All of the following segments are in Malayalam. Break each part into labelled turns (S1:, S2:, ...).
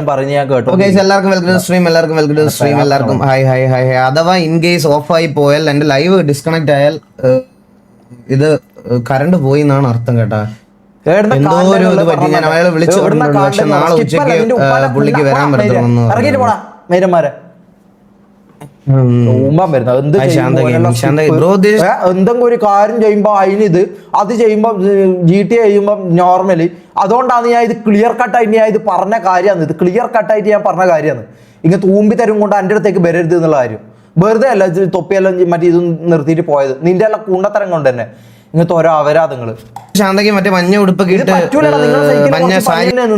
S1: പറഞ്ഞ് ഞാൻ കേട്ടോ.
S2: എല്ലാവർക്കും വെൽക്കം ടു സ്ട്രീം, എല്ലാവർക്കും ഹായ്. അഥവാ ഇൻ കേസ് ഓഫ് ആയി പോയാൽ എന്റെ ലൈവ് ഡിസ്കണക്ട് ആയാൽ ഇത് കറണ്ട് പോയി എന്നാണ് അർത്ഥം കേട്ടാ. എന്തോ ഒരു ഇത് പറ്റി. ഞാൻ അയാളെ വിളിച്ചു പറഞ്ഞിട്ടുണ്ട്, പക്ഷെ നാളെ ഉച്ചയ്ക്ക് പുള്ളിക്ക് വരാൻ പറ്റത്തുള്ളൂ.
S1: എന്തെങ്കിലും ഒരു കാര്യം ചെയ്യുമ്പോ അതിനിത് അത് ചെയ്യുമ്പോ GT ചെയ്യുമ്പോ നോർമലി അതുകൊണ്ടാണ് ഞാൻ ഇത് ക്ലിയർ കട്ടായിട്ട് ഞാൻ ഇത് പറഞ്ഞ കാര്യമാണ്. ഇത് ക്ലിയർ കട്ടായിട്ട് ഞാൻ പറഞ്ഞ കാര്യമാണ്. ഇങ്ങനെ തൂമ്പി തരും കൊണ്ട് എൻ്റെ അടുത്തേക്ക് വരരുത് എന്നുള്ള കാര്യം. വെറുതെ അല്ല തൊപ്പിയെല്ലാം മറ്റേ ഇത് നിർത്തിയിട്ട് പോയത്, നിന്റെ എല്ലാം കുണ്ടത്തരം കൊണ്ട് തന്നെ ഇങ്ങനത്തെ ഓരോ അപരാധങ്ങള്.
S2: ശാന്തയ്ക്ക് മറ്റേ മഞ്ഞ ഉടുപ്പൊക്കെ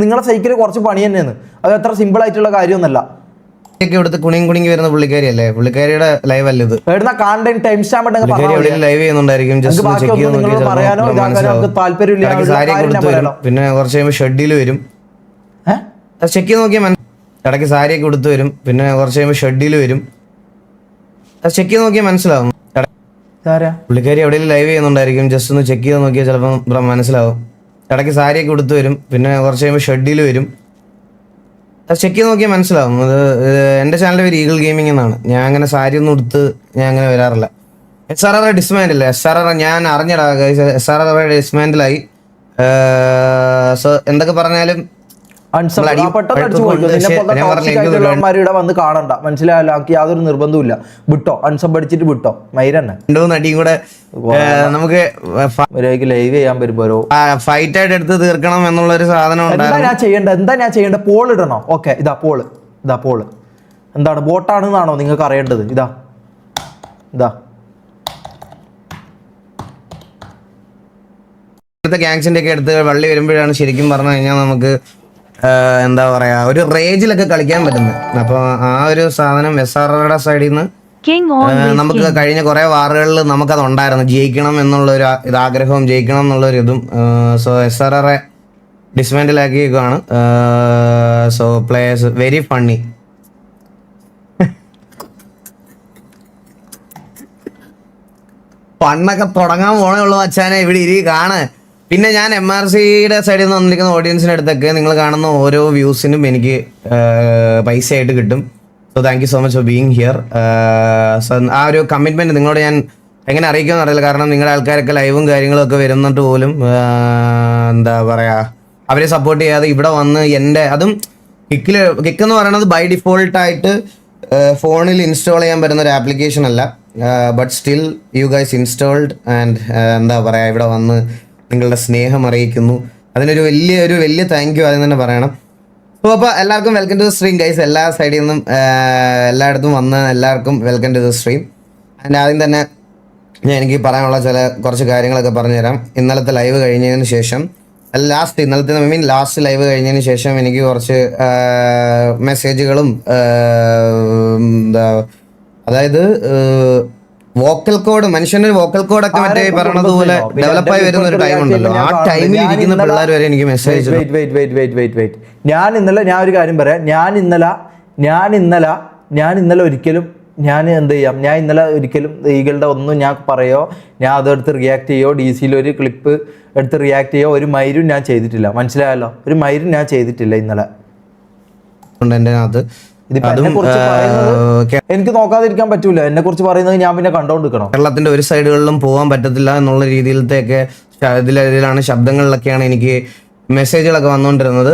S1: നിങ്ങളുടെ സൈക്കിള് കുറച്ച് പണി തന്നെയാണ്. അത് അത്ര സിമ്പിൾ ആയിട്ടുള്ള കാര്യമൊന്നുമല്ല.
S2: ഇവിടുത്തെ കുണിങ്ങി വരുന്ന പുള്ളിക്കാരിയല്ലേ, പുള്ളിക്കാരിയുടെ ലൈവ് അല്ല ഇത്. ലൈവ് ചെയ്യുന്നുണ്ടായിരിക്കും. പിന്നെ കുറച്ച് കഴിയുമ്പോൾ ഷെഡിൽ വരും, ചെക്ക് ചെയ്ത് നോക്കിയാൽ ഇടയ്ക്ക് സാരിയൊക്കെ കൊടുത്തു വരും. പിന്നെ കുറച്ച് കഴിയുമ്പോൾ ഷെഡിൽ വരും, ചെക്ക് ചെയ്ത് നോക്കിയാൽ മനസ്സിലാവും. പുള്ളിക്കാരി എവിടെയെങ്കിലും ലൈവ് ചെയ്യുന്നുണ്ടായിരിക്കും, ജസ്റ്റ് ഒന്ന് ചെക്ക് ചെയ്ത് നോക്കിയാൽ ചിലപ്പോൾ മനസ്സിലാവും. ഇടയ്ക്ക് സാരിയൊക്കെ കൊടുത്തു വരും, പിന്നെ കുറച്ച് കഴിയുമ്പോൾ ഷെഡിൽ വരും, ചെക്ക് ചെയ്ത് നോക്കിയാൽ മനസ്സിലാവും. അത് എൻ്റെ ചാനലിൻ്റെ പേര് ഈഗിൾ ഗെയിമിംഗ് എന്നാണ്. ഞാൻ അങ്ങനെ സാരി ഒന്നും എടുത്ത് ഞാൻ അങ്ങനെ വരാറില്ല. SRR ഡിസ്മാൻഡില്ല. SRR ഞാൻ അറിഞ്ഞടാ, SRR ഡിസ്മാൻഡിലായി. സോ എന്തൊക്കെ പറഞ്ഞാലും
S1: വന്ന് കാണണ്ട, മനസ്സിലായല്ലോ. യാതൊരു നിർബന്ധമില്ല. വിട്ടോ, അൺസബ് അടിച്ചിട്ട് വിട്ടോ. മൈരന്നെ
S2: നടിയും കൂടെ നമുക്ക്
S1: ലൈവ് ചെയ്യാൻ വരുമ്പോഴോ
S2: ഫൈറ്റ് ആയിട്ട് എടുത്ത് തീർക്കണം എന്നുള്ള ഒരു സാധനം.
S1: എന്താ ഞാൻ ചെയ്യേണ്ട? പോൾ ഇടണോ? ഓക്കെ, ഇതാ പോള്. എന്താണ് ബോട്ടാണെന്നാണോ നിങ്ങൾക്ക് അറിയേണ്ടത്? ഇതാ
S2: ഇവിടുത്തെ ഗാങ്സിന്റെ ഒക്കെ അടുത്ത് വള്ളി വരുമ്പോഴാണ് ശരിക്കും പറഞ്ഞു കഴിഞ്ഞാൽ നമുക്ക് എന്താ പറയാ ഒരു റേജിലൊക്കെ കളിക്കാൻ പറ്റുന്നത്. അപ്പൊ ആ ഒരു സാധനം SRRയുടെ സൈഡിൽ നിന്ന് നമുക്ക് കഴിഞ്ഞ കുറെ വാറുകളിൽ നമുക്കത് ഉണ്ടായിരുന്നു, ജയിക്കണം എന്നുള്ള ഒരു ആഗ്രഹവും ജയിക്കണം എന്നുള്ളൊരു ഇതും. സോ SRR ഡിസ്മാൻഡിലാക്കിയേക്കാണ്. So players very funny. പണ്ണൊക്കെ തുടങ്ങാൻ പോണേ ഉള്ളൂ അച്ഛനെ, ഇവിടെ ഇരി കാണ്. പിന്നെ ഞാൻ MRCയുടെ സൈഡിൽ നിന്ന് വന്നിരിക്കുന്ന ഓഡിയൻസിൻ്റെ അടുത്തൊക്കെ നിങ്ങൾ കാണുന്ന ഓരോ വ്യൂസിനും എനിക്ക് പൈസ ആയിട്ട് കിട്ടും. So thank you so much for being here. So ആ ഒരു കമ്മിറ്റ്മെൻറ്റ് നിങ്ങളോട് ഞാൻ എങ്ങനെ അറിയിക്കുമെന്ന് അറിയില്ല. കാരണം നിങ്ങളുടെ ആൾക്കാരൊക്കെ ലൈവും കാര്യങ്ങളും ഒക്കെ വരുന്നിട്ട് പോലും എന്താ പറയുക അവരെ സപ്പോർട്ട് ചെയ്യാതെ ഇവിടെ വന്ന് എൻ്റെ അതും കിക്ക് എന്ന് പറയുന്നത് ബൈ ഡിഫോൾട്ടായിട്ട് ഫോണിൽ ഇൻസ്റ്റാൾ ചെയ്യാൻ പറ്റുന്ന ഒരു ആപ്ലിക്കേഷൻ അല്ല. But still you guys installed and എന്താ പറയുക ഇവിടെ വന്ന് നിങ്ങളുടെ സ്നേഹം അറിയിക്കുന്നു. അതിനൊരു വലിയ താങ്ക് യു ആദ്യം തന്നെ പറയണം. അപ്പോൾ എല്ലാവർക്കും welcome to the stream guys. എല്ലാ സൈഡിൽ നിന്നും എല്ലായിടത്തും വന്ന് എല്ലാവർക്കും വെൽക്കം ടു ദ സ്ട്രീം. അതിൻ്റെ ആദ്യം തന്നെ എനിക്ക് പറയാനുള്ള കുറച്ച് കാര്യങ്ങളൊക്കെ പറഞ്ഞുതരാം. ഇന്നലത്തെ ലൈവ് കഴിഞ്ഞതിന് ശേഷം ലാസ്റ്റ് ലൈവ് കഴിഞ്ഞതിന് ശേഷം എനിക്ക് കുറച്ച് മെസ്സേജുകളും അതായത് വോക്കൽ കോഡ്, മനുഷ്യന്റെ വോക്കൽ കോഡൊക്കെ മറ്റേ പറയണത് പോലെ ഡെവലപ്പായി വരുന്ന ഒരു ടൈം ഉണ്ടല്ലോ. ആ ടൈമിൽ ഇരിക്കുന്ന പിള്ളേർ വരെ എനിക്ക് മെസ്സേജ്.
S1: ഞാൻ ഒരു കാര്യം പറയാം. ഞാൻ ഇന്നലെ ഒരിക്കലും ഈഗിളുടെ ഒന്നും ഞാൻ പറയോ, ഞാൻ അതെടുത്ത് റിയാക്ട് ചെയ്യോ, DC-യിൽ ഒരു ക്ലിപ്പ് എടുത്ത് റിയാക്ട് ചെയ്യോ, ഒരു മൈരും ഞാൻ ചെയ്തിട്ടില്ല. മനസ്സിലായല്ലോ, ഒരു മൈരും ഞാൻ ചെയ്തിട്ടില്ല ഇന്നലെ. എനിക്ക് നോക്കാതിരിക്കാൻ പറ്റൂല. എന്നെ കുറിച്ച് പറയുന്നത് ഞാൻ പിന്നെ കണ്ടോണ്ടിരിക്കണം.
S2: കേരളത്തിന്റെ ഒരു സൈഡുകളിലും പോകാൻ പറ്റത്തില്ല എന്നുള്ള രീതിയിലത്തെയൊക്കെ ഇതിലാണ് ശബ്ദങ്ങളിലൊക്കെയാണ് എനിക്ക് മെസ്സേജുകളൊക്കെ വന്നുകൊണ്ടിരുന്നത്.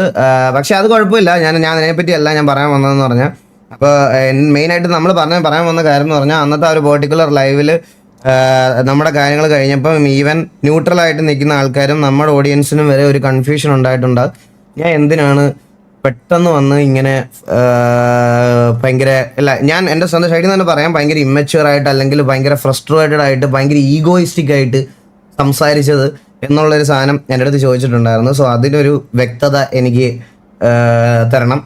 S2: പക്ഷെ അത് കുഴപ്പമില്ല. ഞാൻ അതിനെപ്പറ്റിയല്ല ഞാൻ പറയാൻ വന്നതെന്ന് പറഞ്ഞാൽ, അപ്പോൾ മെയിനായിട്ട് നമ്മൾ പറയാൻ വന്ന കാര്യം എന്ന് പറഞ്ഞാൽ അന്നത്തെ ആ ഒരു പെർട്ടിക്കുലർ ലൈവിൽ നമ്മുടെ കാര്യങ്ങൾ കഴിഞ്ഞപ്പം ഈവൻ ന്യൂട്രലായിട്ട് നിൽക്കുന്ന ആൾക്കാരും നമ്മുടെ ഓഡിയൻസിനും വരെ ഒരു കൺഫ്യൂഷൻ ഉണ്ടായിട്ടുണ്ട്. ഞാൻ എന്തിനാണ് പെട്ടെന്ന് വന്ന് ഇങ്ങനെ ഭയങ്കര ഞാൻ എൻ്റെ സ്വന്തം സൈഡിൽ നിന്ന് തന്നെ പറയാം, ഭയങ്കര ഇമ്മച്യൂർ ആയിട്ട് അല്ലെങ്കിൽ ഭയങ്കര ഫ്രസ്ട്രേറ്റഡ് ആയിട്ട് ഭയങ്കര ഈഗോയിസ്റ്റിക് ആയിട്ട് സംസാരിച്ചത് എന്നുള്ളൊരു സാധനം എൻ്റെ അടുത്ത് ചോദിച്ചിട്ടുണ്ടായിരുന്നു. സോ അതിനൊരു വ്യക്തത എനിക്ക് തരണം.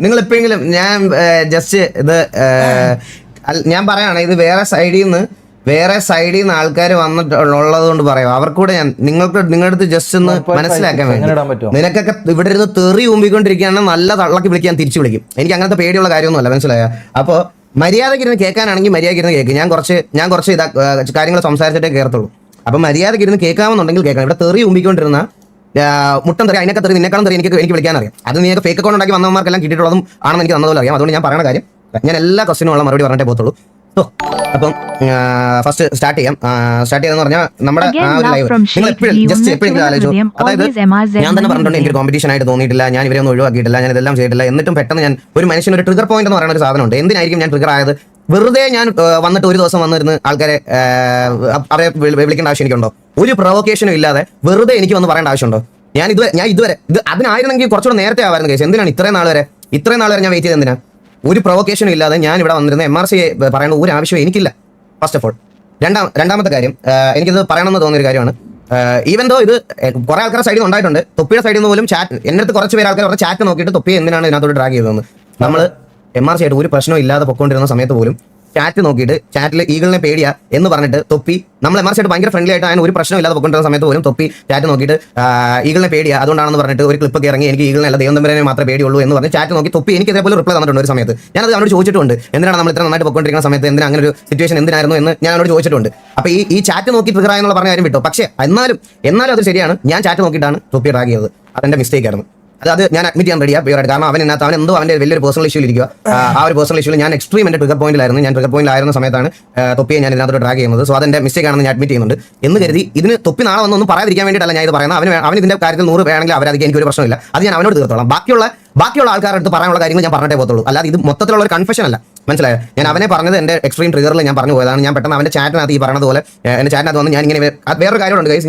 S2: നിങ്ങളെപ്പോഴെങ്കിലും ഞാൻ ജസ്റ്റ് ഇത് ഞാൻ പറയുകയാണ്, ഇത് വേറെ സൈഡിൽ നിന്ന് ആൾക്കാർ വന്നിട്ടുള്ളത് കൊണ്ട് പറയാം. അവർക്കൂടെ ഞാൻ നിങ്ങളുടെ അടുത്ത് ജസ്റ്റ് ഒന്ന് മനസ്സിലാക്കാൻ വേണ്ടി, നിനക്കൊക്കെ ഇവിടെ ഇരുന്ന് തെറി ഊമ്പിക്കൊണ്ടിരിക്കുകയാണെങ്കിൽ നല്ല തള്ളക്കി വിളിക്കാൻ തിരിച്ചു വിളിക്കും. എനിക്ക് അങ്ങനത്തെ പേടിയുള്ള കാര്യമൊന്നുമല്ല, മനസ്സിലായ? അപ്പോൾ മര്യാദയ്ക്ക് ഇരുന്ന് കേൾക്കാനാണെങ്കിൽ മര്യാദയ്ക്ക് ഇരുന്ന് കേൾക്കും. ഞാൻ കുറച്ച് കാര്യങ്ങൾ സംസാരിച്ചിട്ടേ കയറത്തുള്ളൂ. അപ്പം മര്യാദയ്ക്ക് ഇരുന്ന് കേൾക്കാമെന്നുണ്ടെങ്കിൽ കേൾക്കാം. ഇവിടെ തെറി ഊമ്പിക്കൊണ്ടിരുന്ന മുട്ടം തെറി അതിനൊക്കെ തെറി നിന്നെക്കാളും തെറി എനിക്ക് വിളിക്കാൻ അറിയാം. അത് നീക്ക് ഫേക്ക് അക്കൗണ്ട് ഉണ്ടാക്കി വന്നവന്മാർക്കെല്ലാം കിട്ടിയിട്ടുള്ളതും ആണെന്ന് എനിക്ക് നന്നതുപോലെ അറിയാം. അതുകൊണ്ട് ഞാൻ പറയുന്ന കാര്യം ഞാൻ എല്ലാ ക്വസ്റ്റിനുള്ള മറുപടി പറഞ്ഞിട്ടേ പോകത്തുള്ളൂ. സോ അപ്പം ഫസ്റ്റ് സ്റ്റാർട്ട് ചെയ്യാം. സ്റ്റാർട്ട് ചെയ്തെന്ന് പറഞ്ഞാൽ നമ്മുടെ ആ ഒരു ലൈവ് നിങ്ങൾ എപ്പോഴെങ്കിലും ആലോചിച്ചു, അതായത് ഞാൻ തന്നെ പറഞ്ഞിട്ടുണ്ട് എനിക്ക് കോമ്പറ്റീഷൻ ആയിട്ട് തോന്നിയിട്ടില്ല, ഞാൻ ഇവരെ ഒന്നും ഒഴിവാക്കിയിട്ടില്ല, ഞാൻ ഇതെല്ലാം ചെയ്തിട്ടില്ല. എന്നിട്ടും പെട്ടെന്ന് ഞാൻ ഒരു മനുഷ്യന് ഒരു ട്രിഗർ പോയിന്റ് എന്ന് പറയുന്ന ഒരു സാധനമുണ്ട്. എന്തിനായിരിക്കും ഞാൻ ട്രിഗർ ആയത്? വെറുതെ ഞാൻ വന്നിട്ട് ഒരു ദിവസം വന്നിരുന്ന് ആൾക്കാരെ അവരെ വിളിക്കേണ്ട ആവശ്യം എനിക്കുണ്ടോ? ഒരു പ്രൊവോക്കേഷനും ഇല്ലാതെ വെറുതെ എനിക്ക് വന്ന് പറയേണ്ട ആവശ്യമുണ്ടോ? ഞാൻ ഇതുവരെ അതിനായിരുന്നെങ്കിൽ കുറച്ചുകൂടെ നേരത്തെ ആവായിരുന്നു കേസ്. എന്തിനാണ് ഇത്രയും നാൾ വരെ ഞാൻ വെയിറ്റ് ചെയ്ത് എന്തിനാ? ഒരു പ്രൊവോക്കേഷനും ഇല്ലാതെ ഞാൻ ഇവിടെ വന്നിരുന്ന MRC പറയേണ്ട ഒരു ആവശ്യം എനിക്കില്ല. First of all. രണ്ടാമത്തെ കാര്യം, എനിക്കിത് പറയണമെന്ന് തോന്നിയൊരു കാര്യമാണ്. ഈവൻ ദോ ഇത് കുറെ ആൾക്കാരുടെ സൈഡിൽ നിന്ന് ഉണ്ടായിട്ടുണ്ട്. തൊപ്പിയുടെ സൈഡിൽ നിന്ന് പോലും ചാറ്റ് എൻ്റെ അടുത്ത് കുറച്ച് പേര് ആൾക്കാർ ചാറ്റ് നോക്കിയിട്ട് തൊപ്പി എന്തിനാണ് ഇതിനകത്തോട്ട് ഡ്രാഗ് ചെയ്തതെന്ന്. നമ്മൾ MRC ആയിട്ട് ഒരു പ്രശ്നം ഇല്ലാതെ പൊക്കോണ്ടിരുന്ന സമയത്ത് പോലും ചാറ്റ് നോക്കിയിട്ട് ചാറ്റിൽ ഈഗിളിനെ പേടിയാ എന്ന് പറഞ്ഞിട്ട് തൊപ്പി നമ്മൾ MRC ആയിട്ട് ഭയങ്കര ഫ്രണ്ട്ലി ആയിട്ട് അതിന് ഒരു പ്രശ്നം ഇല്ലാതെ പൊക്കൊണ്ടിരുന്ന സമയത്ത് പോലും തൊപ്പി ചാറ്റ് നോക്കിയിട്ട് ഈഗിളിനെ പേടിയാ അതുകൊണ്ടാണെന്ന് പറഞ്ഞിട്ട് ഒരു ക്ലിപ്പ് ഇറങ്ങി എനിക്ക് ഈഗിളിനെ അല്ല ദൈവം തമ്പുരാനെ മാത്രമേ പേടിയുള്ളൂ എന്ന് പറഞ്ഞ് ചാറ്റ് നോക്കി തൊപ്പി എനിക്ക് ഇതേപോലെ റിപ്ലൈ തന്നിട്ടുണ്ട് ഒരു സമയത്ത്. ഞാനത് അവനോട് ചോദിച്ചിട്ടുണ്ട്, എന്തിനാണ് നമ്മൾ ഇത്ര നന്നായിട്ട് പൊക്കൊണ്ടിരിക്കുന്ന സമയത്ത് എന്തിനാ അങ്ങനെ ഒരു സിറ്റുവേഷൻ എന്തിനായിരുന്നു എന്ന് ഞാൻ അവനോട് ചോദിച്ചിട്ടുണ്ട്. അപ്പോൾ ഈ ചാറ്റ് നോക്കി ട്രിഗർ ആയെന്നുള്ള പറഞ്ഞ കാര്യം വിട്ടു. പക്ഷേ എന്നാലും അത് ശരിയാണ്, ഞാൻ ചാറ്റ് നോക്കിയിട്ടാണ് തൊപ്പി ഡ്രാഗ് ചെയ്തത്. അതെന്റെ മിസ്റ്റേക്ക് ആയിരുന്നു. അത് ഞാൻ അഡ്മിറ്റ് ചെയ്യാൻ റെഡിയാ പ്യൂറായിട്ട്. കാരണം അവൻ എന്തോ അവന്റെ വലിയൊരു പേഴ്സണൽ ഇഷ്യൂ ഇരിക്കുക. ആ ഒരു പേഴ്സണൽ ഇഷ്യൂ ഞാൻ എക്സ്ട്രീം എന്റെ ട്രിഗർ പോയിന്റിലായിരുന്നു. ഞാൻ ട്രിഗർ പോയിന്റിലായിരുന്ന സമയത്താണ് തൊപ്പിയെ ഞാൻ ഇതിനകത്ത് ഡ്രാഗ് ചെയ്യുന്നത്. സോ അതെന്റെ മിസ്റ്റേക്ക് ആണെന്ന് ഞാൻ അഡ്മിറ്റ് ചെയ്യുന്നുണ്ട്. എന്ന് കരുതി ഇതിന് തൊപ്പി നാളെ ഒന്നും പറയാതിരിക്കാൻ വേണ്ടിയിട്ടല്ല ഞാൻ ഇത് പറയുന്നത്. അവൻ ഇതിന്റെ കാര്യത്തിൽ 100 വേണമെങ്കിൽ അവരാധിക്കാൻ എനിക്കൊരു പ്രശ്നമില്ല. അത് ഞാൻ അവനോട് തീർത്തോളാം. ബാക്കിയുള്ള ആൾക്കാരുടെ അടുത്ത് പറയാനുള്ള കാര്യങ്ങൾ ഞാൻ പറഞ്ഞിട്ടേ പോകത്തുള്ളൂ. അല്ലാതെ ഇത് മൊത്തത്തിലുള്ള ഒരു കൺഫെഷൻ അല്ല. മനസ്സിലായോ? ഞാൻ അവനെ പറഞ്ഞത് എന്റെ എക്സ്ട്രീം ട്രിഗറിൽ ഞാൻ പറഞ്ഞു പോയതാണ്. ഞാൻ പെട്ടെന്ന് അവന്റെ ചാറ്റിനകത്ത് ഈ പറഞ്ഞത് പോലെ എന്റെ ചാറ്റിനകത്ത് വന്ന് ഞാൻ ഇങ്ങനെ വേറൊരു കാര്യമുണ്ട് ഗൈസ്.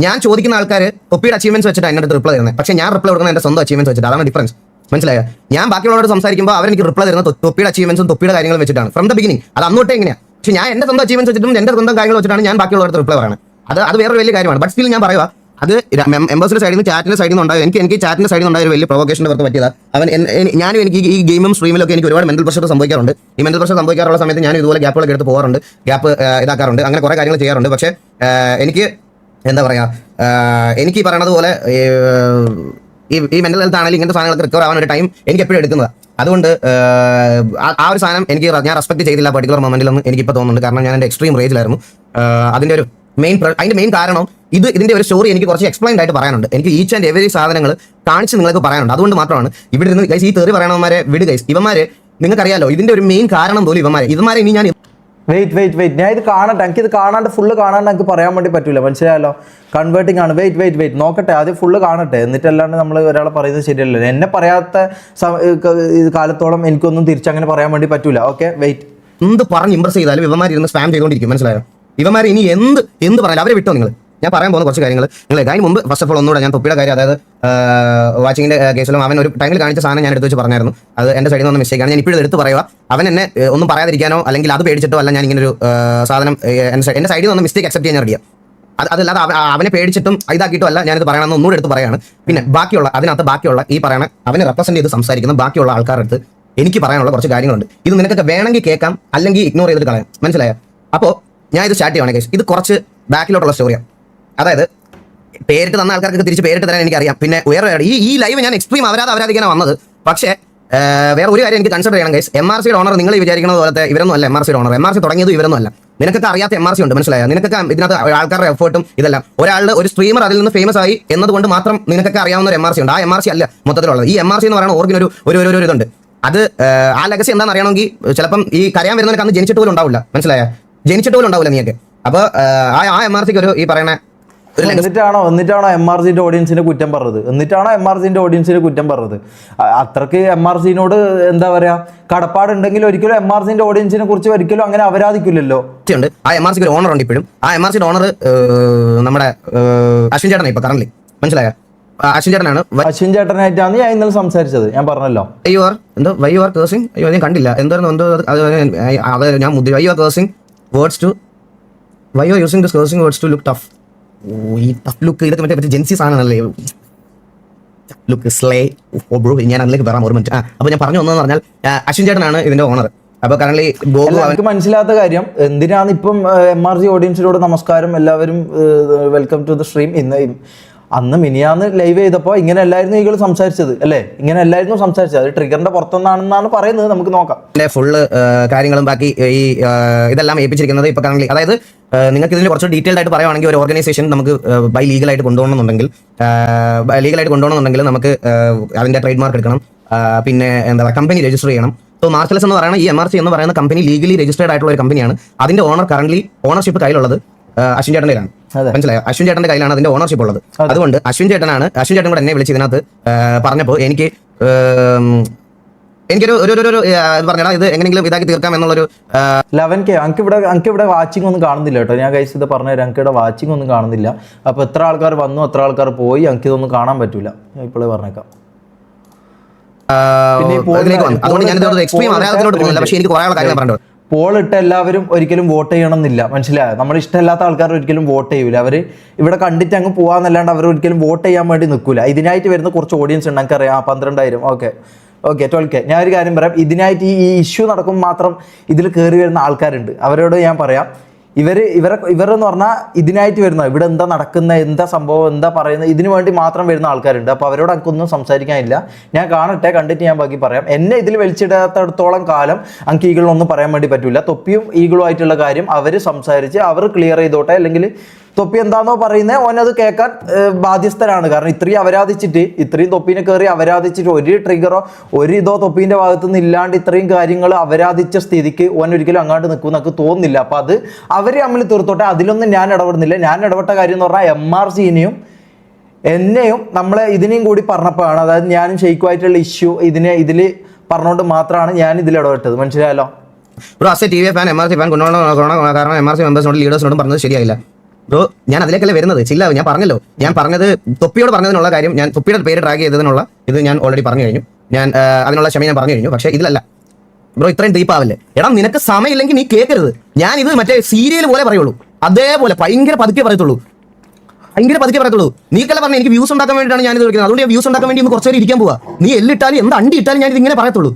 S2: ഞാൻ ചോദിക്കുന്ന ആൾക്കാർ തൊപ്പിയുടെ അച്ചീവ്മെന്റ്സ് വെച്ചിട്ട് എൻ്റെ അടുത്ത് റിപ്ലൈ തരുന്നത്. പക്ഷേ ഞാൻ റിപ്ലൈ കൊടുക്കുന്നത് എന്റെ സ്വന്തം അച്ചീവ്മെന്റ്സ് വെച്ചിട്ട്. അതാണ് ഡിഫറൻസ്. മനസ്സിലായോ? ഞാൻ ബാക്കിയുള്ളവരോട് സംസാരിക്കുമ്പോൾ അവരെനിക്ക് റിപ്ലൈ തരുന്നത് തൊപ്പിയുടെ അച്ചീവ്മെന്റ്സും തൊപ്പിയുടെ കാര്യങ്ങളും വെച്ചിട്ടാണ് ഫ്രം ദ ബിഗിനിങ്. അത് അന്നോട്ടേ എങ്ങനെയാണ്. പക്ഷേ ഞാൻ എന്റെ സ്വന്തം അച്ചീവ്മെന്റ്സ് വെച്ചിട്ടും എന്റെ സ്വന്തം കാര്യങ്ങൾ വെച്ചിട്ടാണ് ഞാൻ ബാക്കിയുള്ളവർക്ക് റിപ്ലൈ പറയുന്നത്. അത് വേറൊരു വലിയ കാര്യമാണ്. ബട്ട് സ്റ്റിൽ ഞാൻ പറയുക, അത് മെമ്പേഴ്സിന്റെ സൈഡിൽ നിന്ന് ചാറ്റിന്റെ സൈഡിൽ നിന്ന് ഉണ്ടായത് എനിക്ക് ചാറ്റിന്റെ സൈഡിൽ നിന്ന് ഉണ്ടായ ഒരു വലിയ പ്രൊവോക്കേഷന്റെ പുറത്ത് പറ്റിയതാണ്. ഞാനും എനിക്ക് ഈ ഗെയിമും സ്ട്രീമിലൊക്കെ എനിക്ക് ഒരുപാട് മെന്റൽ പ്രഷർ സംഭവിക്കാറുണ്ട്. ഈ മെന്റൽ പ്രഷർ സംഭവിക്കാറുള്ള സമയത്ത് ഞാൻ ഇതുപോലെ ഗ്യാപ്പുകളൊക്കെ എടുത്ത് പോകാറുണ്ട്, ഗ്യാപ്പ് ഇതാക്കാറുണ്ട്, അങ്ങനെ കുറെ കാര്യങ്ങൾ ചെയ്യാറുണ്ട്. പക്ഷേ എനിക്ക് എന്താ പറയാ, എനിക്ക് ഈ പറയണത് പോലെ ഈ മെന്റൽ ഹെൽത്ത് ആണെങ്കിലും ഇങ്ങനത്തെ സാധനങ്ങൾക്ക് റിക്കവർ ആവാൻ ഒരു ടൈം എനിക്ക് എപ്പോഴും എടുക്കുന്നതാണ്. അതുകൊണ്ട് ആ ഒരു സാധനം ഞാൻ റെസ്പെക്ട് ചെയ്തില്ല പർട്ടിക്കുലർ മൊമെന്റിലൊന്നും എനിക്കിപ്പോൾ തോന്നുന്നുണ്ട്. കാരണം ഞാൻ എൻ്റെ എക്സ്ട്രീം റേജിലായിരുന്നു. അതിന്റെ മെയിൻ കാരണം ഇതിന്റെ ഒരു സ്റ്റോറി എനിക്ക് കുറച്ച് എക്സ്പ്ലെയിൻഡ് ആയിട്ട് പറയാനുണ്ട്. എനിക്ക് ഈച്ച് ആൻഡ് എവരി സാധനങ്ങൾ കാണിച്ച് നിങ്ങൾക്ക് പറയാനുണ്ട്. അതുകൊണ്ട് മാത്രമാണ് ഇവിടെ നിന്ന് ഗൈസ് ഈ തെറി പറയണവന്മാരെ വിട് ഗൈസ്. ഇവന്മാരെ നിങ്ങൾക്കറിയാലോ ഇതിന്റെ ഒരു മെയിൻ കാരണം പോലും ഇവന്മാരെ ഇനി ഞാൻ
S1: വെയിറ്റ് ഞാൻ ഇത് കാണട്ടെ. എനിക്ക് ഇത് കാണാണ്ട് ഫുള്ള് കാണാണ്ട് എനിക്ക് പറയാൻ വേണ്ടി പറ്റൂല. മനസ്സിലായല്ലോ? കൺവേർട്ടിംഗ് ആണ്. വെയിറ്റ് നോക്കട്ടെ, ആദ്യം ഫുള്ള് കാണട്ടെ. എന്നിട്ടല്ലാണ്ട് നമ്മൾ ഒരാളെ പറയുന്നത് ശരിയല്ലല്ലോ. എന്നെ പറയാത്ത കാലത്തോളം എനിക്കൊന്നും തിരിച്ചങ്ങനെ പറയാൻ വേണ്ടി പറ്റൂല. Okay, wait.
S2: എന്ത് പറഞ്ഞ് ഇംപ്രസ് ചെയ്താലും ഇവന്മാർ ഇരുന്ന് സ്പാം ചെയ്തുകൊണ്ടിരിക്കും. മനസ്സിലായോ? ഇവന്മാർ ഇനി എന്ത് പറയാലും അവരെ വിട്ടോ നിങ്ങൾ. ഞാൻ പറയാൻ പോകുന്ന കുറച്ച് കാര്യങ്ങൾ നിങ്ങൾ അതിന് മുമ്പ് ഫസ്റ്റ് ഓഫ് ഓൾ ഒന്നുകൂടെ ഞാൻ തൊപ്പിയുടെ കാര്യം, അതായത് വാച്ചിങ്ങിന്റെ കേസിലും അവൻ ഒരു ടൈമിൽ കാണിച്ച സാധനം ഞാൻ എടുത്ത് വെച്ച് പറഞ്ഞായിരുന്നു. അത് എന്റെ സൈഡിൽ നിന്ന് മിസ്റ്റേക്കാണ്. ഞാൻ ഇപ്പോഴും എടുത്ത് പറയുക, അവൻ എന്നെ ഒന്നും പറയാതിരിക്കാനോ അല്ലെങ്കിൽ അത് പേടിച്ചിട്ടോ അല്ല ഞാൻ ഇങ്ങനെ ഒരു സാധനം എന്റെ സൈഡിൽ നിന്ന് മിസ്റ്റേക്ക് അക്സെപ്റ്റ് ചെയ്യാൻ റെഡിയാണ്. അതല്ലാതെ അവനെ പേടിച്ചിട്ടും ഇതാക്കിയിട്ടും അല്ല ഞാനിത് പറയണമെന്ന് ഒന്നുകൂടെ എടുത്ത് പറയാണ്. പിന്നെ ബാക്കിയുള്ള ഈ പറയണ അവനെ റെപ്രസെന്റ് ചെയ്ത് സംസാരിക്കുന്ന ബാക്കിയുള്ള ആൾക്കാരുടെ അടുത്ത് എനിക്ക് പറയാനുള്ള കുറച്ച് കാര്യങ്ങളുണ്ട്. ഇത് നിനക്കൊക്കെ വേണമെങ്കിൽ കേൾക്കാം, അല്ലെങ്കിൽ ഇഗ്നോർ ചെയ്തിട്ട് കളയാം. മനസ്സിലായോ? അപ്പോൾ ഞാൻ ഇത് സ്റ്റാർട്ട് ചെയ്യുവാണ് ഗൈസ്. ഇത് കുറച്ച് ബാക്കിലോട്ടുള്ള സ്റ്റോറിയാണ്. അതായത് പേരിട്ട് തന്ന ആൾക്കാർക്ക് തിരിച്ച് പേരിട്ട് തരാൻ എനിക്കറിയാം. പിന്നെ വേറെ ഈ ലൈവ് ഞാൻ എക്സ്ട്രീം അവരാധിക്കാനാണ് വന്നത്. പക്ഷേ വേറെ ഒരു കാര്യം എനിക്ക് കൺസിഡർ ചെയ്യണം ഗൈസ്. MRC ഓണർ നിങ്ങൾ വിചാരിക്കുന്നത് പോലത്തെ ഇവരൊന്നും അല്ല. MRC ഓണർ തുടങ്ങിയത് ഇവരൊന്നും അല്ല. നിനക്കൊക്കെ അറിയാത്ത MRC ഉണ്ട്. മനസ്സിലായോ? നിനക്കൊക്കെ ഇതിനകത്ത് ആൾക്കാരുടെ എഫേർട്ടും ഇതെല്ലാം ഒരു സ്ട്രീമർ അതിൽ നിന്ന് ഫേമസ് ആയി എന്നതുകൊണ്ട് മാത്രം നിനക്കൊക്കെ അറിയാവുന്ന ഒരു MRC ഉണ്ട്. ആ MRC അല്ല മൊത്തത്തിലുള്ളത്. ഈ MRC എന്ന് പറയുന്ന ഓർഗിന് ഒരു ഇതുണ്ട്. അത് ആ ലെഗസി എന്താണെന്ന് അറിയണമെങ്കിൽ ചിലപ്പം ഈ കരയാൻ വരുന്നവർക്ക് അന്ന് ജനിച്ചിട്ട് പോലും ഉണ്ടാവില്ല. മനസ്സിലായോ? ജനിച്ചിട്ട് പോലും ഉണ്ടാവില്ല നീയൊക്കെ. അപ്പോൾ ആ MRCക്ക് ഒരു ഈ പറയുന്ന
S1: എന്നിട്ടാണോ MRCന്റെ ഓഡിയൻസിനെ കുറ്റം പറഞ്ഞത്? അത്രക്ക് MRCനോട് എന്താ പറയാ കടപ്പാടുണ്ടെങ്കിൽ ഒരിക്കലും MRCന്റെ ഓഡിയൻസിനെ കുറിച്ച് ഒരിക്കലും അങ്ങനെ അപരാധിക്കില്ലല്ലോ.
S2: ആ MRCക്ക് ഒരു ഓണർ ഉണ്ട് ഇപ്പോഴും. ആ MRCയുടെ ഓണർ നമ്മുടെ അശ്വിൻ ചേട്ടനാണ് ഇപ്പൊ കറന്റ്. മനസ്സിലായോ? അശ്വിൻ ചേട്ടനായിട്ടാണ് ഞാൻ ഇന്നലെ സംസാരിച്ചത്. ഞാൻ പറഞ്ഞല്ലോ വൈ യു ആർ കേഴ്സിംഗ്. അയ്യോ ഞാൻ കണ്ടില്ല എന്തായിരുന്നു ഞാൻ why you are cursing words to why you are using this cursing words to look tough. ഈ ടഫ് ലുക്ക് ഇതൊക്കെ മറ്റേ ജെൻസി സാധനമല്ലേ? Look slay bro. ഞാൻ അതിലേക്ക് വരാം ഒരു മിനിറ്റ്. അപ്പോൾ ഞാൻ പറഞ്ഞു വന്നതെന്ന് പറഞ്ഞാൽ അശ്വിൻ ചേട്ടനാണ് ഇതിന്റെ ഓണർ. അപ്പോൾ കറന്റ്
S1: എനിക്ക് മനസ്സിലാത്ത കാര്യം എന്തിനാണ് ഇപ്പം MRC ഓഡിയൻസിനോട് നമസ്കാരം, എല്ലാവരും വെൽക്കം ടു ദ സ്ട്രീം. ഇന്ന് അന്ന് മിനിയാന്ന് ലൈവ് ചെയ്തപ്പോൾ ഇങ്ങനെ എല്ലായിരുന്നു ഈകൾ സംസാരിച്ചത് അല്ലേ, ഇങ്ങനെ എല്ലായിരുന്നു സംസാരിച്ചത്. അത് ട്രിഗറിന്റെ പുറത്തുനിന്നാണെന്നാണ് പറയുന്നത്, നമുക്ക് നോക്കാം.
S2: ഫുള്ള് കാര്യങ്ങളും ബാക്കി ഈ ഇതെല്ലാം ഏൽപ്പിച്ചിരിക്കുന്നത് ഇപ്പൊ കറന്റ്, അതായത് നിങ്ങൾക്ക് ഇതിന് കുറച്ച് ഡീറ്റെയിൽഡ് ആയിട്ട് പറയുവാണെങ്കിൽ ഒരു ഓർഗനൈസേഷൻ നമുക്ക് ബൈ ലീഗലായിട്ട് കൊണ്ടുപോകണമെന്നുണ്ടെങ്കിൽ നമുക്ക് അതിന്റെ ട്രേഡ് മാർക്ക് എടുക്കണം, പിന്നെ എന്താ പറയുക കമ്പനി രജിസ്റ്റർ ചെയ്യണം. സോ മാർക്കലസ് എന്ന് പറയുന്ന ഈ MRC എന്ന് പറയുന്ന കമ്പനി ലീഗലി രജിസ്റ്റേർഡ് ആയിട്ടുള്ള ഒരു കമ്പനിയാണ്. അതിന്റെ ഓണർഷിപ്പ് കയ്യിലുള്ളത് അശ്വിൻ ചേട്ടൻ്റെ കയ്യിലാണ്. മനസ്സിലായോ? അശ്വിൻ ചേട്ടന്റെ കയ്യിലാണ് അതിന്റെ ഓണർഷിപ്പ് ഉള്ളത്. അതുകൊണ്ട് അശ്വിൻ ചേട്ടൻ കൂടെ എന്നെ വിളിച്ച് ഇതിനകത്ത് പറഞ്ഞപ്പോൾ എനിക്കൊരു പറഞ്ഞാൽ ഇത് എങ്ങനെയെങ്കിലും ഇതാക്കി തീർക്കാം എന്നുള്ളൊരു
S1: 11K. എനിക്ക് ഇവിടെ വാച്ചിങ് ഒന്നും കാണുന്നില്ല കേട്ടോ. ഞാൻ കഴിച്ച് ഇത് പറഞ്ഞുതരാം, എനിക്ക് ഇവിടെ വാച്ചിങ് ഒന്നും കാണുന്നില്ല. അപ്പോൾ എത്ര ആൾക്കാർ വന്നു എത്ര ആൾക്കാർ പോയി എനിക്ക് ഇതൊന്നും കാണാൻ പറ്റൂല. ഞാൻ ഇപ്പോഴേ പറഞ്ഞേക്കാം.
S2: അതുകൊണ്ട് ഞാൻ എക്സ്ട്രീം അറിയാത്തതിലോട്ട് പോകുന്നില്ല, പക്ഷേ എനിക്ക് കുറേ കാര്യങ്ങൾ പറഞ്ഞു.
S1: പോൾ ഇട്ട് എല്ലാവരും ഒരിക്കലും വോട്ട് ചെയ്യണം എന്നില്ല, മനസ്സിലായോ? നമ്മൾ ഇഷ്ടമില്ലാത്ത ആൾക്കാർ ഒരിക്കലും വോട്ട് ചെയ്യൂല. അവർ ഇവിടെ കണ്ടിട്ട് അങ്ങ് പോകാന്നല്ലാണ്ട് അവർ ഒരിക്കലും വോട്ട് ചെയ്യാൻ വേണ്ടി നിൽക്കൂല. ഇതിനായിട്ട് വരുന്ന കുറച്ച് ഓഡിയൻസ് ഉണ്ട്, എനിക്കറിയാം. 12,000 ഓക്കെ 12K. ഞാൻ ഒരു കാര്യം പറയാം, ഇതിനായിട്ട് ഈ ഇഷ്യൂ നടക്കുമ്പോൾ മാത്രം ഇതിൽ കയറി വരുന്ന ആൾക്കാരുണ്ട്. അവരോട് ഞാൻ പറയാം, ഇവരെന്ന് പറഞ്ഞാൽ ഇതിനായിട്ട് വരുന്ന, ഇവിടെ എന്താ നടക്കുന്ന, എന്താ സംഭവം, എന്താ പറയുന്നത്, ഇതിനു വേണ്ടി മാത്രം വരുന്ന ആൾക്കാരുണ്ട്. അപ്പോൾ അവരോട് എനിക്കൊന്നും സംസാരിക്കാനില്ല. ഞാൻ കാണട്ടെ, കണ്ടിട്ട് ഞാൻ ബാക്കി പറയാം. എന്നെ ഇതിൽ വലിച്ചിടാത്തടത്തോളം കാലം എനിക്ക് ഈഗിളൊന്നും പറയാൻ വേണ്ടി പറ്റില്ല. തൊപ്പിയും ഈഗിളും ആയിട്ടുള്ള കാര്യം അവർ സംസാരിച്ച് അവർ ക്ലിയർ ചെയ്തോട്ടെ. അല്ലെങ്കിൽ തൊപ്പി എന്താണോ പറയുന്നത് ഓനത് കേൾക്കാൻ ബാധ്യസ്ഥനാണ്. കാരണം ഇത്രയും തൊപ്പീനെ കയറി അവരാധിച്ചിട്ട് ഒരു ട്രിഗറോ ഒരു ഇതോ തൊപ്പീൻ്റെ ഭാഗത്തു നിന്ന് ഇല്ലാണ്ട് ഇത്രയും കാര്യങ്ങൾ അവരാധിച്ച സ്ഥിതിക്ക് ഓൻ ഒരിക്കലും അങ്ങോട്ട് നിൽക്കും എന്നൊക്കെ തോന്നുന്നില്ല. അപ്പം അത് അവർ തമ്മിൽ തീർത്തോട്ടെ, അതിലൊന്നും ഞാൻ ഇടപെടുന്നില്ല. ഞാൻ ഇടപെട്ട കാര്യം എന്ന് പറഞ്ഞാൽ MRCനെയും എന്നെയും നമ്മളെ ഇതിനെയും കൂടി പറഞ്ഞപ്പോഴാണ്, അതായത് ഞാനും ഷെയ്ക്കുമായിട്ടുള്ള ഇഷ്യൂ ഇതിൽ പറഞ്ഞുകൊണ്ട് മാത്രമാണ് ഞാൻ ഇതിൽ ഇടപെട്ടത്. മനസ്സിലായല്ലോ?
S2: TV ഫാൻ MRC ഫാൻ കൊണ്ടുപോകണം. കാരണം MRC മെമ്പേഴ്സിനോടും ലീഡേഴ്സിനോടും പറഞ്ഞത് ശരിയായില്ല ബ്രോ. ഞാൻ അതിലേക്കല്ലേ വരുന്നത്. ചില്ല, ഞാൻ പറഞ്ഞത് തൊപ്പിയോട് പറഞ്ഞതിനുള്ള കാര്യം, ഞാൻ തൊപ്പിയുടെ പേര് ട്രാക്ക് ചെയ്തതിനുള്ള ഇത് ഞാൻ ഓൾറെഡി പറഞ്ഞു കഴിഞ്ഞു. ഞാൻ അതിനുള്ള ക്ഷമ ഞാൻ പറഞ്ഞു കഴിഞ്ഞു. പക്ഷേ ഇതിലല്ല ബ്രോ, ഇത്രയും ഡീപ്പാവല്ലേ. എടാ നിനക്ക് സമയമില്ലെങ്കിൽ നീ കേൾക്കരുത്. ഞാൻ ഇത് മറ്റേ സീരിയൽ പോലെ പറയുള്ളൂ, അതേപോലെ ഭയങ്കര പതുക്കെ പറയത്തുള്ളൂ. നീക്കല്ല പറഞ്ഞ എനിക്ക് വ്യൂസ് ഉണ്ടാക്കാൻ വേണ്ടിയിട്ടാണ് ഞാനിത് വിളിക്കുന്നത്. അതുകൊണ്ട് ഞാൻ വ്യൂസ് ഉണ്ടാക്കാൻ വേണ്ടി ഒന്ന് കുറച്ചേരം ഇരിക്കാൻ പോവാ. നീ എല്ലിട്ടാലും എന്ത് അണ്ടി ഇട്ടാലും ഞാൻ ഇത് ഇങ്ങനെ പറയത്തുള്ളൂ.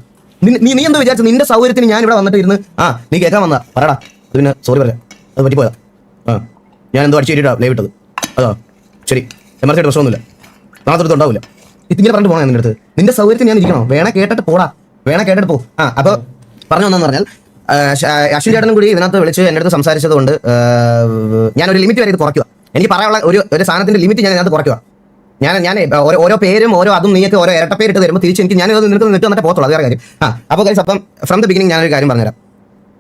S2: നീ എന്താ വിചാരിച്ചു? നിന്റെ സൗകര്യത്തിന് ഞാൻ ഇവിടെ വന്നിട്ട് ഇരുന്ന് നീ കേൾക്കാൻ വന്നാ പറയടാ. പിന്നെ സോറി പറയാം, അത് പറ്റിപ്പോയതാ. ഞാൻ എന്തോ അടിച്ചു കയറ്റിട്ടാ ലൈവ് ഇട്ടത്. അതാ ശരി, MRC പ്രശ്നമൊന്നുമില്ല, നാളത്തെ ഉണ്ടാവില്ല. ഇതിങ്ങനെ പറഞ്ഞിട്ട് പോകണം നിന്റെ അടുത്ത്. നിന്റെ സൗകര്യത്തിന് ഞാൻ ഇരിക്കണോ? വേണേ കേട്ടിട്ട് പോ. അപ്പോൾ പറഞ്ഞു വന്നെന്ന് പറഞ്ഞാൽ അശ്വിൻ ചേട്ടനും കൂടി ഇതിനകത്ത് വിളിച്ച് എൻ്റെ അടുത്ത് സംസാരിച്ചത് കൊണ്ട് ഞാനൊരു ലിമിറ്റ് വരെ ഇത് കുറയ്ക്കുക. എനിക്ക് പറയാനുള്ള ഒരു സാധനത്തിന്റെ ലിമിറ്റ് ഞാൻ ഇതിനകത്ത് കുറയ്ക്കുക. ഞാൻ ഓരോ പേരും ഓരോ അതും നീയൊക്കെ ഓരോ ഇരട്ട പേരിട്ട് തരുമ്പോൾ തിരിച്ച് എനിക്ക് ഞാൻ നിനക്ക് നിട്ട് വന്നിട്ട് പോകത്തുള്ളൂ. അതേ കാര്യം. അപ്പോൾ അപ്പം ഫ്രം ദ ബിഗിനിങ് ഞാനൊരു കാര്യം പറഞ്ഞുതരാം.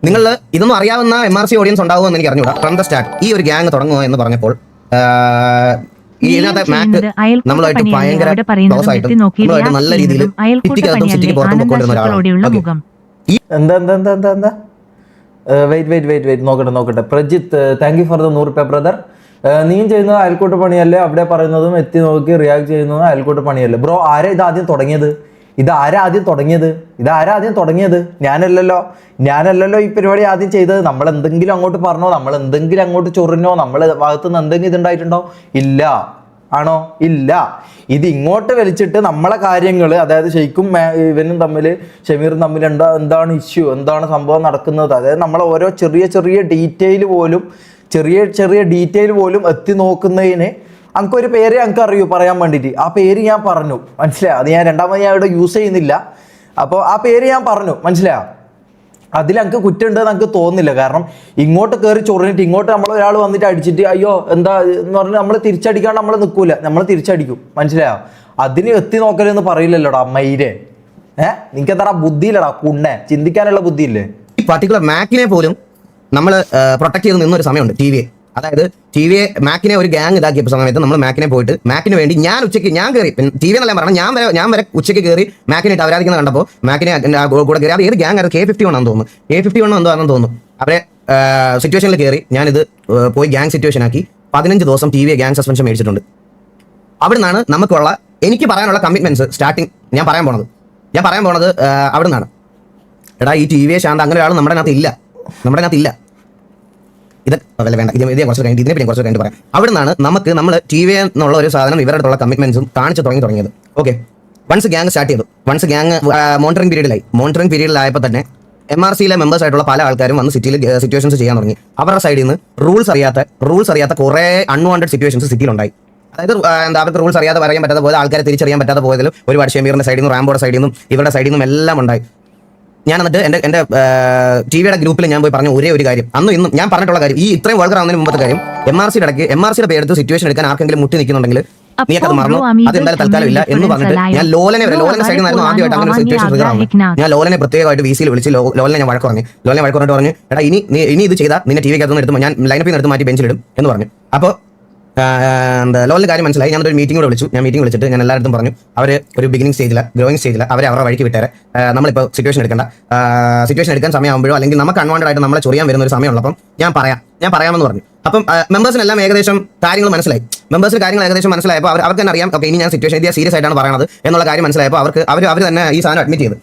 S2: നിങ്ങൾ ഇതൊന്നും അറിയാവുന്ന MRC ഓഡിയൻസ് ഉണ്ടാവുമോ എന്ന് എനിക്ക് അറിഞ്ഞൂടാ. ഫ്രം ദ സ്റ്റാർട്ട് ഈ ഒരു ഗ്യാങ് തുടങ്ങുമോ എന്ന് പറഞ്ഞപ്പോൾ ഇതിനകത്ത് മാറ്റ് നമ്മളായിട്ട് ഭയങ്കര ക്ലോസ് ആയിട്ടും നമ്മളായിട്ട് നല്ല രീതിയിൽ സിറ്റിക്കകത്തും സിറ്റിക്ക് പുറത്തും പൊയ്ക്കൊണ്ടിരുന്ന ഒരാളാണ്.
S1: എന്താ വെയിറ്റ് നോക്കട്ടെ. Prajith, thank you for the 100 രൂപ ബ്രദർ. നീയും ചെയ്യുന്നത് അയൽക്കൂട്ട പണിയല്ലേ? അവിടെ പറയുന്നതും എത്തി നോക്കി റിയാക്ട് ചെയ്യുന്നതും അയൽക്കൂട്ട പണിയല്ലേ? ബ്രോ, ആരാ ഇതാദ്യം തുടങ്ങിയത്? ഇതാദ്യം തുടങ്ങിയത്? ഞാനല്ലല്ലോ ഈ പരിപാടി ആദ്യം ചെയ്തത്. നമ്മൾ എന്തെങ്കിലും അങ്ങോട്ട് പറഞ്ഞോ, നമ്മൾ എന്തെങ്കിലും അങ്ങോട്ട് ചൊറിഞ്ഞോ, നമ്മളെ ഭാഗത്തുനിന്ന് എന്തെങ്കിലും ഇതുണ്ടായിട്ടുണ്ടോ? ഇല്ല. ആണോ? ഇല്ല. ഇത് ഇങ്ങോട്ട് വലിച്ചിട്ട് നമ്മളെ കാര്യങ്ങൾ, അതായത് ഷെയ്ക്കും ഇവനും തമ്മിൽ, ഷമീറും തമ്മിൽ എന്താണ് ഇഷ്യൂ, എന്താണ് സംഭവം നടക്കുന്നത്, അതായത് നമ്മളെ ഓരോ ചെറിയ ഡീറ്റെയിൽ പോലും എത്തി നോക്കുന്നതിന് എനിക്കൊരു പേര് എനിക്ക് അറിയൂ പറയാൻ വേണ്ടിയിട്ട്. ആ പേര് ഞാൻ പറഞ്ഞു, മനസ്സിലായോ? അത് ഞാൻ രണ്ടാമത് ഞാൻ ഇവിടെ യൂസ് ചെയ്യുന്നില്ല. അപ്പോൾ ആ പേര് ഞാൻ പറഞ്ഞു, മനസ്സിലായോ? അതിൽ എനിക്ക് കുറ്റമുണ്ടെന്ന് എനിക്ക് തോന്നുന്നില്ല. കാരണം ഇങ്ങോട്ട് കയറി ചൊറിഞ്ഞിട്ട് ഇങ്ങോട്ട് നമ്മൾ ഒരാൾ വന്നിട്ട് അടിച്ചിട്ട് അയ്യോ എന്താ എന്ന് പറഞ്ഞാൽ നമ്മൾ തിരിച്ചടിക്കാണ്ട് നമ്മൾ നിൽക്കൂല, നമ്മൾ തിരിച്ചടിക്കും. മനസ്സിലായോ? അതിന് എത്തി നോക്കലെന്ന് പറയില്ലല്ലോടാ മയിരെ. നിനക്ക് എന്താ ബുദ്ധിയില്ലടാ കുണ്ണെ, ചിന്തിക്കാനുള്ള ബുദ്ധിയില്ലേ?
S2: ഈ പർട്ടിക്കുലർ മാക്കിനെ പോലും നമ്മൾ പ്രൊട്ടക്ട് ചെയ്ത് നിന്നൊരു സമയമുണ്ട്. അതായത് TVയെ മാക്കിനെ ഒരു ഗ്യാങ് ഇതാക്കിയപ്പോൾ സമയത്ത് നമ്മൾ മാക്കിനെ പോയിട്ട് മാക്കിന് വേണ്ടി ഞാൻ കയറി TV എന്നല്ല പറഞ്ഞാൽ ഞാൻ വരെ ഉച്ചയ്ക്ക് കയറി മാക്കിനായിട്ട് അവരാധിക്കുന്നത് കണ്ടപ്പോൾ മാക്കിനെ കൂടെ കയറി. അത് ഏത് ഗ്യാങ്? അത് K51 ആണെന്ന് തോന്നുന്നു. K51 എന്തോ ആണെന്ന് തോന്നുന്നു. അവരെ സിറ്റുവേഷനിൽ കയറി ഞാനിത് പോയി ഗ്യാങ് സിറ്റുവേഷൻ ആക്കി 15 ദിവസം TVയെ ഗ്യാങ് സസ്പെൻഷൻ മേടിച്ചിട്ടുണ്ട്. അവിടെ നിന്നാണ് നമുക്കുള്ള എനിക്ക് പറയാനുള്ള കമ്മിറ്റ്മെന്റ്സ് സ്റ്റാർട്ടിങ് ഞാൻ പറയാൻ പോണത് അവിടെ നിന്നാണ്. എടാ ഈ TVയെ ശാന്ത അങ്ങനെ ഒരാൾ നമ്മുടെ അതിനകത്ത് ഇല്ല. ഇതല്ല വേണ്ട, ഇതേ കുറച്ച് കഴിഞ്ഞിട്ട് പറയാം. അവിടെ നിന്നാണ് നമ്മൾ TV എന്നുള്ള ഒരു സാധനം ഇവരുടെ അടുത്തുള്ള കമ്മിറ്റ്മെന്റ്സും കാണിച്ചു തുടങ്ങിയത്. ഓക്കെ, വൺസ് ഗ്യാങ് സ്റ്റാർട്ട് ചെയ്തു. വൺസ് ഗ്യാങ് മോണിറ്ററിംഗ് പീരീഡിലായപ്പോൾ തന്നെ MRCയിലെ മെമ്പേഴ്സ് ആയിട്ടുള്ള പല ആൾക്കാരും വന്ന് സിറ്റിയിൽ സിറ്റുവേഷൻസ് ചെയ്യാൻ തുടങ്ങി. അവരുടെ സൈഡിൽ നിന്ന് റൂൾസ് അറിയാത്ത കുറേ അൺവാണ്ടഡ് സിറ്റുവേഷൻസ് സിറ്റിയിലുണ്ടായി. അതായത് എന്താ അവർക്ക് റൂൾസ് അറിയാതെ പറയാൻ പറ്റാതെ പോയത്, ആൾക്കാരെ തിരിച്ചറിയാൻ പറ്റാതെ പോയതിലും ഒരുപാട് ഷമീറിന്റെ സൈഡിൽ നിന്നും റാംബോയുടെ സൈഡിൽ നിന്നും ഇവരുടെ സൈഡിൽ നിന്നും എല്ലാം ഉണ്ടായി. ഞാൻ എന്നിട്ട് എൻ്റെ ടിവിയുടെ ഗ്രൂപ്പിൽ ഞാൻ പോയി പറഞ്ഞ ഒരേ ഒരു കാര്യം, അന്നും ഇന്നും ഞാൻ പറഞ്ഞിട്ടുള്ള കാര്യം, ഈ ഇത്രയും വൾഗർ ആവുന്നതിന് മുമ്പത്തെ കാര്യം, MRCയുടെ ഇടയ്ക്ക് MRCയുടെ പേരെടുത്ത് സിറ്റുവേഷൻ എടുക്കാൻ ആർക്കെങ്കിലും മുട്ടി നിൽക്കുന്നുണ്ടെങ്കിൽ നീക്കത് മറന്നു, അത് എന്തായാലും തൽക്കാലം ഇല്ല എന്ന് പറഞ്ഞിട്ട് ഞാൻ ലോലനെ സൈഡിൽ നിന്നായിരുന്നു ആദ്യമായിട്ട് അങ്ങനെ ഒരു സിറ്റുവേഷൻ ട്രിഗർ ആവുന്നത്. ഞാൻ ലോലനെ പ്രത്യേകമായിട്ട് VC-യിൽ വിളിച്ച് ലോലനെ ഞാൻ വഴക്ക് പറഞ്ഞു. ലോലനെ വഴക്ക് പറഞ്ഞിട്ട് പറഞ്ഞു, എടാ ഇനി ഇത് ചെയ്താൽ നിന്നെ ടിവിക്കകത്ത് എടുത്ത് ഞാൻ ലൈനപ്പിൽ നിന്ന് എടുത്ത് മാറ്റി ബെഞ്ചിലിടും എന്ന് പറഞ്ഞു. അപ്പോൾ എന്താ ലോലിന്റെ കാര്യം മനസ്സിലായി. ഞാൻ ഒരു മീറ്റിംഗ് കൂടെ വിളിച്ചു. ഞാൻ മീറ്റിംഗ് വിളിച്ചിട്ട് ഞാൻ എല്ലായിടത്തും പറഞ്ഞു, അവർ ഒരു ബിഗിനിങ് സ്റ്റേജില്ല, ഗ്രോയിങ് സ്റ്റേജില്ല, അവരുടെ വഴിക്ക് വിട്ടേരെ, നമ്മളിപ്പോൾ സിറ്റുവേഷൻ എടുക്കേണ്ട, സിറ്റുവേഷൻ എടുക്കാൻ സമയമാകുമ്പോഴോ അല്ലെങ്കിൽ നമുക്ക് അൺവാണ്ടഡ് ആയിട്ട് നമ്മളെ ചൊറിയാൻ വരുന്ന ഒരു സമയമുള്ളപ്പം ഞാൻ പറയാമെന്ന് പറഞ്ഞു. അപ്പം മെമ്പേഴ്സിനെല്ലാം ഏകദേശം കാര്യങ്ങൾ മനസ്സിലായി. മെമ്പേഴ്സിന് കാര്യങ്ങൾ ഏകദേശം മനസ്സിലായപ്പോൾ അവർക്ക് തന്നെ അറിയാം, ഓക്കെ ഇനി ഞാൻ സിറ്റുവേഷൻ ഇത് സീരിയസ് ആയിട്ടാണ് പറയുന്നത് എന്നുള്ള കാര്യം മനസ്സിലായപ്പോൾ അവർ തന്നെ ഈ സാധനം അഡ്മിറ്റ് ചെയ്ത്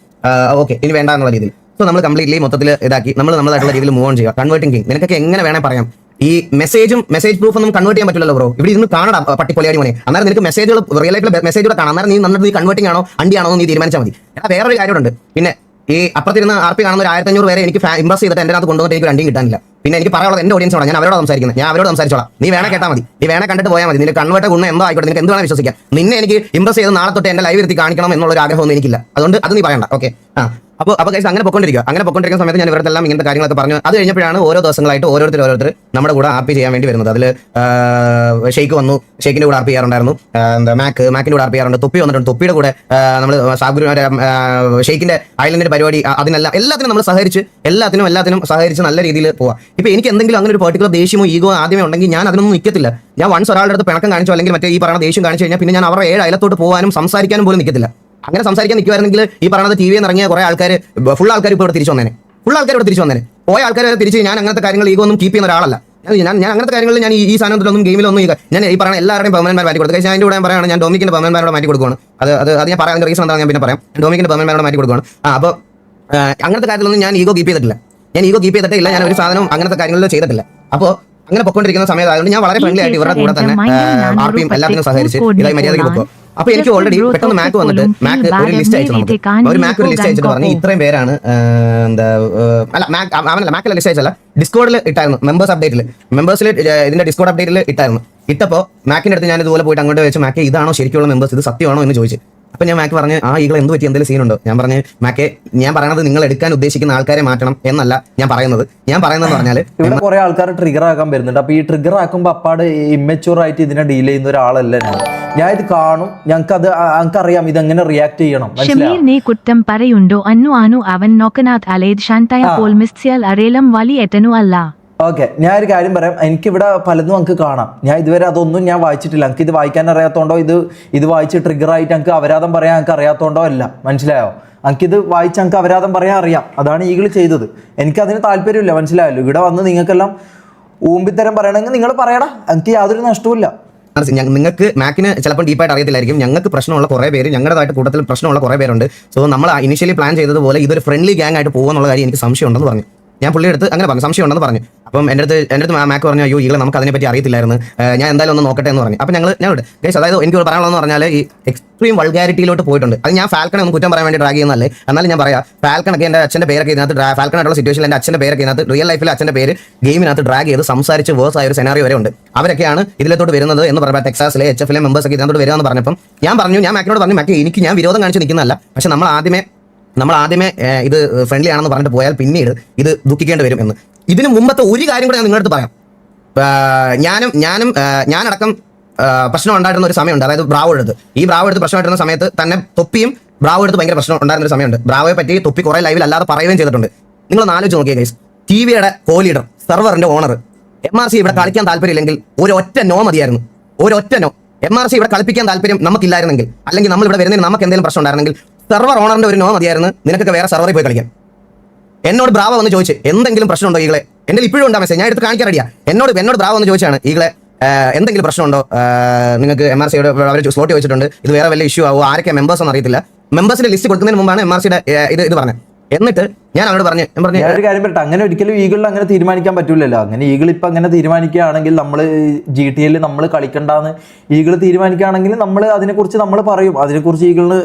S2: ഓക്കെ ഇനി വേണ്ട എന്നുള്ള രീതിയിൽ. സോ നമ്മൾ കംപ്ലീറ്റ്ലി മൊത്തത്തിൽ ഇതാക്കി നമ്മളായിട്ടുള്ള രീതിയിൽ മൂവ് ഓൺ ചെയ്യുക. കൺവേർട്ടിംഗ് കിങ് നിനക്കൊക്കെ എങ്ങനെ വേണേ പറയാം. ഈ മെസ്സേജ് പ്രൂഫ് ഒന്നും കൺവേർട്ട് ചെയ്യാൻ പറ്റില്ലല്ലോ ബ്രോ. ഇവിടെ ഇരുന്ന് കാണാം പട്ടിപ്പൊളിയാടി മോനെ. അന്നേരം നിനക്ക് മെസ്സേജുകൾ റിയൽ ലൈഫിലെ മെസ്സേജുകൾ കാണാം. അന്നേരം നീ നന്നിട്ട് നീ കൺവേർട്ടിംഗ് ആണോ അണ്ടിയാണോ നീ തീരുമാനിച്ചാൽ മതി. വേറൊരു കാര്യമുണ്ട്. പിന്നെ ഈ അപ്പുറത്തിരുന്ന് RP കാണുന്ന ഒരു 1500 പേരെ എനിക്ക് ഇംപ്രസ് ചെയ്തിട്ട് എൻ്റെ അകത്ത് കൊണ്ടുവന്നിട്ട് എനിക്ക് രണ്ടിയും കിട്ടാനില്ല. പിന്നെ എനിക്ക് പറയാനുള്ളത് എൻ്റെ ഓഡിയൻസോടാണ്. ഞാൻ അവരോട് സംസാരിക്കുന്നത്. ഞാൻ അവരോട് സംസാരിച്ചോളാം. നീ വേണേ കേട്ടാൽ മതി, നീ വേണേ കണ്ടിട്ട് പോയാൽ മതി. നിനക്ക് കൺവേർട്ട് ഗുണം എന്തോ ആയിക്കോട്ടെ, നിനക്ക് എന്ത് വേണം വിശ്വസിക്കാം. നിന്നെ എനിക്ക് ഇംപ്രസ് ചെയ്ത് നാളെ തൊട്ട് എൻ്റെ ലൈവ് ഇരുത്തി കാണിക്കണം എന്നുള്ളൊരു ആഗ്രഹമൊന്നും എനിക്കില്ല. അതുകൊണ്ട് അത് നീ പറയണ്ട. ഓക്കെ അപ്പോൾ ഗൈസ് അങ്ങനെ പൊക്കൊണ്ടിരിക്കുന്ന സമയത്ത് ഞാൻ ഇവരെല്ലാം ഇങ്ങനത്തെ കാര്യങ്ങളൊക്കെ പറഞ്ഞു. അത് കഴിഞ്ഞപ്പോഴാണ് ഓരോ ദിവസങ്ങളായിട്ട് ഓരോരുത്തർ നമ്മുടെ കൂടെ RP ചെയ്യാൻ വേണ്ടി വരുന്നത്. അതിൽ ഷെയ്ക്ക് വന്നു, ഷെയ്ക്കിന്റെ കൂടെ RP ചെയ്യാറുണ്ടായിരുന്നു. എന്താ മാക്കിന്റെ കൂടെ RP ചെയ്യാറുണ്ട്. തൊപ്പി വന്നിട്ടുണ്ട്. തൊപ്പിയുടെ കൂടെ നമ്മൾ സാബുരു ഷെയ്ക്കിന്റെ ഐലൻഡിന്റെ പരിപാടി, എല്ലാത്തിനും നമ്മൾ സഹകരിച്ച് എല്ലാത്തിനും സഹകരിച്ച് നല്ല രീതിയിൽ പോവാം. ഇപ്പൊ എനിക്ക് എന്തെങ്കിലും അങ്ങനെ ഒരു പെർട്ടിക്കുലർ ദേഷ്യമോ ഈഗോ ആദ്യമേ ഉണ്ടെങ്കിൽ ഞാൻ അതിനൊന്നും നിൽക്കത്തില്ല. ഞാൻ വൺസ് ഒരാളുടെ അടുത്ത് പിണക്കം കാണിച്ചോ അല്ലെങ്കിൽ മറ്റേ ഈ പറയുന്ന ദേഷ്യം കാണിച്ചു കഴിഞ്ഞാൽ പിന്നെ ഞാൻ അവരുടെ 7 അയലത്തോട്ട് പോകാനും സംസാരിക്കാനും പോലും നിൽക്കത്തില്ല. അങ്ങനെ സംസാരിക്കാൻ നിൽക്കുവായിരുന്നെങ്കിൽ ഈ പറയുന്നത് TV ഇറങ്ങിയ കുറെ ആൾക്കാർ ഫുൾ ആൾക്കാർ ഇപ്പോൾ ഇവിടെ തിരിച്ചു വന്നേനെ. പോയ ആൾക്കാർ തിരിച്ച് ഞാൻ അങ്ങനത്തെ കാര്യങ്ങൾ ഈഗോ ഒന്നും കീപ്പ് ചെയ്യുന്ന ഒരാളല്ല. ഞാൻ അങ്ങനത്തെ കാര്യങ്ങളിൽ ഞാൻ ഈ സാധനത്തിലൊന്നും ഗെയിമിലൊന്നും ഞാൻ ഈ പറയുന്ന എല്ലാവരുടെയും പെർമനന്റ് മാറ്റി കൊടുക്കുക. ഞാൻ അതിൻ്റെ കൂടെ പറയുകയാണ്, ഞാൻ ഡൊമിനിക്കിന്റെ പെർമനന്റ് മാറ്റി കൊടുക്കുകയാണ്. അത് ഞാൻ പറയാൻ റീസൺ എന്താണെന്ന് ഞാൻ പിന്നെ പറയാം. ഡൊമിനിക്കിന്റെ പെർമനന്റ് മാറ്റി കൊടുക്കുകയാണ്. അപ്പോൾ അങ്ങനത്തെ കാര്യത്തിലൊന്നും ഞാൻ ഈഗോ കീപ്പ് ചെയ്തിട്ടില്ല. ഞാൻ ഒരു സാധനം അങ്ങനത്തെ കാര്യങ്ങളിൽ ചെയ്തിട്ടില്ല. അപ്പോൾ അങ്ങനെ പൊക്കൊണ്ടിരിക്കുന്ന സമയത്തായതുകൊണ്ട് ഞാൻ വളരെ ഫ്രണ്ട്ലി ആയിട്ട് ഇവരുടെ കൂടെ തന്നെ RPയും എല്ലാത്തിനും സഹകരിച്ച് ഇതായി മര്യാദയ്ക്ക് പൊക്കോ. അപ്പൊ എനിക്ക് ഓൾറെഡി പെട്ടെന്ന് മാക്ക് വന്നിട്ട് മാക്ക് ഒരു ലിസ്റ്റ് അയച്ചു. നമുക്ക് ഒരു ലിസ്റ്റ് അയച്ചിട്ട് പറഞ്ഞു ഇത്രയും പേരാണ് മാക്കിലെ ലിസ്റ്റ് അയച്ചല്ല, ഡിസ്കോഡിൽ ഇട്ടായിരുന്നു. മെമ്പേഴ്സിൽ ഇതിന്റെ ഡിസ്കോഡ് അപ്ഡേറ്റിൽ ഇട്ടായിരുന്നു. ഇട്ടപ്പോൾ മാക്കിന്റെ അടുത്ത് ഞാൻ ഇതുപോലെ പോയിട്ട് അങ്ങോട്ട് വെച്ച് മാക്ക് ഇതാണോ ശരിക്കുള്ള മെമ്പേഴ്സ്, ഇത് സത്യമാണോ എന്ന് ചോദിച്ചു. അപ്പൊ ഞാൻ മാക്ക് പറഞ്ഞ് ഈകൾ എന്ത് പറ്റി, എന്തെങ്കിലും സീനുണ്ടോ? ഞാൻ പറഞ്ഞ് മാക്കെ ഞാൻ പറയുന്നത് നിങ്ങൾ എടുക്കാൻ ഉദ്ദേശിക്കുന്ന ആൾക്കാരെ മാറ്റണം എന്നല്ല ഞാൻ പറയുന്നത് പറഞ്ഞാൽ
S1: ഇവിടെ കുറെ ആൾക്കാർ ട്രിഗർ ആക്കാൻ വരുന്നുണ്ട്. അപ്പൊ ഈ ട്രിഗർ ആക്കുമ്പോൾ അപ്പാട് ഇമ്മച്യൂർ ആയിട്ട് ഇതിനെ ഡീൽ ചെയ്യുന്ന ഒരാളല്ല ഞാൻ ഇത് കാണും. ഞങ്ങൾക്കറിയാം ഇതെങ്ങനെ റിയാക്ട് ചെയ്യണം.
S3: ഷമീറിനെ കുറ്റം പറയുണ്ടോ അന്നു അവൻ നോക്കനാഥ് അലേദ് ഷാന്തായ പോൽ മിസ്റ്റിയൽ അറേലം വലി എത്തനു അല്ല.
S1: ഓക്കെ, ഞാൻ ഒരു കാര്യം പറയാം. എനിക്കിവിടെ പലതും നമുക്ക് കാണാം. ഞാൻ ഇതുവരെ അതൊന്നും ഞാൻ വായിച്ചിട്ടില്ല. എനിക്ക് ഇത് വായിക്കാൻ അറിയാത്തോണ്ടോ ഇത് വായിച്ച് ട്രിഗർ ആയിട്ട് എനിക്ക് അപരാധം പറയാൻ എനിക്ക് അറിയാത്തോണ്ടോ അല്ല. മനസ്സിലായോ? എനിക്കിത് വായിച്ച് എനിക്ക് അപരാധം പറയാൻ അറിയാം. അതാണ് ഈകൾ ചെയ്തത്. എനിക്കതിന് താല്പര്യമില്ല. മനസ്സിലായല്ലോ? ഇവിടെ വന്ന് നിങ്ങൾക്കെല്ലാം ഊമ്പിത്തരം പറയണമെങ്കിൽ നിങ്ങൾ പറയടാ, എനിക്ക് യാതൊരു നഷ്ടവുമില്ല.
S2: നിങ്ങൾക്ക് മാക്കിന് ചിലപ്പോൾ ഡീപ്പായിട്ട് അറിയത്തില്ലായിരിക്കും. ഞങ്ങൾക്ക് പ്രശ്നമുള്ള കുറേ പേര്, ഞങ്ങളുടേതായിട്ട് കൂട്ടത്തിൽ പ്രശ്നമുള്ള കുറേ പേരുണ്ട്. സോ നമ്മൾ ഇനിഷ്യലി പ്ലാൻ ചെയ്തതുപോലെ ഇതൊരു ഫ്രണ്ട്ലി ഗ്യാങ് ആയിട്ട് പോകുമെന്നുള്ള കാര്യം എനിക്ക് സംശയം ഉണ്ടെന്ന് പറഞ്ഞു. ഞാൻ പുള്ളിയുടെ അടുത്ത് അങ്ങനെ പറഞ്ഞു, സംശയം ഉണ്ടെന്ന് പറഞ്ഞു. അപ്പം എൻ്റെ അടുത്ത് മാക്ക് പറഞ്ഞു, അയ്യോ ഈകളെ നമുക്ക് അതിനെപ്പറ്റി അറിയത്തില്ലായിരുന്നു, ഞാൻ എന്തായാലും ഒന്ന് നോക്കട്ടെ എന്ന് പറഞ്ഞു. അപ്പം ഞാൻ ഗൈസ്, അതായത് എനിക്ക് പറയാനുള്ളതെന്ന് പറഞ്ഞാൽ ഈ എക്സ്ട്രീം വൾഗാരിറ്റിയിലോട്ട് പോയിട്ടുണ്ട്. അത് ഞാൻ ഫാൽക്കണെ ഒന്ന് കുറ്റം പറയാൻ വേണ്ടി ഡ്രാഗ് ചെയ്യുന്നതല്ലേ. എന്നാലും ഞാൻ പറയാം, ഫാൽക്കണൊക്കെ എൻ്റെ അച്ഛൻ്റെ പേരൊക്കെ ഇതിനകത്ത് ഫാൽക്കണായിട്ടുള്ള സിറ്റുവേഷനിൽ എൻ്റെ അച്ഛൻ്റെ പേരൊക്കെ ഇതിനകത്ത് റിയൽ ലൈഫിൽ അച്ഛൻ്റെ പേര് ഗെയിമിനകത്ത് ഡ്രാഗ് ചെയ്ത് സംസാരിച്ച് വേഴ്സ് ആയ ഒരു സെനാറിയോ വരെ ഉണ്ട്. അവരൊക്കെയാണ് ഇതിലോട്ട് വരുന്നത് എന്ന് പറയുമ്പോൾ ടെക്സാസിലെ HF മെമ്പേഴ്സ് ഒക്കെ ഇതിനകത്തോട്ട് വരുമെന്ന് പറഞ്ഞപ്പം ഞാൻ മാക്കിനോട് പറഞ്ഞു, മാക്കി എനിക്ക് ഞാൻ വിരോധം കാണിച്ച് നിൽക്കുന്നതല്ല, പക്ഷെ നമ്മൾ ആദ്യമേ ഇത് ഫ്രണ്ട്ലി ആണെന്ന് പറഞ്ഞിട്ട് പോയാൽ പിന്നീട് ഇത് ദുഃഖിക്കേണ്ടി വരും എന്ന്. ഇതിന് മുമ്പത്തെ ഒരു കാര്യം കൂടെ ഞാൻ നിങ്ങളുടെ അടുത്ത് പറയാം. ഞാനടക്കം പ്രശ്നം ഉണ്ടായിരുന്ന ഒരു സമയമുണ്ട്. അതായത് ബ്രാവോ എടുത്ത് പ്രശ്നമായിട്ടിരുന്ന സമയത്ത് തന്നെ തൊപ്പിയും ബ്രാവോ എടുത്ത് ഭയങ്കര പ്രശ്നം ഉണ്ടായിരുന്ന ഒരു സമയമുണ്ട്. ബ്രാവോയെ പറ്റി തൊപ്പി കുറേ ലൈവിൽ അല്ലാതെ പറയുകയും ചെയ്തിട്ടുണ്ട്. നിങ്ങളൊന്ന് ആലോചിച്ച് നോക്കിയേ ഗൈസ്, TVയുടെ co-leader, സെർവറിന്റെ ഓണർ, MRC ഇവിടെ കളിക്കാൻ താല്പര്യമില്ലെങ്കിൽ ഒരൊറ്റ നോ മതിയായിരുന്നു. MRC ഇവിടെ കളിപ്പിക്കാൻ താല്പര്യം നമുക്കില്ലായിരുന്നെങ്കിൽ, അല്ലെങ്കിൽ നമ്മൾ ഇവിടെ വരുന്നതിന് നമുക്ക് എന്തെങ്കിലും പ്രശ്നം ഉണ്ടായിരുന്നെങ്കിൽ സെർവർ ഓണറിന്റെ ഒരു നോ മതിയായിരുന്നു നിനക്കൊക്കെ വേറെ സെർവറിൽ പോയി കളിക്കാം. എന്നോട് ബ്രാവോ വന്ന് ചോദിച്ചു എന്തെങ്കിലും പ്രശ്നമുണ്ടോ ഈകളെ, എൻ്റെ ഇപ്പോഴും ഉണ്ടാ മെസ്സേജ്, ഞാൻ എടുത്ത് കാണിക്കാൻ റെഡിയാ. എന്നോട് ബ്രാവോ വന്ന് ചോദിച്ചാണ് ഈകളെ എന്തെങ്കിലും പ്രശ്നമുണ്ടോ, നിങ്ങൾക്ക് MRCയുടെ അവർ സ്ലോട്ട് വെച്ചിട്ടുണ്ട്, ഇത് വേറെ വല്ല ഇഷ്യൂ ആവോ, ആരൊക്കെ മെമ്പേഴ്സ് എന്ന് അറിയത്തില്ല. മെമ്പേഴ്സിന്റെ ലിസ്റ്റ് കൊടുക്കുന്നതിന് മുമ്പാണ് MRCയുടെ ഇത് പറഞ്ഞത്. എന്നിട്ട് ഞാൻ അവരോട് പറഞ്ഞു
S1: ഒരു കാര്യം പറയട്ടെ, അങ്ങനെ ഒരിക്കലും ഈഗിളിൽ അങ്ങനെ തീരുമാനിക്കാൻ പറ്റൂലല്ലോ. അങ്ങനെ ഈഗിൾ ഇപ്പം അങ്ങനെ തീരുമാനിക്കുകയാണെങ്കിൽ നമ്മൾ GTA നമ്മൾ കളിക്കണ്ടെന്ന് ഈഗിൾ തീരുമാനിക്കുകയാണെങ്കിൽ നമ്മൾ അതിനെക്കുറിച്ച് നമ്മൾ പറയും. അതിനെക്കുറിച്ച് ഈഗിളിന്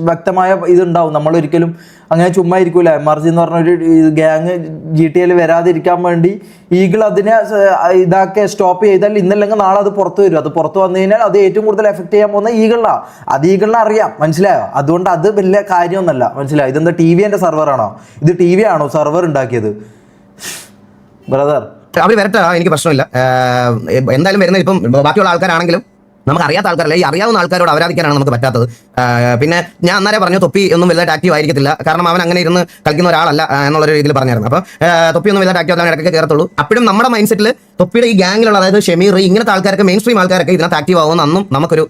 S1: വ്യക്തമായ ഇതുണ്ടാവും. നമ്മൾ ഒരിക്കലും അങ്ങനെ ചുമ്മാ ഇരിക്കൂല. MRC എന്ന് പറഞ്ഞ ഒരു ഗ്യാങ് GTA വരാതിരിക്കാൻ വേണ്ടി ഈഗിൾ അതിനെ ഇതാക്കി സ്റ്റോപ്പ് ചെയ്താൽ ഇന്നല്ലെങ്കിൽ നാളെ അത് പുറത്ത് വരും. അത് പുറത്ത് വന്നു കഴിഞ്ഞാൽ അത് ഏറ്റവും കൂടുതൽ എഫക്ട് ചെയ്യാൻ പോകുന്ന ഈഗിളിലാണ്. അത് ഈഗിളിനെ അറിയാം, മനസ്സിലായോ? അതുകൊണ്ട് അത് വലിയ കാര്യമൊന്നുമല്ല, മനസ്സിലായോ? ഇതെന്താ TV സെർവറാണോ? ഇത് TV ആണോ സെർവർ ഉണ്ടാക്കിയത്? ബ്രദർ
S2: അവർ വരട്ടെ, എനിക്ക് പ്രശ്നമില്ല. എന്തായാലും വരുന്നത് ഇപ്പം ബാക്കിയുള്ള ആൾക്കാരാണെങ്കിലും നമുക്ക് അറിയാത്ത ആൾക്കാരല്ല, ഈ അറിയാവുന്ന ആൾക്കാരോട് അവരാധിക്കാനാണ് നമുക്ക് പറ്റാത്തത്. പിന്നെ ഞാൻ അന്നേരം പറഞ്ഞു തൊപ്പി ഒന്നും വലുതായിട്ട് ആക്റ്റീവ് ആയിരിക്കത്തില്ല, കാരണം അവൻ അങ്ങനെ ഇരുന്ന് കളിക്കുന്ന ഒരാളല്ല എന്നുള്ളൊരു രീതിയിൽ പറഞ്ഞായിരുന്നു. അപ്പോൾ തൊപ്പി ഒന്നും വലുതായിട്ട് ആക്റ്റീവ് ആകാൻ ഇടയ്ക്ക് കയറത്തുള്ളൂ. അപ്പോഴും നമ്മുടെ മൈൻഡ് സെറ്റിൽ തൊപ്പിയുടെ ഈ ഗ്യാങ്ങിലുള്ള, അതായത് ഷമീർ, ഇങ്ങനത്തെ ആൾക്കാരൊക്കെ, മെയിൻ സ്ട്രീം ആൾക്കാരൊക്കെ ഇതിനകത്ത് ആക്റ്റീവ് ആവുമെന്ന് അന്നും നമുക്കൊരു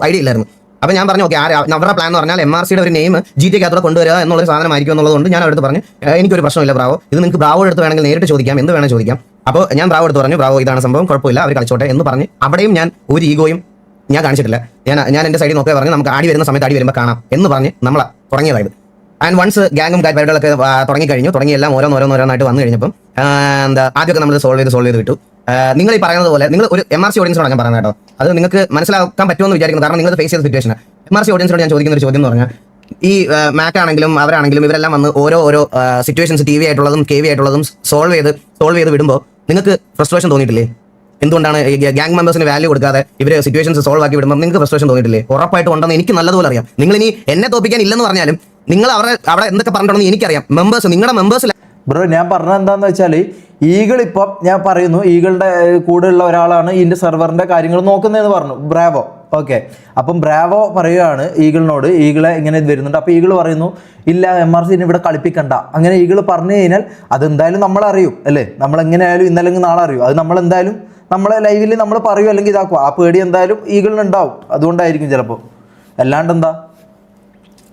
S2: ഐഡിയ ഇല്ലായിരുന്നു. അപ്പോൾ ഞാൻ പറഞ്ഞു ഓക്കെ, അവരുടെ പ്ലാൻ എന്ന് പറഞ്ഞാൽ MRCയുടെ ഒരു നെയിം GTA കൊണ്ടുവരിക എന്നുള്ളൊരു സാധനമായിരിക്കും എന്നുള്ളതുകൊണ്ട് ഞാൻ അവരുടെ പറഞ്ഞു എനിക്കൊരു പ്രശ്നമില്ല ബ്രാവോ, ഇത് നിങ്ങൾക്ക് ബ്രാവോ എടുത്ത് വേണമെങ്കിൽ നേരിട്ട് ചോദിക്കാം, എന്ത് വേണം ചോദിക്കാം. അപ്പോൾ ഞാൻ ബ്രാവോ എടുത്ത് പറഞ്ഞു ബ്രാവോ ഇതാണ് സംഭവം, കുഴപ്പമില്ല, അവർ കളിച്ചോട്ടെ എന്ന് പറഞ്ഞ് അവിടെയും ഞാൻ ഒരു ഈഗോയും ഞാൻ കാണിച്ചിട്ടില്ല. ഞാൻ എൻ്റെ സൈഡിൽ നോക്കി പറഞ്ഞു നമുക്ക് ആടി വരുന്ന സമയത്ത് ആടി വരുമ്പോൾ കാണാം എന്ന് പറഞ്ഞ് നമ്മൾ തുടങ്ങിയതായത്. ആൻഡ് വൺസ് ഗ്യാങ്ങും പരിപാടികളൊക്കെ തുടങ്ങി എല്ലാം ഓരോന്നായിട്ട് വന്നു കഴിഞ്ഞപ്പം ആദ്യമൊക്കെ നമ്മൾ സോൾവ് ചെയ്ത് വിട്ടു. നിങ്ങൾ ഈ പറയുന്നത് പോലെ നിങ്ങൾ ഒരു MRC ഓഡിയൻസിനോട് ഞാൻ പറയുന്നത് കേട്ടോ, അത് നിങ്ങൾക്ക് മനസ്സിലാക്കാൻ പറ്റുമെന്ന് വിചാരിക്കുന്നു, കാരണം നിങ്ങൾ ഫേസ് ചെയ്ത സിറ്റുവേഷൻ. MRC ഓഡിയൻസിനോട് ഞാൻ ചോദിക്കുന്ന ഒരു ചോദ്യം എന്ന് പറഞ്ഞാൽ, ഈ മാക് ആണെങ്കിലും അവരാണെങ്കിലും ഇവരെല്ലാം വന്ന് ഓരോ സിറ്റുവേഷൻസ് TV ആയിട്ടുള്ളതും KV ആയിട്ടുള്ളതും സോൾവ് ചെയ്ത് വിടുമ്പോൾ നിങ്ങൾക്ക് ഫ്രസ്ട്രേഷൻ തോന്നിയിട്ടില്ലേ? എന്തുകൊണ്ടാണ് ഗ്യാങ് മെമ്പേഴ്സിന് വാല്യൂ കൊടുക്കാതെ ഇവർ സിറ്റുവേഷൻസ് സോൾവ് ആക്കി വിടുമ്പോൾ നിങ്ങൾക്ക് ഫ്രസ്ട്രേഷൻ തോന്നിയിട്ടില്ലേ? ഉറപ്പായിട്ട് ഉണ്ടെന്ന് എനിക്ക് നല്ലതുപോലെ അറിയാം. നിങ്ങൾ ഇനി എന്നെ തോപ്പിക്കാൻ ഇല്ലെന്ന് പറഞ്ഞാലും നിങ്ങൾ അവിടെ എന്തൊക്കെ പറഞ്ഞിട്ടുണ്ടെന്ന് എനിക്കറിയാം. നിങ്ങളുടെ മെമ്പേഴ്സ്
S1: ബ്രോ, ഞാൻ പറഞ്ഞത് എന്താണെന്ന് വെച്ചാൽ ഈഗിൾ ഇപ്പം ഞാൻ പറയുന്നു ഈഗിളുടെ കൂടെ ഉള്ള ഒരാളാണ് ഇതിൻ്റെ സെർവറിൻ്റെ കാര്യങ്ങൾ നോക്കുന്നതെന്ന് പറഞ്ഞു, ബ്രാവോ. ഓക്കെ, അപ്പം ബ്രാവോ പറയുകയാണ് ഈഗിളിനോട്, ഈഗിളെ ഇങ്ങനെ വരുന്നുണ്ട്. അപ്പോൾ ഈഗിൾ പറയുന്നു ഇല്ല MRC ഇവിടെ കളിപ്പിക്കണ്ട. അങ്ങനെ ഈഗിൾ പറഞ്ഞു കഴിഞ്ഞാൽ അതെന്തായാലും നമ്മളറിയും അല്ലേ, നമ്മളെങ്ങനെയായാലും ഇന്നല്ലെങ്കിൽ നാളെ അറിയും. അത് നമ്മളെന്തായാലും നമ്മളെ ലൈവിൽ നമ്മൾ പറയും അല്ലെങ്കിൽ ഇതാക്കും. ആ പേടി എന്തായാലും ഈഗിളിനുണ്ടാവും, അതുകൊണ്ടായിരിക്കും ചിലപ്പോൾ. അല്ലാണ്ട് എന്താ,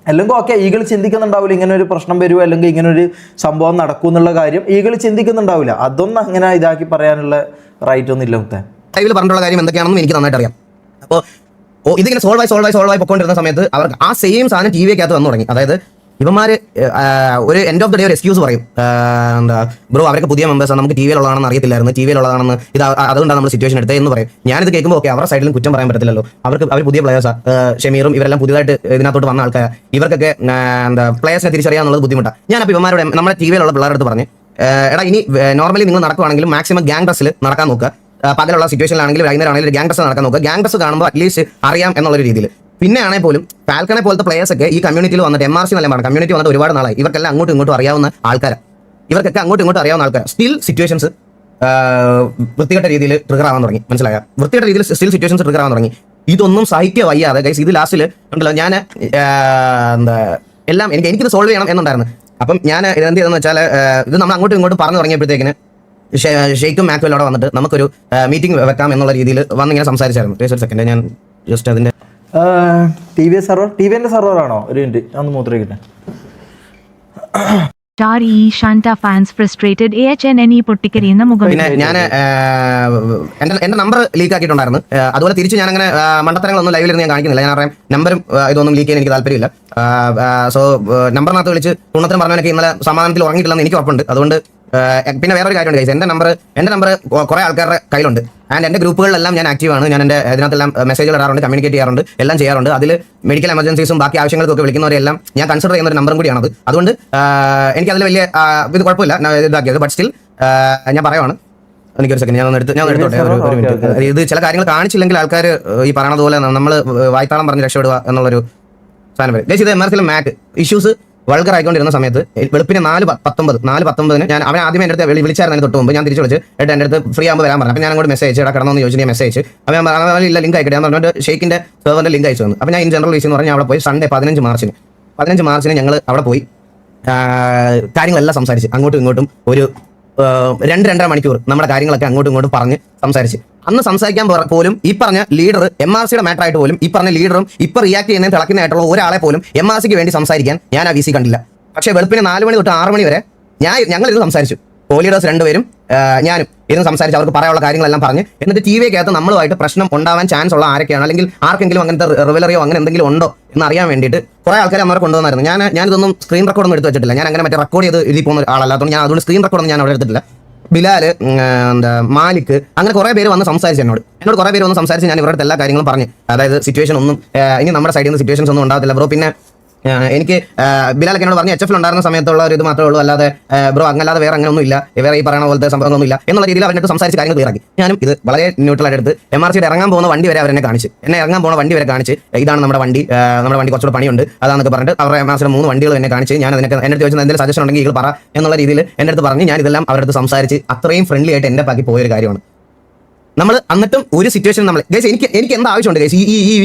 S1: അല്ലെങ്കിൽ ഓക്കെ ഈഗിൾ ചിന്തിക്കുന്നുണ്ടാവില്ല ഇങ്ങനെ ഒരു പ്രശ്നം വരുമോ അല്ലെങ്കിൽ ഇങ്ങനെ ഒരു സംഭവം നടക്കും എന്നുള്ള കാര്യം ഈഗിൾ ചിന്തിക്കുന്നുണ്ടാവില്ല. അതൊന്നും അങ്ങനെ ഇതാക്കി പറയാനുള്ള റൈറ്റ് ഒന്നും ഇല്ല. മുത്തേ
S2: ലൈവിൽ പറഞ്ഞിട്ടുള്ള കാര്യം എന്തൊക്കെയാണെന്ന് എനിക്ക് നന്നായിട്ട് അറിയാം. അപ്പോൾ ഇതിങ്ങനെ സോൾവ് ആയി പൊക്കോണ്ടിരുന്ന സമയത്ത് അവർക്ക് ആ സെയിം സാധനം TV-ക്കകത്ത് വന്നു തുടങ്ങി. അതായത് ഇവന്മാർ ഒരു എൻഡ് ഓഫ് ദ ഡേ ഒരു എക്സ്ക്യൂസ് പറയും, എന്താ ബ്രോ അവർക്ക് പുതിയ മെമ്പേഴ്സാണ്, നമുക്ക് TV-യിലുള്ളതാണെന്ന് അറിയത്തില്ലായിരുന്നു, TV-യിലുള്ളതാണെന്ന് അതുകൊണ്ടാണ് നമ്മൾ സിറ്റുവേഷൻ എടുത്തത് എന്ന് പറയും. ഞാനിത് കേൾക്കുമ്പോൾ ഓക്കെ, അവരുടെ സൈഡിലും കുറ്റം പറയാൻ പറ്റത്തില്ലല്ലോ, അവർ പുതിയ പ്ലേയേഴ്സാണ്, ഷമീറും ഇവരെല്ലാം പുതിയതായിട്ട് ഇതിനകത്തോട്ട് വന്ന ആൾക്കാർ, ഇവർക്കൊക്കെ പ്ലേയേഴ്സിനെ തിരിച്ചറിയാന്നുള്ളത് ബുദ്ധിമുട്ടാണ്. ഞാനപ്പോൾ ഇവന്മാരുടെ നമ്മുടെ TV-യിലുള്ള പിള്ളേരുടെ അടുത്ത് പറഞ്ഞ് എടാ ഇനി നോർമലി നിങ്ങൾ നടക്കുവാണെങ്കിലും മാക്സിമം ഗ്യാങ് ഡ്രസ്സിൽ നടക്കാൻ നോക്കുക, പകലുള്ള സിറ്റുവേഷനിലാണെങ്കിലും വൈകുന്നേരം ആണെങ്കിലും ഗ്യാങ് ഡ്രസ് നടക്കാൻ നോക്കുക. ഗ്യാങ് ഡ്രസ് കാണുമ്പോൾ അറ്റ്ലീസ്റ്റ് അറിയാം എന്നുള്ളൊരു രീതിയിൽ. പിന്നെ ആണെങ്കിൽ പോലും ഫാൽക്കനെ പോലത്തെ പ്ലേയേഴ്സ് ഒക്കെ ഈ കമ്മ്യൂണിറ്റിയിൽ വന്നിട്ട് MRC നല്ല പറഞ്ഞു, കമ്മ്യൂണിറ്റി വന്നിട്ട് ഒരുപാട് നാളായി, ഇവർക്കെല്ലാം അങ്ങോട്ടും ഇങ്ങോട്ടും അറിയാവുന്ന ആൾക്കാർ സ്റ്റിൽ സിറ്റുവേഷൻസ് വൃത്തികെട്ട രീതിയിൽ ട്രിഗർ ആവാൻ തുടങ്ങി. മനസ്സിലായ വൃത്തികെട്ട രീതിയിൽ സ്റ്റിൽ സിറ്റുവേഷൻസ് ട്രിഗർ ആവാൻ തുടങ്ങി. ഇതൊന്നും സഹിക്കുക വയ്യാതെ ഗൈസ് ഇത് ലാസ്റ്റിൽ ഉണ്ടല്ലോ ഞാൻ എല്ലാം എനിക്കിത് സോൾവ് ചെയ്യണം എന്നുണ്ടായിരുന്നു. അപ്പം ഞാൻ എന്ത് ചെയ്തെന്ന് വെച്ചാൽ ഇത് നമ്മൾ അങ്ങോട്ടും ഇങ്ങോട്ടും പറഞ്ഞു തുടങ്ങിയപ്പോഴത്തേക്കിന് ഷെയ്ക്കും മാക്വലും അവിടെ വന്നിട്ട് നമുക്കൊരു മീറ്റിംഗ് വെക്കാം എന്നുള്ള രീതിയിൽ വന്നിങ്ങനെ സംസാരിച്ചായിരുന്നു. ഒരു സെക്കൻഡ് ഞാൻ ജസ്റ്റ് അതിന്റെ
S1: TV-ന്റെ സെർവറാണോ? ഒരു മിനിറ്റ്, ഒന്ന് മൂത്രയ്ക്കട്ടെ.
S3: Shanta fans frustrated AHNNE പൊട്ടിക്കരിയുന്ന മുഖം.
S2: പിന്നെ ഞാൻ എന്റെ നമ്പർ ലീക്ക് ആക്കിയിട്ടുണ്ടായിരുന്നു. അതുപോലെ തിരിച്ച് ഞാൻ അങ്ങനെ മണ്ടത്തരങ്ങളൊന്നും ലൈവിലിരുന്ന് ഞാൻ കാണിക്കുന്നില്ല. ഞാൻ അറിയാം നമ്പറും ഇതൊന്നും ലീക്ക് ചെയ്യാൻ എനിക്ക് താല്പര്യമില്ല. സോ നമ്പറിനകത്ത് വിളിച്ച് തുണത്തിന് പറഞ്ഞവനൊക്കെ ഇന്നലെ സമാധാനത്തിൽ ഉറങ്ങിയിട്ടില്ലെന്ന് എനിക്ക് ഉറപ്പുണ്ട്. അതുകൊണ്ട് പിന്നെ വേറൊരു കാര്യമുണ്ട് ഗൈസ്, എൻ്റെ നമ്പർ കുറേ ആൾക്കാരുടെ കയ്യിലുണ്ട്. ആൻഡ് എൻ്റെ ഗ്രൂപ്പുകളിലെല്ലാം ഞാൻ ആക്റ്റീവാണ്. ഞാൻ എൻ്റെ ഇതിനകത്തെല്ലാം മെസ്സേജ് ഇടാറുണ്ട്, കമ്മ്യൂണിക്കേറ്റ് ചെയ്യാറുണ്ട്, എല്ലാം ചെയ്യാറുണ്ട്. അതിൽ മെഡിക്കൽ എമർജൻസീസും ബാക്കി ആവശ്യങ്ങൾക്കൊക്കെ വിളിക്കുന്നവരെല്ലാം ഞാൻ കൺസിഡർ ചെയ്യുന്ന ഒരു നമ്പറും കൂടിയാണത്. അതുകൊണ്ട് എനിക്കതിൽ വലിയ ഇത് കുഴപ്പമില്ല ഇതാക്കിയത്. ബട്ട് സ്റ്റിൽ ഞാൻ പറയുവാണ്, എനിക്കൊരു സെക്കൻഡ് ഞാൻ എടുത്തോട്ടെ ഒരു മിനിറ്റ്. ഇത് ചില കാര്യങ്ങൾ കാണിച്ചില്ലെങ്കിൽ ആൾക്കാർ ഈ പറയണത് പോലെ നമ്മൾ വായ്ത്താളം പറഞ്ഞ് രക്ഷപ്പെടുക എന്നുള്ളൊരു സാധനം വരും ഗൈസ്. ഇത് MRC മാക് ഇഷ്യൂസ് വൾഗർ ആയിക്കൊണ്ടിരുന്ന സമയത്ത് വെളുപ്പിന് 4:19 ഞാൻ അവൻ ആദ്യമേ എൻ്റെ അടുത്ത് വിളിച്ചായിരുന്നു. തൊട്ട് മുമ്പ് ഞാൻ തിരിച്ചു വിളിച്ച് എൻ്റെ അടുത്ത് ഫ്രീ ആകുമ്പോൾ വരാൻ പറഞ്ഞു. അപ്പോൾ ഞാൻ അങ്ങോട്ട് മെസ്സേജ് അയച്ചു, കിടന്നൊന്ന് ചോദിച്ചു, ഞാൻ മെസ്സേജ് അവൻ ഇല്ല ലിങ്ക് അയക്കട്ടെ എന്ന് പറഞ്ഞിട്ട് ഷെയ്ക്കിൻ്റെ സെർവറിൻ്റെ ലിങ്ക് അയച്ചു തന്നു. അപ്പോൾ ഞാൻ ഇൻ ജനറൽ വിഷയം എന്ന് പറഞ്ഞാൽ അവിടെ പോയി സൺഡേ 15 മാർച്ചിന് ഞങ്ങൾ അവിടെ പോയി കാര്യങ്ങളെല്ലാം സംസാരിച്ച് അങ്ങോട്ടും ഇങ്ങോട്ടും ഒരു 2-2.5 മണിക്കൂർ നമ്മുടെ കാര്യങ്ങളൊക്കെ അങ്ങോട്ടും ഇങ്ങോട്ടും പറഞ്ഞ് സംസാരിച്ച് അന്ന് സംസാരിക്കാൻ പോലും ഈ പറഞ്ഞ ലീഡർ MRCയുടെ മാറ്റർ ആയിട്ട് പോലും ഈ പറഞ്ഞ ലീഡറും ഇപ്പൊ റിയാക്ട് ചെയ്യുന്നതിന് തിളക്കുന്നതായിട്ടുള്ള ഒരാളെ പോലും MRCക്ക് വേണ്ടി സംസാരിക്കാൻ ഞാൻ ആ VC കണ്ടില്ല. പക്ഷേ വെളുപ്പിന് 4 മണി തൊട്ട് 6 മണി വരെ ഞങ്ങൾ ഇത് സംസാരിച്ചു. ലീഡേഴ്സ് 2 പേരും ഞാനും ഇരുന്ന് സംസാരിച്ച് അവർക്ക് പറയാനുള്ള കാര്യങ്ങളെല്ലാം പറഞ്ഞ് എന്നിട്ട് TV-ക്കകത്ത് നമ്മളുമായിട്ട് പ്രശ്നം ഉണ്ടാവാൻ ചാൻസ് ഉള്ള ആരൊക്കെയാണ്, അല്ലെങ്കിൽ ആർക്കെങ്കിലും അങ്ങനത്തെ റിവലറിയോ അങ്ങനെ എന്തെങ്കിലും ഉണ്ടോ എന്ന് അറിയാൻ വേണ്ടിയിട്ട് കുറേ ആൾക്കാർ അമ്മരെ കൊണ്ടുവന്നായിരുന്നു. ഞാനിതൊന്നും സ്ക്രീൻ റെക്കോർഡൊന്നും എടുത്ത് വെച്ചിട്ടില്ല. ഞാൻ അങ്ങനെ മറ്റേ റെക്കോർഡ് ചെയ്ത് എഴുതി പോകുന്ന ആളല്ലാത്തതുകൊണ്ട് ഞാൻ അതുകൊണ്ട് സ്ക്രീൻ റെക്കോർഡൊന്നും ഞാൻ അവിടെ എടുത്തിട്ടില്ല. ബിലാൽ, മാലിക്, അങ്ങനെ കുറേ പേര് വന്ന് സംസാരിച്ചു എന്നോട് കുറേ പേര് വന്ന് സംസാരിച്ച് ഞാൻ ഇവരുടെ എല്ലാ കാര്യങ്ങളും പറഞ്ഞു. അതായത് സിറ്റുവേഷൻ ഒന്നും ഇനി നമ്മുടെ സൈഡിൽ നിന്ന് സിറ്റുവേഷൻസ് ഒന്നും ഉണ്ടാകത്തില്ല ബ്രോ. പിന്നെ എനിക്ക് ബിലാലൊക്കെ എന്നോട് പറഞ്ഞ HF ഉണ്ടായിരുന്ന സമയത്തുള്ള ഒരു ഇത് മാത്രമേ ഉള്ളൂ, അല്ലാതെ ബ്രോ അങ്ങല്ലാതെ വേറെ അങ്ങനെ ഒന്നും ഇല്ല, വേറെ ഈ പറയുന്ന പോലത്തെ സംഭവമൊന്നും ഇല്ല എന്നുള്ള രീതിയിൽ അവരുടെ സംസാരിച്ച് കാര്യങ്ങൾ ക്ലിയറാക്കി. ഞാനും ഇത് വളരെ ന്യൂട്രലായിട്ട് എടുത്ത് MRCയുടെ ഇറങ്ങാൻ പോകുന്ന വണ്ടി വരെ അവരെന്നെ കാണിച്ച്, ഇറങ്ങാൻ പോകുന്ന വണ്ടി വരെ കാണിച്ച്, ഇതാണ് നമ്മുടെ വണ്ടി കുറച്ചുകൂടെ പണിയുണ്ട് അതാണെന്നൊക്കെ പറഞ്ഞിട്ട് അവരുടെ MRCയുടെ 3 വണ്ടികൾ എന്നെ കാണിച്ച്, ഞാൻ അതിനൊക്കെ എൻ്റെ അടുത്ത് ചോദിച്ചാൽ എന്തെങ്കിലും സജഷൻ ഉണ്ടെങ്കിൽ പറ എന്നുള്ള രീതിയിൽ എൻ്റെ അടുത്ത് പറഞ്ഞ് ഞാൻ ഇതെല്ലാം അവരുടെ അടുത്ത് സംസാരിച്ച് അത്രയും ഫ്രണ്ട്ലി ആയിട്ട് എൻ്റെ പാക്കി പോയൊരു കാര്യമാണ്. നമ്മൾ എന്നിട്ടും ഒരു സിറ്റുവേഷൻ നമ്മൾ ഗൈസ് എനിക്ക് എന്താ ആവശ്യമുണ്ട് ഗൈസ്,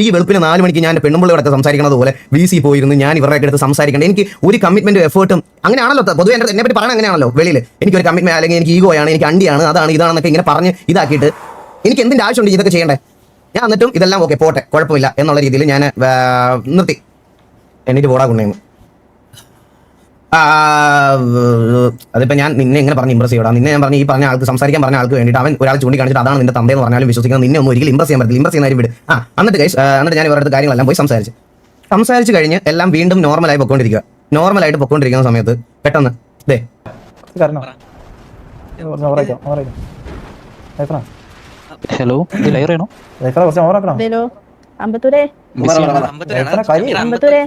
S2: ഈ വെളുപ്പിന് 4 മണിക്ക് ഞാൻ പെണ്ണുമ്പിള്ളയോടൊക്കെ സംസാരിക്കുന്നത് പോലെ VC പോയിരുന്നു ഞാൻ ഇവരുടെ അടുത്ത് സംസാരിക്കേണ്ടത്. എനിക്ക് ഒരു കമ്മിറ്റ്മെന്റ് എഫേർട്ടും അങ്ങനെയാണല്ലോ പൊതുവെ എന്നെ പറ്റി പറയാൻ അങ്ങനെയാണല്ലോ വെളിയിൽ. എനിക്ക് ഒരു കമ്മിറ്റ്മെന്റ് അല്ലെങ്കിൽ എനിക്ക് ഈഗോയാണ്, എനിക്ക് അണ്ടിയാണ്, അതാണ് ഇതാണെന്നൊക്കെ ഇങ്ങനെ പറഞ്ഞ് ഇതാക്കിയിട്ട് എനിക്ക് എന്തിന്റെ ആവശ്യമുണ്ട് ഇതൊക്കെ ചെയ്യേണ്ടത്? ഞാൻ എന്നിട്ടും ഇതെല്ലാം ഓക്കെ പോട്ടെ കുഴപ്പമില്ല എന്നുള്ള രീതിയിൽ ഞാൻ നിർത്തി. എന്നിട്ട് പോടാ കൊണ്ടേന്ന് അതിപ്പോ ഞാൻ നിന്നെ എങ്ങനെ പറഞ്ഞ് ഇംപ്രസ് ചെയ്യണം? നിന്നെ ഞാൻ പറഞ്ഞു ഈ പറഞ്ഞ ആൾക്ക് സംസാരിക്കാൻ പറഞ്ഞ ആൾക്ക് വേണ്ടിയിട്ട് അവൻ ഒരാൾ ചൂണ്ടിക്കാണിച്ചിട്ട് അതാണ് നിന്റെ തന്തയെന്ന് പറഞ്ഞാലും വിശ്വസിക്കുന്നത് നിന്നെ ഒന്നും ഒരിക്കലും ഇംപ്രസ് ചെയ്യാൻ പറ്റില്ല. ഇംപ്രസ് ചെയ്യുന്ന വിട്. എന്നിട്ട് ഗൈസ് എന്നിട്ട് ഞാൻ ഇവരുടെ കാര്യങ്ങളെല്ലാം പോയി സംസാരിച്ച് കഴിഞ്ഞ് എല്ലാം വീണ്ടും നോർമലായി നോർമലായിട്ട് പൊക്കോണ്ടിരിക്കുന്ന സമയത്ത് പെട്ടെന്ന്
S4: ഹലോ
S5: ഹലോ അമ്പത്തൂരെ അമ്പത്തൂരെ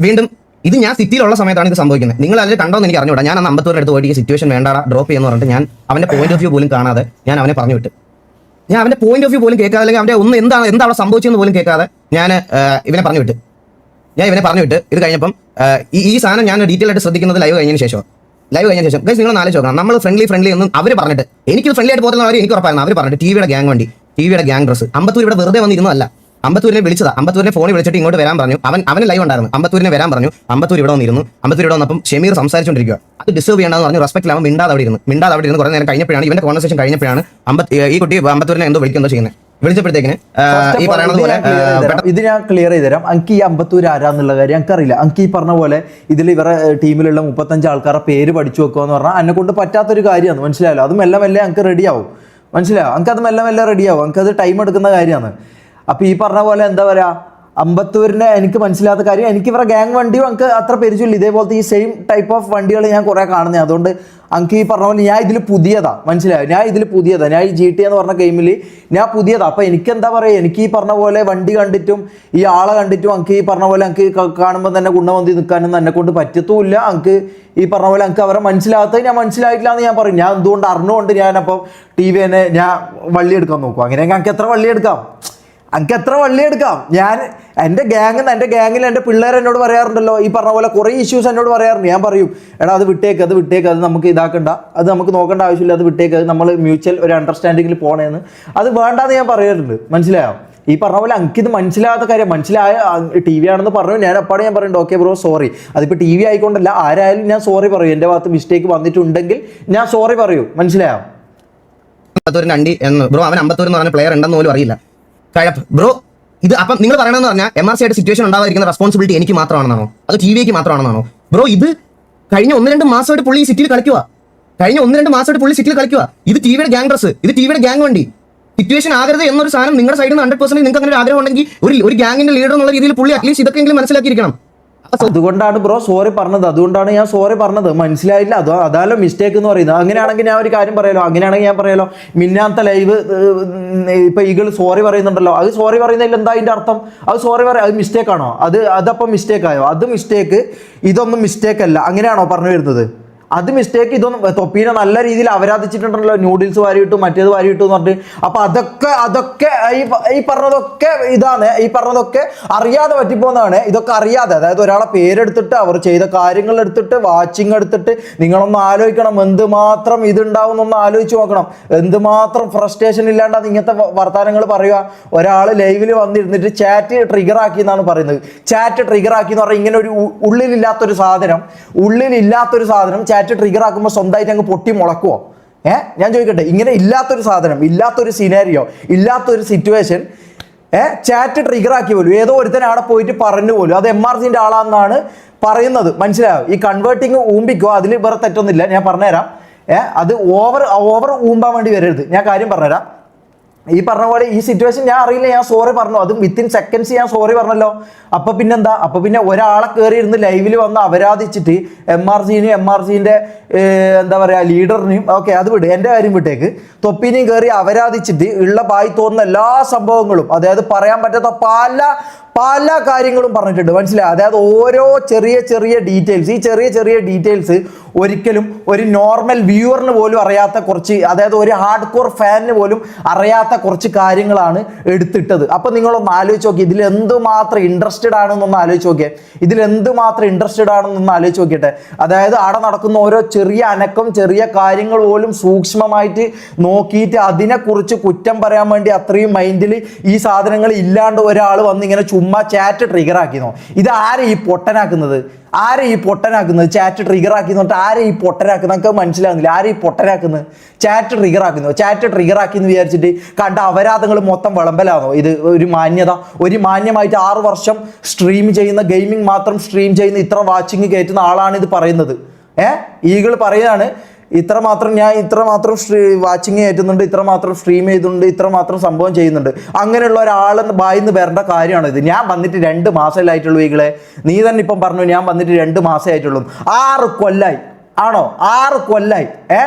S2: വീണ്ടും ഇത് ഞാൻ സിറ്റിയിലുള്ള സമയത്താണ് ഇത് സംഭവിക്കുന്നത്. നിങ്ങൾ അതിൽ കണ്ടോന്ന് എനിക്ക് അറിഞ്ഞൂടാ. ഞാൻ അന്ന് 54 അടുത്ത് പോയിട്ട് ഈ സിറ്റുവേഷൻ വേണ്ടാ ഡ്രോപ്പ് ചെയ്യുന്ന പറഞ്ഞിട്ട് ഞാൻ അവന്റെ പോയിന്റ് ഓഫ് വ്യൂ പോലും കാണാതെ ഞാൻ അവനെ പറഞ്ഞു വിട്ട്. ഞാൻ അവന്റെ പോയിന്റ് ഓഫ് വ്യൂ പോലും കേൾക്കാതെ, അല്ലെങ്കിൽ അവന്റെ ഒന്ന് എന്താ അവിടെ സംഭവിച്ചെന്ന് പോലും കേൾക്കാതെ ഞാൻ ഇവനെ പറഞ്ഞു വിട്ട്. ഇത് കഴിഞ്ഞപ്പം ഈ സാധനം ഞാൻ ഡീറ്റെയിൽ ആയിട്ട് ശ്രദ്ധിക്കുന്നത് ലൈവ് കഴിഞ്ഞതിന് ശേഷം ഗൈസ് നിങ്ങൾ നാല് നോക്കണം. നമ്മൾ ഫ്രണ്ട്ലി ഒന്നും അവർ പറഞ്ഞിട്ട് എനിക്ക് ഫ്രണ്ട്ലി ആയിട്ട് പോകുന്ന എനിക്ക് ഉറപ്പായിരുന്നു. അവർ പറഞ്ഞിട്ട് ടിവിയുടെ ഗ്യാങ് ഡ്രസ് അമ്പത്തൂർ ഇവിടെ വെറുതെ വന്നിരുന്നല്ല. അമ്പത്തൂരിനെ വിളിച്ചതാ. അമ്പത്തൂരിനെ ഫോണിൽ വിളിച്ചിട്ട് ഇങ്ങോട്ട് വരാൻ പറഞ്ഞു. അവന് ലൈവ് ഉണ്ടായിരുന്നു. അമ്പത്തൂരിനെ വരാൻ പറഞ്ഞു. അമ്പത്തൂർ ഇവിടെ വന്നിരുന്നു. അമ്പത്തൂർ ഇവിടെ വന്നപ്പം ഷമീർ സംസാരിച്ചുകൊണ്ടിരിക്കുക. അത് ഡിസ്റ്റർബ് ചെയ്യണമെന്ന് പറഞ്ഞു. റെസ്പെക്ട് ആവാൻ മിണ്ടാതെ അവിടെ ഇരുന്ന് കുറേ നേരം കഴിഞ്ഞപ്പോഴാണ് ഇവന്റെ കോൺവെർസേഷൻ കഴിഞ്ഞപ്പോഴാണ് ഈ കുട്ടി അമ്പത്തൂരിനെ എന്തോ വിളിക്കുന്നോ ചെയ്യുന്നത്. വിളിച്ചപ്പോഴത്തേക്കിന് ഈ പറയുന്നത് പോലെ
S1: ഇത് ഞാൻ ക്ലിയർ ചെയ്ത് തരാം. എനിക്ക് ഈ അമ്പത്തൂർ ആരാന്നുള്ള കാര്യം എനിക്കറിയില്ല. എനിക്ക് ഈ പറഞ്ഞ പോലെ ഇതിൽ ഇവരെ ടീമിലുള്ള 35 ആൾക്കാരുടെ പേര് പഠിച്ചു വെക്കുക എന്ന് പറഞ്ഞാൽ എന്നെ കൊണ്ട് പറ്റാത്തൊരു കാര്യമാണ്. മനസ്സിലായല്ലോ? അത് മെല്ലെ എനിക്ക് റെഡിയാവും. മനസ്സിലായോ? എനിക്കത് മെല്ലെ റെഡിയാവും. എനിക്കത് ടൈം എടുക്കുന്ന കാര്യമാണ്. അപ്പോൾ ഈ പറഞ്ഞ പോലെ എന്താ പറയുക, അമ്പത്തൂരിനെ എനിക്ക് മനസ്സിലാത്ത കാര്യം, എനിക്ക് ഇവരുടെ ഗ്യാങ് വണ്ടിയും എനിക്ക് അത്ര പരിചയമില്ല. ഇതേപോലത്തെ ഈ സെയിം ടൈപ്പ് ഓഫ് വണ്ടികൾ ഞാൻ കുറേ കാണുന്നത്. അതുകൊണ്ട് എനിക്ക് ഈ പറഞ്ഞ പോലെ ഞാൻ ഇതിൽ പുതിയതാ. മനസ്സിലായോ? ഞാൻ ഈ GTA എന്ന് പറഞ്ഞ ഗെയിമിൽ ഞാൻ പുതിയതാ. അപ്പോൾ എനിക്ക് എന്താ പറയുക, എനിക്ക് ഈ പറഞ്ഞ പോലെ വണ്ടി കണ്ടിട്ടും ഈ ആളെ കണ്ടിട്ടും എനിക്ക് ഈ പറഞ്ഞ പോലെ എനിക്ക് കാണുമ്പോൾ തന്നെ ഗുണമന്തി നിൽക്കാനൊന്നും എന്നെ കൊണ്ട് പറ്റത്തുമില്ല. എനിക്ക് ഈ പറഞ്ഞ പോലെ എനിക്ക് അവരെ മനസ്സിലാകാത്തത് ഞാൻ മനസ്സിലായിട്ടില്ല എന്ന് ഞാൻ പറയും. ഞാൻ എന്തുകൊണ്ട് അറിഞ്ഞുകൊണ്ട് ഞാനപ്പോൾ TV തന്നെ ഞാൻ വള്ളി എടുക്കാൻ നോക്കും. അങ്ങനെയെങ്കിൽ എനിക്ക് എത്ര വള്ളി എടുക്കാം? ഞാൻ എൻ്റെ ഗ്യാങ്ങിൽ എൻ്റെ പിള്ളേർ എന്നോട് പറയാറുണ്ടല്ലോ, ഈ പറഞ്ഞ പോലെ കുറേ ഇഷ്യൂസ് എന്നോട് പറയാറുണ്ട്. ഞാൻ പറയും, എടാ അത് വിട്ടേക്ക്, അത് നമുക്ക് ഇതാക്കണ്ട, അത് നമുക്ക് നോക്കേണ്ട ആവശ്യമില്ല, അത് വിട്ടേക്ക്, അത് നമ്മൾ മ്യൂച്വൽ ഒരു അണ്ടർസ്റ്റാൻഡിങ്ങിൽ പോകണേന്ന്, അത് വേണ്ടാന്ന് ഞാൻ പറയാറുണ്ട്. മനസ്സിലായോ? ഈ പറഞ്ഞ പോലെ എനിക്കിത് മനസ്സിലാകാത്ത കാര്യം, മനസ്സിലായ TV ആണെന്ന് പറഞ്ഞു. ഞാൻ അപ്പാടെ ഞാൻ പറയുന്നുണ്ട്, ഓക്കെ ബ്രോ സോറി. അതിപ്പോൾ TV ആയിക്കൊണ്ടല്ല, ആരായാലും ഞാൻ സോറി പറയും. എൻ്റെ ഭാഗത്ത് മിസ്റ്റേക്ക് വന്നിട്ടുണ്ടെങ്കിൽ ഞാൻ സോറി പറയൂ. മനസ്സിലായോ?
S2: അമ്പത്തൂരിന്റെ അണ്ടി എന്ന് ബ്രോ, അവൻ അമ്പത്തൂർ എന്ന് പറഞ്ഞ പ്ലെയർ ഉണ്ടെന്ന് പോലും അറിയില്ല. ബ്രോ ഇത് അപ്പം നിങ്ങൾ പറയണമെന്ന് പറഞ്ഞാൽ MRC ആയിട്ട് സിറ്റുവേഷൻ ഉണ്ടാവാതിരിക്കുന്ന റെസ്പോൺസിബിലിറ്റി എനിക്ക് മാത്രമാണെന്നാണോ, അത് TVക്ക് മാത്രമാണെന്നാണോ? ബ്രോ ഇത് കഴിഞ്ഞ 1-2 മാസമായിട്ട് പുള്ളി സിറ്റിയിൽ കളിക്കുക. ഇത് TVയുടെ ഗ്യാങ് ഡ്രസ്, ഇത് TVയുടെ ഗ്യാങ് വണ്ടി. സിറ്റുവേഷൻ ആകരുത് എന്നൊരു സാധനം നിങ്ങളുടെ സൈഡിൽ നിന്ന് 100% നിങ്ങൾക്ക് അങ്ങനെ ഒരു ആഗ്രഹം ഉണ്ടെങ്കിൽ ഒരു ഗ്യാങ്ങിന്റെ ലീഡർ എന്നുള്ള രീതിയിൽ പുള്ളി അറ്റ്ലീസ്റ്റ് ഇതൊക്കെയെങ്കിലും മനസ്സിലാക്കിയിരിക്കണം.
S1: അതുകൊണ്ടാണ് ബ്രോ സോറി പറഞ്ഞത്. അതുകൊണ്ടാണ് ഞാൻ സോറി പറഞ്ഞത്. മനസ്സിലായില്ല, അതാലോ മിസ്റ്റേക്ക് എന്ന് പറയുന്നത്. അങ്ങനെയാണെങ്കിൽ ഞാൻ ഒരു കാര്യം പറയാലോ, മിന്നാത്ത ലൈവ് ഇപ്പൊ ഈകൾ സോറി പറയുന്നുണ്ടല്ലോ, അത് സോറി പറയുന്നതിൽ എന്താ അതിന്റെ അർത്ഥം? അത് മിസ്റ്റേക്ക് ആണോ? അതപ്പം മിസ്റ്റേക്ക് ആയോ? അത് മിസ്റ്റേക്ക്, ഇതൊന്നും മിസ്റ്റേക്ക് അല്ല, അങ്ങനെയാണോ പറഞ്ഞു വരുന്നത്? അത് മിസ്റ്റേക്ക്. ഇതൊന്നും തൊപ്പീനെ നല്ല രീതിയിൽ അപരാധിച്ചിട്ടുണ്ടല്ലോ, നൂഡിൽസ് വാരിയിട്ടു മറ്റേത് വാരിയിട്ടു എന്ന് പറഞ്ഞിട്ട്. അപ്പൊ അതൊക്കെ ഈ പറഞ്ഞതൊക്കെ ഇതാണ്, ഈ പറഞ്ഞതൊക്കെ അറിയാതെ പറ്റിപ്പോകുന്നതാണ്. ഇതൊക്കെ അറിയാതെ, അതായത് ഒരാളെ പേരെടുത്തിട്ട് അവർ ചെയ്ത കാര്യങ്ങൾ എടുത്തിട്ട് വാച്ചിങ് എടുത്തിട്ട് നിങ്ങളൊന്ന് ആലോചിക്കണം, എന്തുമാത്രം ഇതുണ്ടാവും എന്നൊന്ന് ആലോചിച്ച് നോക്കണം. എന്തുമാത്രം ഫ്രസ്ട്രേഷൻ ഇല്ലാണ്ടാണ് ഇങ്ങനത്തെ വർത്താനങ്ങൾ പറയുക. ഒരാൾ ലൈവിൽ വന്നിരുന്നിട്ട് ചാറ്റ് ട്രിഗർ ആക്കി എന്നാണ് പറയുന്നത്. ചാറ്റ് ട്രിഗർ ആക്കി എന്ന് പറഞ്ഞാൽ ഇങ്ങനെ ഒരു ഉള്ളിലില്ലാത്തൊരു സാധനം ചാറ്റ് ട്രിഗർ ആക്കുമ്പോൾ സ്വന്തമായിട്ട് അങ്ങ് പൊട്ടി മുളക്കുവോ? ഞാൻ ചോദിക്കട്ടെ, ഇങ്ങനെ ഇല്ലാത്തൊരു സാധനം, ഇല്ലാത്തൊരു സിനാരിയോ, ഇല്ലാത്തൊരു സിറ്റുവേഷൻ ചാറ്റ് ട്രിഗർ ആക്കി പോലും ഏതോ ഒരുത്തൻ അവിടെ പോയിട്ട് പറഞ്ഞു പോലും അത് MRCന്റെ ആളാണെന്നാണ് പറയുന്നത്. മനസ്സിലായോ? ഈ കൺവേർട്ടിങ് ഊമ്പിക്കോ, അതിൽ വേറെ തെറ്റൊന്നുമില്ല. ഞാൻ പറഞ്ഞുതരാം. അത് ഓവർ ഊമ്പാൻ വേണ്ടി വരരുത്. ഞാൻ കാര്യം പറഞ്ഞുതരാം. ഈ പറഞ്ഞ പോലെ ഈ സിറ്റുവേഷൻ ഞാൻ അറിയില്ല, ഞാൻ സോറി പറഞ്ഞു, അതും വിത്തിൻ സെക്കൻഡ്സ് ഞാൻ സോറി പറഞ്ഞല്ലോ. അപ്പൊ പിന്നെന്താ, അപ്പൊ പിന്നെ ഒരാളെ കയറി ഇരുന്ന് ലൈവിൽ വന്ന് അപരാധിച്ചിട്ട് MRCന്റെ എന്താ പറയാ ലീഡറിനെയും, ഓക്കെ അത് വിട്, എൻ്റെ കാര്യം വിട്ടേക്ക്, തൊപ്പിനെയും കയറി അപരാധിച്ചിട്ട് ഉള്ള ബായി തോന്നുന്ന എല്ലാ സംഭവങ്ങളും, അതായത് പറയാൻ പറ്റാത്ത പല കാര്യങ്ങളും പറഞ്ഞിട്ടുണ്ട്, മനസ്സിലായി? അതായത് ഓരോ ചെറിയ ഡീറ്റെയിൽസ്, ഈ ചെറിയ ഡീറ്റെയിൽസ് ഒരിക്കലും ഒരു നോർമൽ വ്യൂവറിന് പോലും അറിയാത്ത കുറച്ച്, അതായത് ഒരു ഹാർഡ് കോർ ഫാനിന് പോലും അറിയാത്ത കുറച്ച് കാര്യങ്ങളാണ് എടുത്തിട്ടത്. അപ്പൊ നിങ്ങളൊന്ന് ആലോചിച്ച് നോക്കി, ഇതിൽ എന്തുമാത്രം ഇൻട്രസ്റ്റഡ് ആണെന്നൊന്ന് ആലോചിച്ച് നോക്കിയേ, ആലോചിച്ച് നോക്കിയട്ടെ. അതായത് അവിടെ നടക്കുന്ന ഓരോ ചെറിയ അനക്കം, ചെറിയ കാര്യങ്ങൾ പോലും സൂക്ഷ്മമായിട്ട് നോക്കിയിട്ട് അതിനെക്കുറിച്ച് കുറ്റം പറയാൻ വേണ്ടി അത്രയും മൈൻഡിൽ ഈ സാധനങ്ങൾ ഇല്ലാണ്ട് ഒരാൾ വന്ന് ഇങ്ങനെ ചുമ്മാ ചാറ്റ് ട്രിഗർ ആക്കിന്നോ. ഇത് ആരെ ഈ പൊട്ടനാക്കുന്നത്? ചാറ്റ് ട്രിഗർ ആക്കി എന്നിട്ട് ആരെ ഈ പൊട്ടനാക്കുന്നത്? നമുക്ക് മനസ്സിലാകുന്നില്ല. ആരെ ഈ പൊട്ടനാക്കുന്നത്? ചാറ്റ് ട്രിഗർ ആക്കി എന്ന് വിചാരിച്ചിട്ട് കണ്ട അപരാധങ്ങൾ മൊത്തം വിളമ്പലാണോ ഇത്? ഒരു മാന്യമായിട്ട് 6 വർഷം സ്ട്രീം ചെയ്യുന്ന, ഗെയിമിംഗ് മാത്രം സ്ട്രീം ചെയ്യുന്ന, ഇത്ര വാച്ചിങ് കയറ്റുന്ന ആളാണ് ഇത് പറയുന്നത്. ഈഗിൾ പറയുകയാണ്, ഇത്രമാത്രം വാച്ചിങ് കയറ്റുന്നുണ്ട്, ഇത്രമാത്രം സ്ട്രീം ചെയ്തിട്ടുണ്ട്, ഇത്രമാത്രം സംഭവം ചെയ്യുന്നുണ്ട്. അങ്ങനെയുള്ള ഒരാളെന്ന് ബായിന്ന് വരേണ്ട കാര്യമാണ് ഇത്. ഞാൻ വന്നിട്ട് 2 മാസമല്ലായിട്ടുള്ളൂ ഈകളെ. നീ തന്നെ ഇപ്പം പറഞ്ഞു ഞാൻ വന്നിട്ട് 2 മാസമേ ആയിട്ടുള്ളൂ. 6 കൊല്ലായി ആണോ? 6 കൊല്ലായി.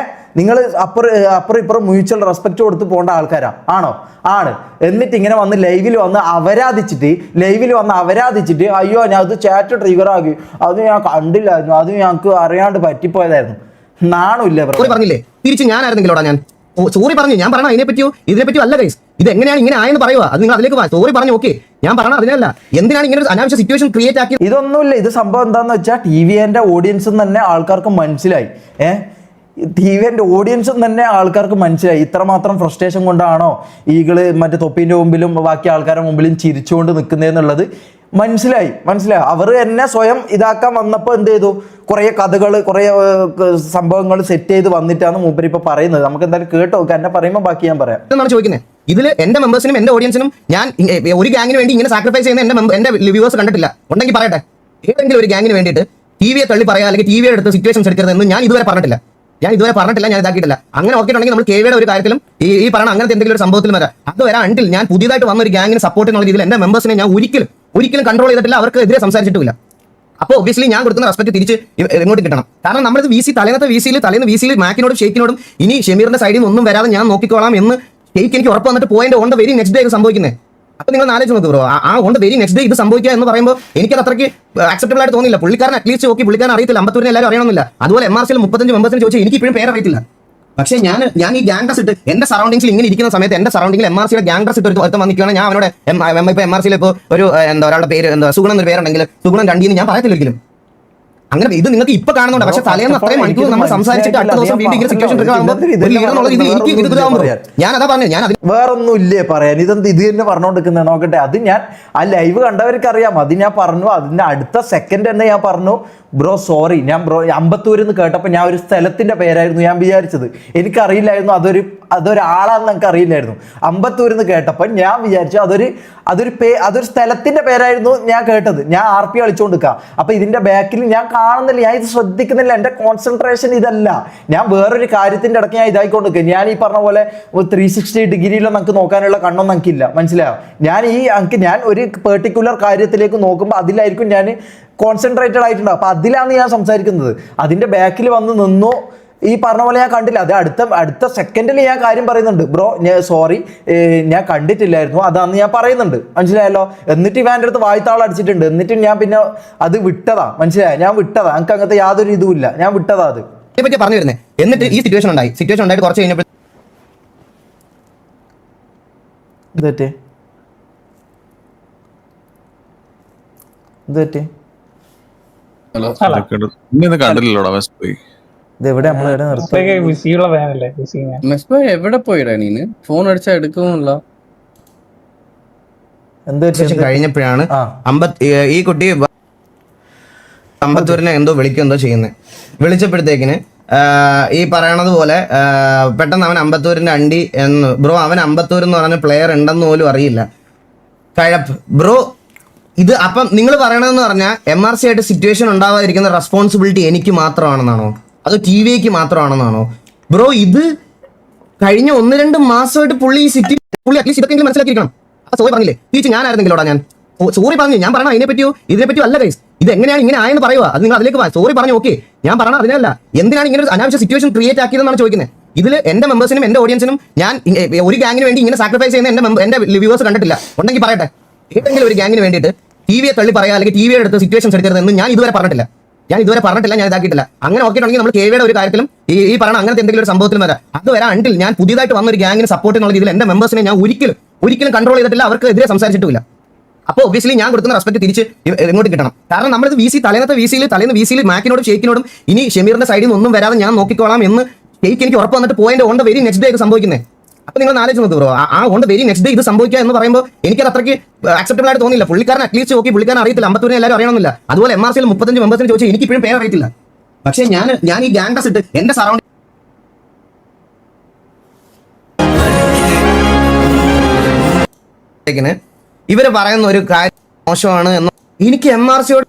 S1: നിങ്ങൾ അപ്പുറം ഇപ്പുറം മ്യൂച്വൽ റെസ്പെക്ട് കൊടുത്ത് പോകേണ്ട ആൾക്കാരാ ആണോ? ആണ്. എന്നിട്ട് ഇങ്ങനെ വന്ന് ലൈവിൽ വന്ന് അപരാധിച്ചിട്ട് അയ്യോ ഞാൻ അത് ചാറ്റ് ട്രിഗർ ആക്കി, അത് ഞാൻ കണ്ടില്ലായിരുന്നു, അത് ഞങ്ങൾക്ക് അറിയാണ്ട് പറ്റിപ്പോയതായിരുന്നു. നാണില്ല
S2: പറഞ്ഞില്ലേ? തിരിച്ച് ഞാനായിരുന്നെങ്കിലോടാ ഞാൻ സോറി പറഞ്ഞു. ഞാൻ പറഞ്ഞ ഇതിനെപ്പറ്റിയോ അല്ല ഗൈസ്, ഇത് എങ്ങനെയാണ് ഇങ്ങനെ ആയെന്ന് പറയുക. അത് നിങ്ങൾ അതിലേക്ക് സോറി പറഞ്ഞു, ഓക്കെ ഞാൻ പറഞ്ഞ അതിനല്ല. എന്തിനാണ് ഇങ്ങനെ ഒരു അനാവശ്യ സിറ്റുവേഷൻ ക്രിയേറ്റ് ആക്കി?
S1: ഇതൊന്നുമില്ല. ഇത് സംഭവം എന്താന്ന് വെച്ചാൽ TVന്റെ ഓഡിയൻസും തന്നെ ആൾക്കാർക്ക് മനസ്സിലായി. ഇത്രമാത്രം ഫ്രസ്ട്രേഷൻ കൊണ്ടാണോ ഈകള് മറ്റേ തൊപ്പിന്റെ മുമ്പിലും ബാക്കി ആൾക്കാരുടെ മുമ്പിലും ചിരിച്ചുകൊണ്ട് നിൽക്കുന്നതെന്നുള്ളത് മനസ്സിലായി. അവർ എന്നെ സ്വയം ഇതാക്കാൻ വന്നപ്പോൾ എന്ത് ചെയ്തു? കുറേ കഥകൾ, കുറേ സംഭവങ്ങൾ സെറ്റ് ചെയ്ത് വന്നിട്ടാണ് മൂപ്പര് ഇപ്പൊ പറയുന്നത്. നമുക്ക് എന്തായാലും കേട്ടോ, എന്നെ പറയുമ്പോൾ ബാക്കി ഞാൻ പറയാം.
S2: എന്നാണ് ചോദിക്കുന്നത്. ഇതിൽ എന്റെ മെമ്പേഴ്സിനും എന്റെ ഓഡിയൻസിനും ഞാൻ ഒരു ഗ്യാങ്ങിന് വേണ്ടി ഇങ്ങനെ സാക്രിഫൈസ് ചെയ്യുന്ന എന്റെ വ്യൂവേഴ്സ് കണ്ടിട്ടില്ല. ഉണ്ടെങ്കിൽ പറയട്ടെ, ഏതെങ്കിലും ഒരു ഗ്യാങ്ങിന് വേണ്ടിയിട്ട് TVയെ തള്ളി പറയാ, അല്ലെങ്കിൽ TVയുടെ അടുത്ത് സിറ്റുവേഷൻസ് എടുക്കരുതെന്ന് ഞാൻ ഇതുവരെ പറഞ്ഞിട്ടില്ല. ഞാൻ ഇതാക്കിയിട്ടില്ല. അങ്ങനെ ഓർക്കിയിട്ടുണ്ടെങ്കിൽ നമ്മൾ KVയുടെ ഒരു കാര്യത്തിലും ഈ പറഞ്ഞ അങ്ങനത്തെ എന്തെങ്കിലും ഒരു സംഭവത്തിലും വരാം. അത് വരാൻ അണ്ടിൽ ഞാൻ പുതിയതായിട്ട് വന്ന ഒരു ഗ്യാങ്ങിന് സപ്പോർട്ട് എന്നുള്ള രീതിയിൽ എന്റെ മെമ്പേഴ്സിനെ ഞാൻ ഒരിക്കലും കൺട്രോൾ ചെയ്തിട്ടില്ല, അവർക്ക് എതിരെ സംസാരിച്ചിട്ടില്ല. അപ്പോൾ ഒബ്വിയസ്ലി ഞാൻ കൊടുക്കുന്ന റെസ്പെക്ട് തിരിച്ച് ഇങ്ങോട്ട് കിട്ടണം. കാരണം നമ്മളിത് തലേന്ന് വി സിയിൽ മാക്കിനോടും ഷെയ്ക്കിനോടും ഇനി ഷെമീറിന്റെ സൈഡിൽ നിന്ന് ഒന്നും വരാതെ ഞാൻ നോക്കിക്കോളാം എന്ന് ഷെയ്ക്ക് എനിക്ക് ഉറപ്പ് വന്നിട്ട് point on the very next day ഇത് സംഭവിക്കുന്നത്. അപ്പൊ നിങ്ങൾ ആലോചിച്ച് നോക്ക് ബ്രോ, ആ on the very next day ഇത് സംഭവിക്കുക എന്ന് പറയുമ്പോൾ എനിക്കത് അത്രയ്ക്ക് ആക്സെപ്റ്റബിൾ ആയിട്ട് തോന്നിയില്ല. പുള്ളിക്കാരൻ അറ്റ്ലീസ്റ്റ് പുള്ളിക്കാരൻ അറിയത്തില്ല, അമ്പത്തൂരിനെ എല്ലാവരും അറിയണമെന്നില്ല. അതുപോലെ MRCയിൽ 35 മെമ്പേഴ്സിന് ചോദിച്ചാൽ എനിക്ക് ഇപ്പോഴും പേരറിയത്തില്ല. പക്ഷേ ഞാൻ ഈ ഗ്യാങ് ഡ്രസ് ഇട്ട് എന്റെ സറൗണ്ടിംഗ്സിൽ ഇങ്ങനെ ഇരിക്കുന്ന സമയത്ത് എന്റെ സറൗണ്ടിംഗിൽ MRCയുടെ ഗ്യാങ് ഡ്രസ് ഇട്ട് ഒരുത്തം വന്നിരിക്കുകയാണ്. ഞാൻ അവനോട് ഇപ്പൊ MRCയിൽ ഇപ്പോൾ ഒരു ഒരാളുടെ പേര് സുഗുണൻ എന്നൊരു പേരുണ്ടെങ്കിൽ സുഗുണൻ രണ്ടീന്ന് ഞാൻ പറയത്തില്ല ഒരിക്കലും. അങ്ങനെ ഇത് നിങ്ങൾക്ക് ഇപ്പൊ കാണുന്നുണ്ട്. പക്ഷെ തലേന്ന് അത്രയും മണിക്കൂർ നമ്മൾ സംസാരിച്ചിട്ട് അടുത്ത ദിവസം വീണ്ടും ഇങ്ങനെ സിറ്റുവേഷൻ ഞാൻ അതാ പറഞ്ഞു. ഞാൻ
S1: വേറൊന്നും ഇല്ലേ പറയാൻ? ഇത് തന്നെ പറഞ്ഞുകൊണ്ടിരിക്കുന്നത് നോക്കട്ടെ. അത് ഞാൻ ആ ലൈവ് കണ്ടവർക്ക് അറിയാം. അത് ഞാൻ പറഞ്ഞു. അതിന്റെ അടുത്ത സെക്കൻഡ് തന്നെ ഞാൻ പറഞ്ഞു, ബ്രോ സോറി, ഞാൻ അമ്പത്തൂരിൽ നിന്ന് കേട്ടപ്പോൾ ഞാൻ ഒരു സ്ഥലത്തിന്റെ പേരായിരുന്നു ഞാൻ വിചാരിച്ചത്. എനിക്കറിയില്ലായിരുന്നു അതൊരാളാണെന്ന് എനിക്ക് അറിയില്ലായിരുന്നു. അമ്പത്തൂരിൽ നിന്ന് കേട്ടപ്പോൾ ഞാൻ വിചാരിച്ചു അതൊരു സ്ഥലത്തിന്റെ പേരായിരുന്നു ഞാൻ കേട്ടത്. ഞാൻ RP കളിച്ചുകൊണ്ടിരിക്കുക. അപ്പൊ ഇതിന്റെ ബാക്കിൽ ഞാൻ കാണുന്നില്ല, ഞാൻ ഇത് ശ്രദ്ധിക്കുന്നില്ല. എൻ്റെ കോൺസെൻട്രേഷൻ ഇതല്ല. ഞാൻ വേറൊരു കാര്യത്തിന്റെ ഇടയ്ക്ക് ഞാൻ ഇതായിക്കൊണ്ടിരിക്കുക. ഞാൻ ഈ പറഞ്ഞ പോലെ 360 ഡിഗ്രിയിലോ നമുക്ക് നോക്കാനുള്ള കണ്ണൊന്നും എനിക്കില്ല, മനസ്സിലായോ? ഞാൻ ഒരു പെർട്ടിക്കുലർ കാര്യത്തിലേക്ക് നോക്കുമ്പോൾ അതിലായിരിക്കും ഞാൻ കോൺസെൻട്രേറ്റഡ് ആയിട്ടുണ്ട്. അപ്പൊ അതിലാണ് ഞാൻ സംസാരിക്കുന്നത്. അതിന്റെ ബാക്കിൽ വന്ന് നിന്നു ഈ പറഞ്ഞ പോലെ ഞാൻ കണ്ടില്ല. അത് അടുത്ത സെക്കൻഡിൽ ഞാൻ കാര്യം പറയുന്നുണ്ട്, ബ്രോ സോറി ഞാൻ കണ്ടിട്ടില്ലായിരുന്നു, അതാന്ന് ഞാൻ പറയുന്നുണ്ട്, മനസ്സിലായല്ലോ? എന്നിട്ട് ഇവൻ്റെ അടുത്ത് വായ്ത്താളം അടിച്ചിട്ടുണ്ട്. എന്നിട്ട് ഞാൻ പിന്നെ അത് വിട്ടതാ, മനസ്സിലായോ? ഞാൻ വിട്ടതാ. എനിക്ക് അങ്ങനത്തെ യാതൊരു ഇതുമില്ല, ഞാൻ വിട്ടതാ. അത്
S2: പറ്റി പറഞ്ഞു വരുന്നത്. എന്നിട്ട് ഈ സിറ്റുവേഷൻ ഉണ്ടായിട്ട് കുറച്ച് കഴിഞ്ഞപ്പോൾ
S4: എവിടെ പോയിടാ നീന്? ഫോൺ അടിച്ചാ എടുക്കുന്നില്ല.
S2: കഴിഞ്ഞപ്പോഴാണ് ഈ കുട്ടി അമ്പത്തൂരിനെ എന്തോ വിളിക്കെന്തോ ചെയ്യുന്നത്. വിളിച്ചപ്പോഴത്തേക്കിന് ഈ പറയണത് പോലെ പെട്ടെന്ന് അവൻ അമ്പത്തൂരിന്റെ അണ്ടി എന്ന് ബ്രോ, അവൻ അമ്പത്തൂർ എന്ന് പറഞ്ഞ പ്ലെയർ ഉണ്ടെന്ന് പോലും അറിയില്ല. കഴപ്പ് ബ്രോ. ഇത് അപ്പം നിങ്ങൾ പറയണതെന്ന് പറഞ്ഞാൽ MRC ആയിട്ട് സിറ്റുവേഷൻ ഉണ്ടാവാതിരിക്കുന്ന റെസ്പോൺസിബിലിറ്റി എനിക്ക് മാത്രമാണെന്നാണോ, അതോ TVക്ക് മാത്രമാണെന്നാണോ? ബ്രോ, ഇത് കഴിഞ്ഞ 1-2 മാസമായിട്ട് പുള്ളി ഈ പുള്ളി അറ്റ്ലീസ്റ്റ് ഇതൊക്കെങ്കിലും മനസ്സിലാക്കിയിരിക്കണം. ആ സോറി പറഞ്ഞില്ലേ, തിരിച്ച് ഞാനായിരുന്നെങ്കിലോടാ ഞാൻ സോറി പറഞ്ഞു. ഞാൻ പറഞ്ഞ ഇതിനെപ്പറ്റിയോ അല്ല ഗൈസ്, ഇത് എങ്ങനെയാണ് ഇങ്ങനെ ആയെന്ന് പറയുക. അത് നിങ്ങൾ അതിലേക്ക് സോറി പറഞ്ഞു. ഓക്കെ, ഞാൻ പറഞ്ഞ അതിനല്ല, എന്തിനാണ് ഇങ്ങനെ ഒരു അനാവശ്യ സിറ്റുവേഷൻ ക്രിയേറ്റ് ആക്കിയതെന്നാണ് ചോദിക്കുന്നത്. ഇതിൽ എന്റെ മെമ്പേഴ്സിനും എന്റെ ഓഡിയൻസിനും ഞാൻ ഒരു ഗ്യാങ്ങിന് വേണ്ടി ഇങ്ങനെ സാക്രിഫൈസ് ചെയ്യുന്ന എന്റെ വ്യൂവേഴ്സ് കണ്ടിട്ടില്ല. ഉണ്ടെങ്കിൽ പറയട്ടെ, ഏതെങ്കിലും ഒരു ഗ്യാങ്ങിന് വേണ്ടിയിട്ട് ടിവിയെ തള്ളി പറയാ അല്ലെങ്കിൽ ടിവിയുടെ അടുത്ത് സിറ്റുവേഷൻസ് എടുക്കരുതെന്ന് ഞാൻ ഇതുവരെ പറഞ്ഞിട്ടില്ല. ഞാൻ ഇതാക്കിയിട്ടില്ല. അങ്ങനെ ഓർക്കിയിട്ടുണ്ടെങ്കിൽ നമ്മൾ കെവിയുടെ ഒരു കാര്യത്തിലും ഈ പറഞ്ഞ അങ്ങനത്തെ എന്തെങ്കിലും ഒരു സംഭവത്തിലും വരാം. അത് വരാൻ അണ്ടിൽ ഞാൻ പുതിയതായിട്ട് വന്ന ഒരു ഗ്യാങ്ങിന് സപ്പോർട്ട് എന്നുള്ള രീതിയിൽ എന്റെ മെമ്പേഴ്സിനെ ഞാൻ ഒരിക്കലും കൺട്രോൾ ചെയ്തിട്ടില്ല, അവർക്ക് എതിരെ സംസാരിച്ചിട്ടില്ല. അപ്പോൾ ഒബ്വിയസ്ലി ഞാൻ കൊടുക്കുന്ന റെസ്പെക്ട് തിരിച്ച് ഇങ്ങോട്ട് കിട്ടണം. കാരണം നമ്മളിത് തലേന്ന് വി സിയിൽ മാക്കിനോടും ഷെയ്ക്കിനോടും ഇനി ഷെമീറിന്റെ സൈഡിൽ നിന്ന് ഒന്നും വരാതെ ഞാൻ നോക്കിക്കോളാം എന്ന് ഷെയ്ക്ക് എനിക്ക് ഉറപ്പ് വന്നിട്ട് പോയതിന്റെ on the very next day ഇത് സംഭവിക്കുന്നത്. അപ്പൊ നിങ്ങൾ ആലോചിച്ച് നോക്ക് ബ്രോ, ആ on the very next day ഇത് സംഭവിക്കുക എന്ന് പറയുമ്പോൾ എനിക്കത് അത്രയ്ക്ക് അക്സെപ്റ്റബിൾ ആയിട്ട് തോന്നിയില്ല. പുള്ളിക്കാരൻ അറ്റ്ലീസ്റ്റ് ഓക്കെ, പുള്ളിക്കാരൻ അറിയത്തില്ല, അമ്പത്തൂരിനെ എല്ലാവരും അറിയണമെന്നില്ല. അതുപോലെ MRCയിൽ 35 മെമ്പേഴ്സിന് ചോദിച്ചാൽ എനിക്ക് ഇപ്പോഴും പേര് അറിയത്തില്ല. പക്ഷേ ഞാൻ ഈ ഗ്യാങ് ഡ്രസ് ഇട്ട് എന്റെ സറൗണ്ടിങ് ഇവര് പറയുന്ന ഒരു കാര്യം മോശമാണ് എന്ന് എനിക്ക് MRCയോട്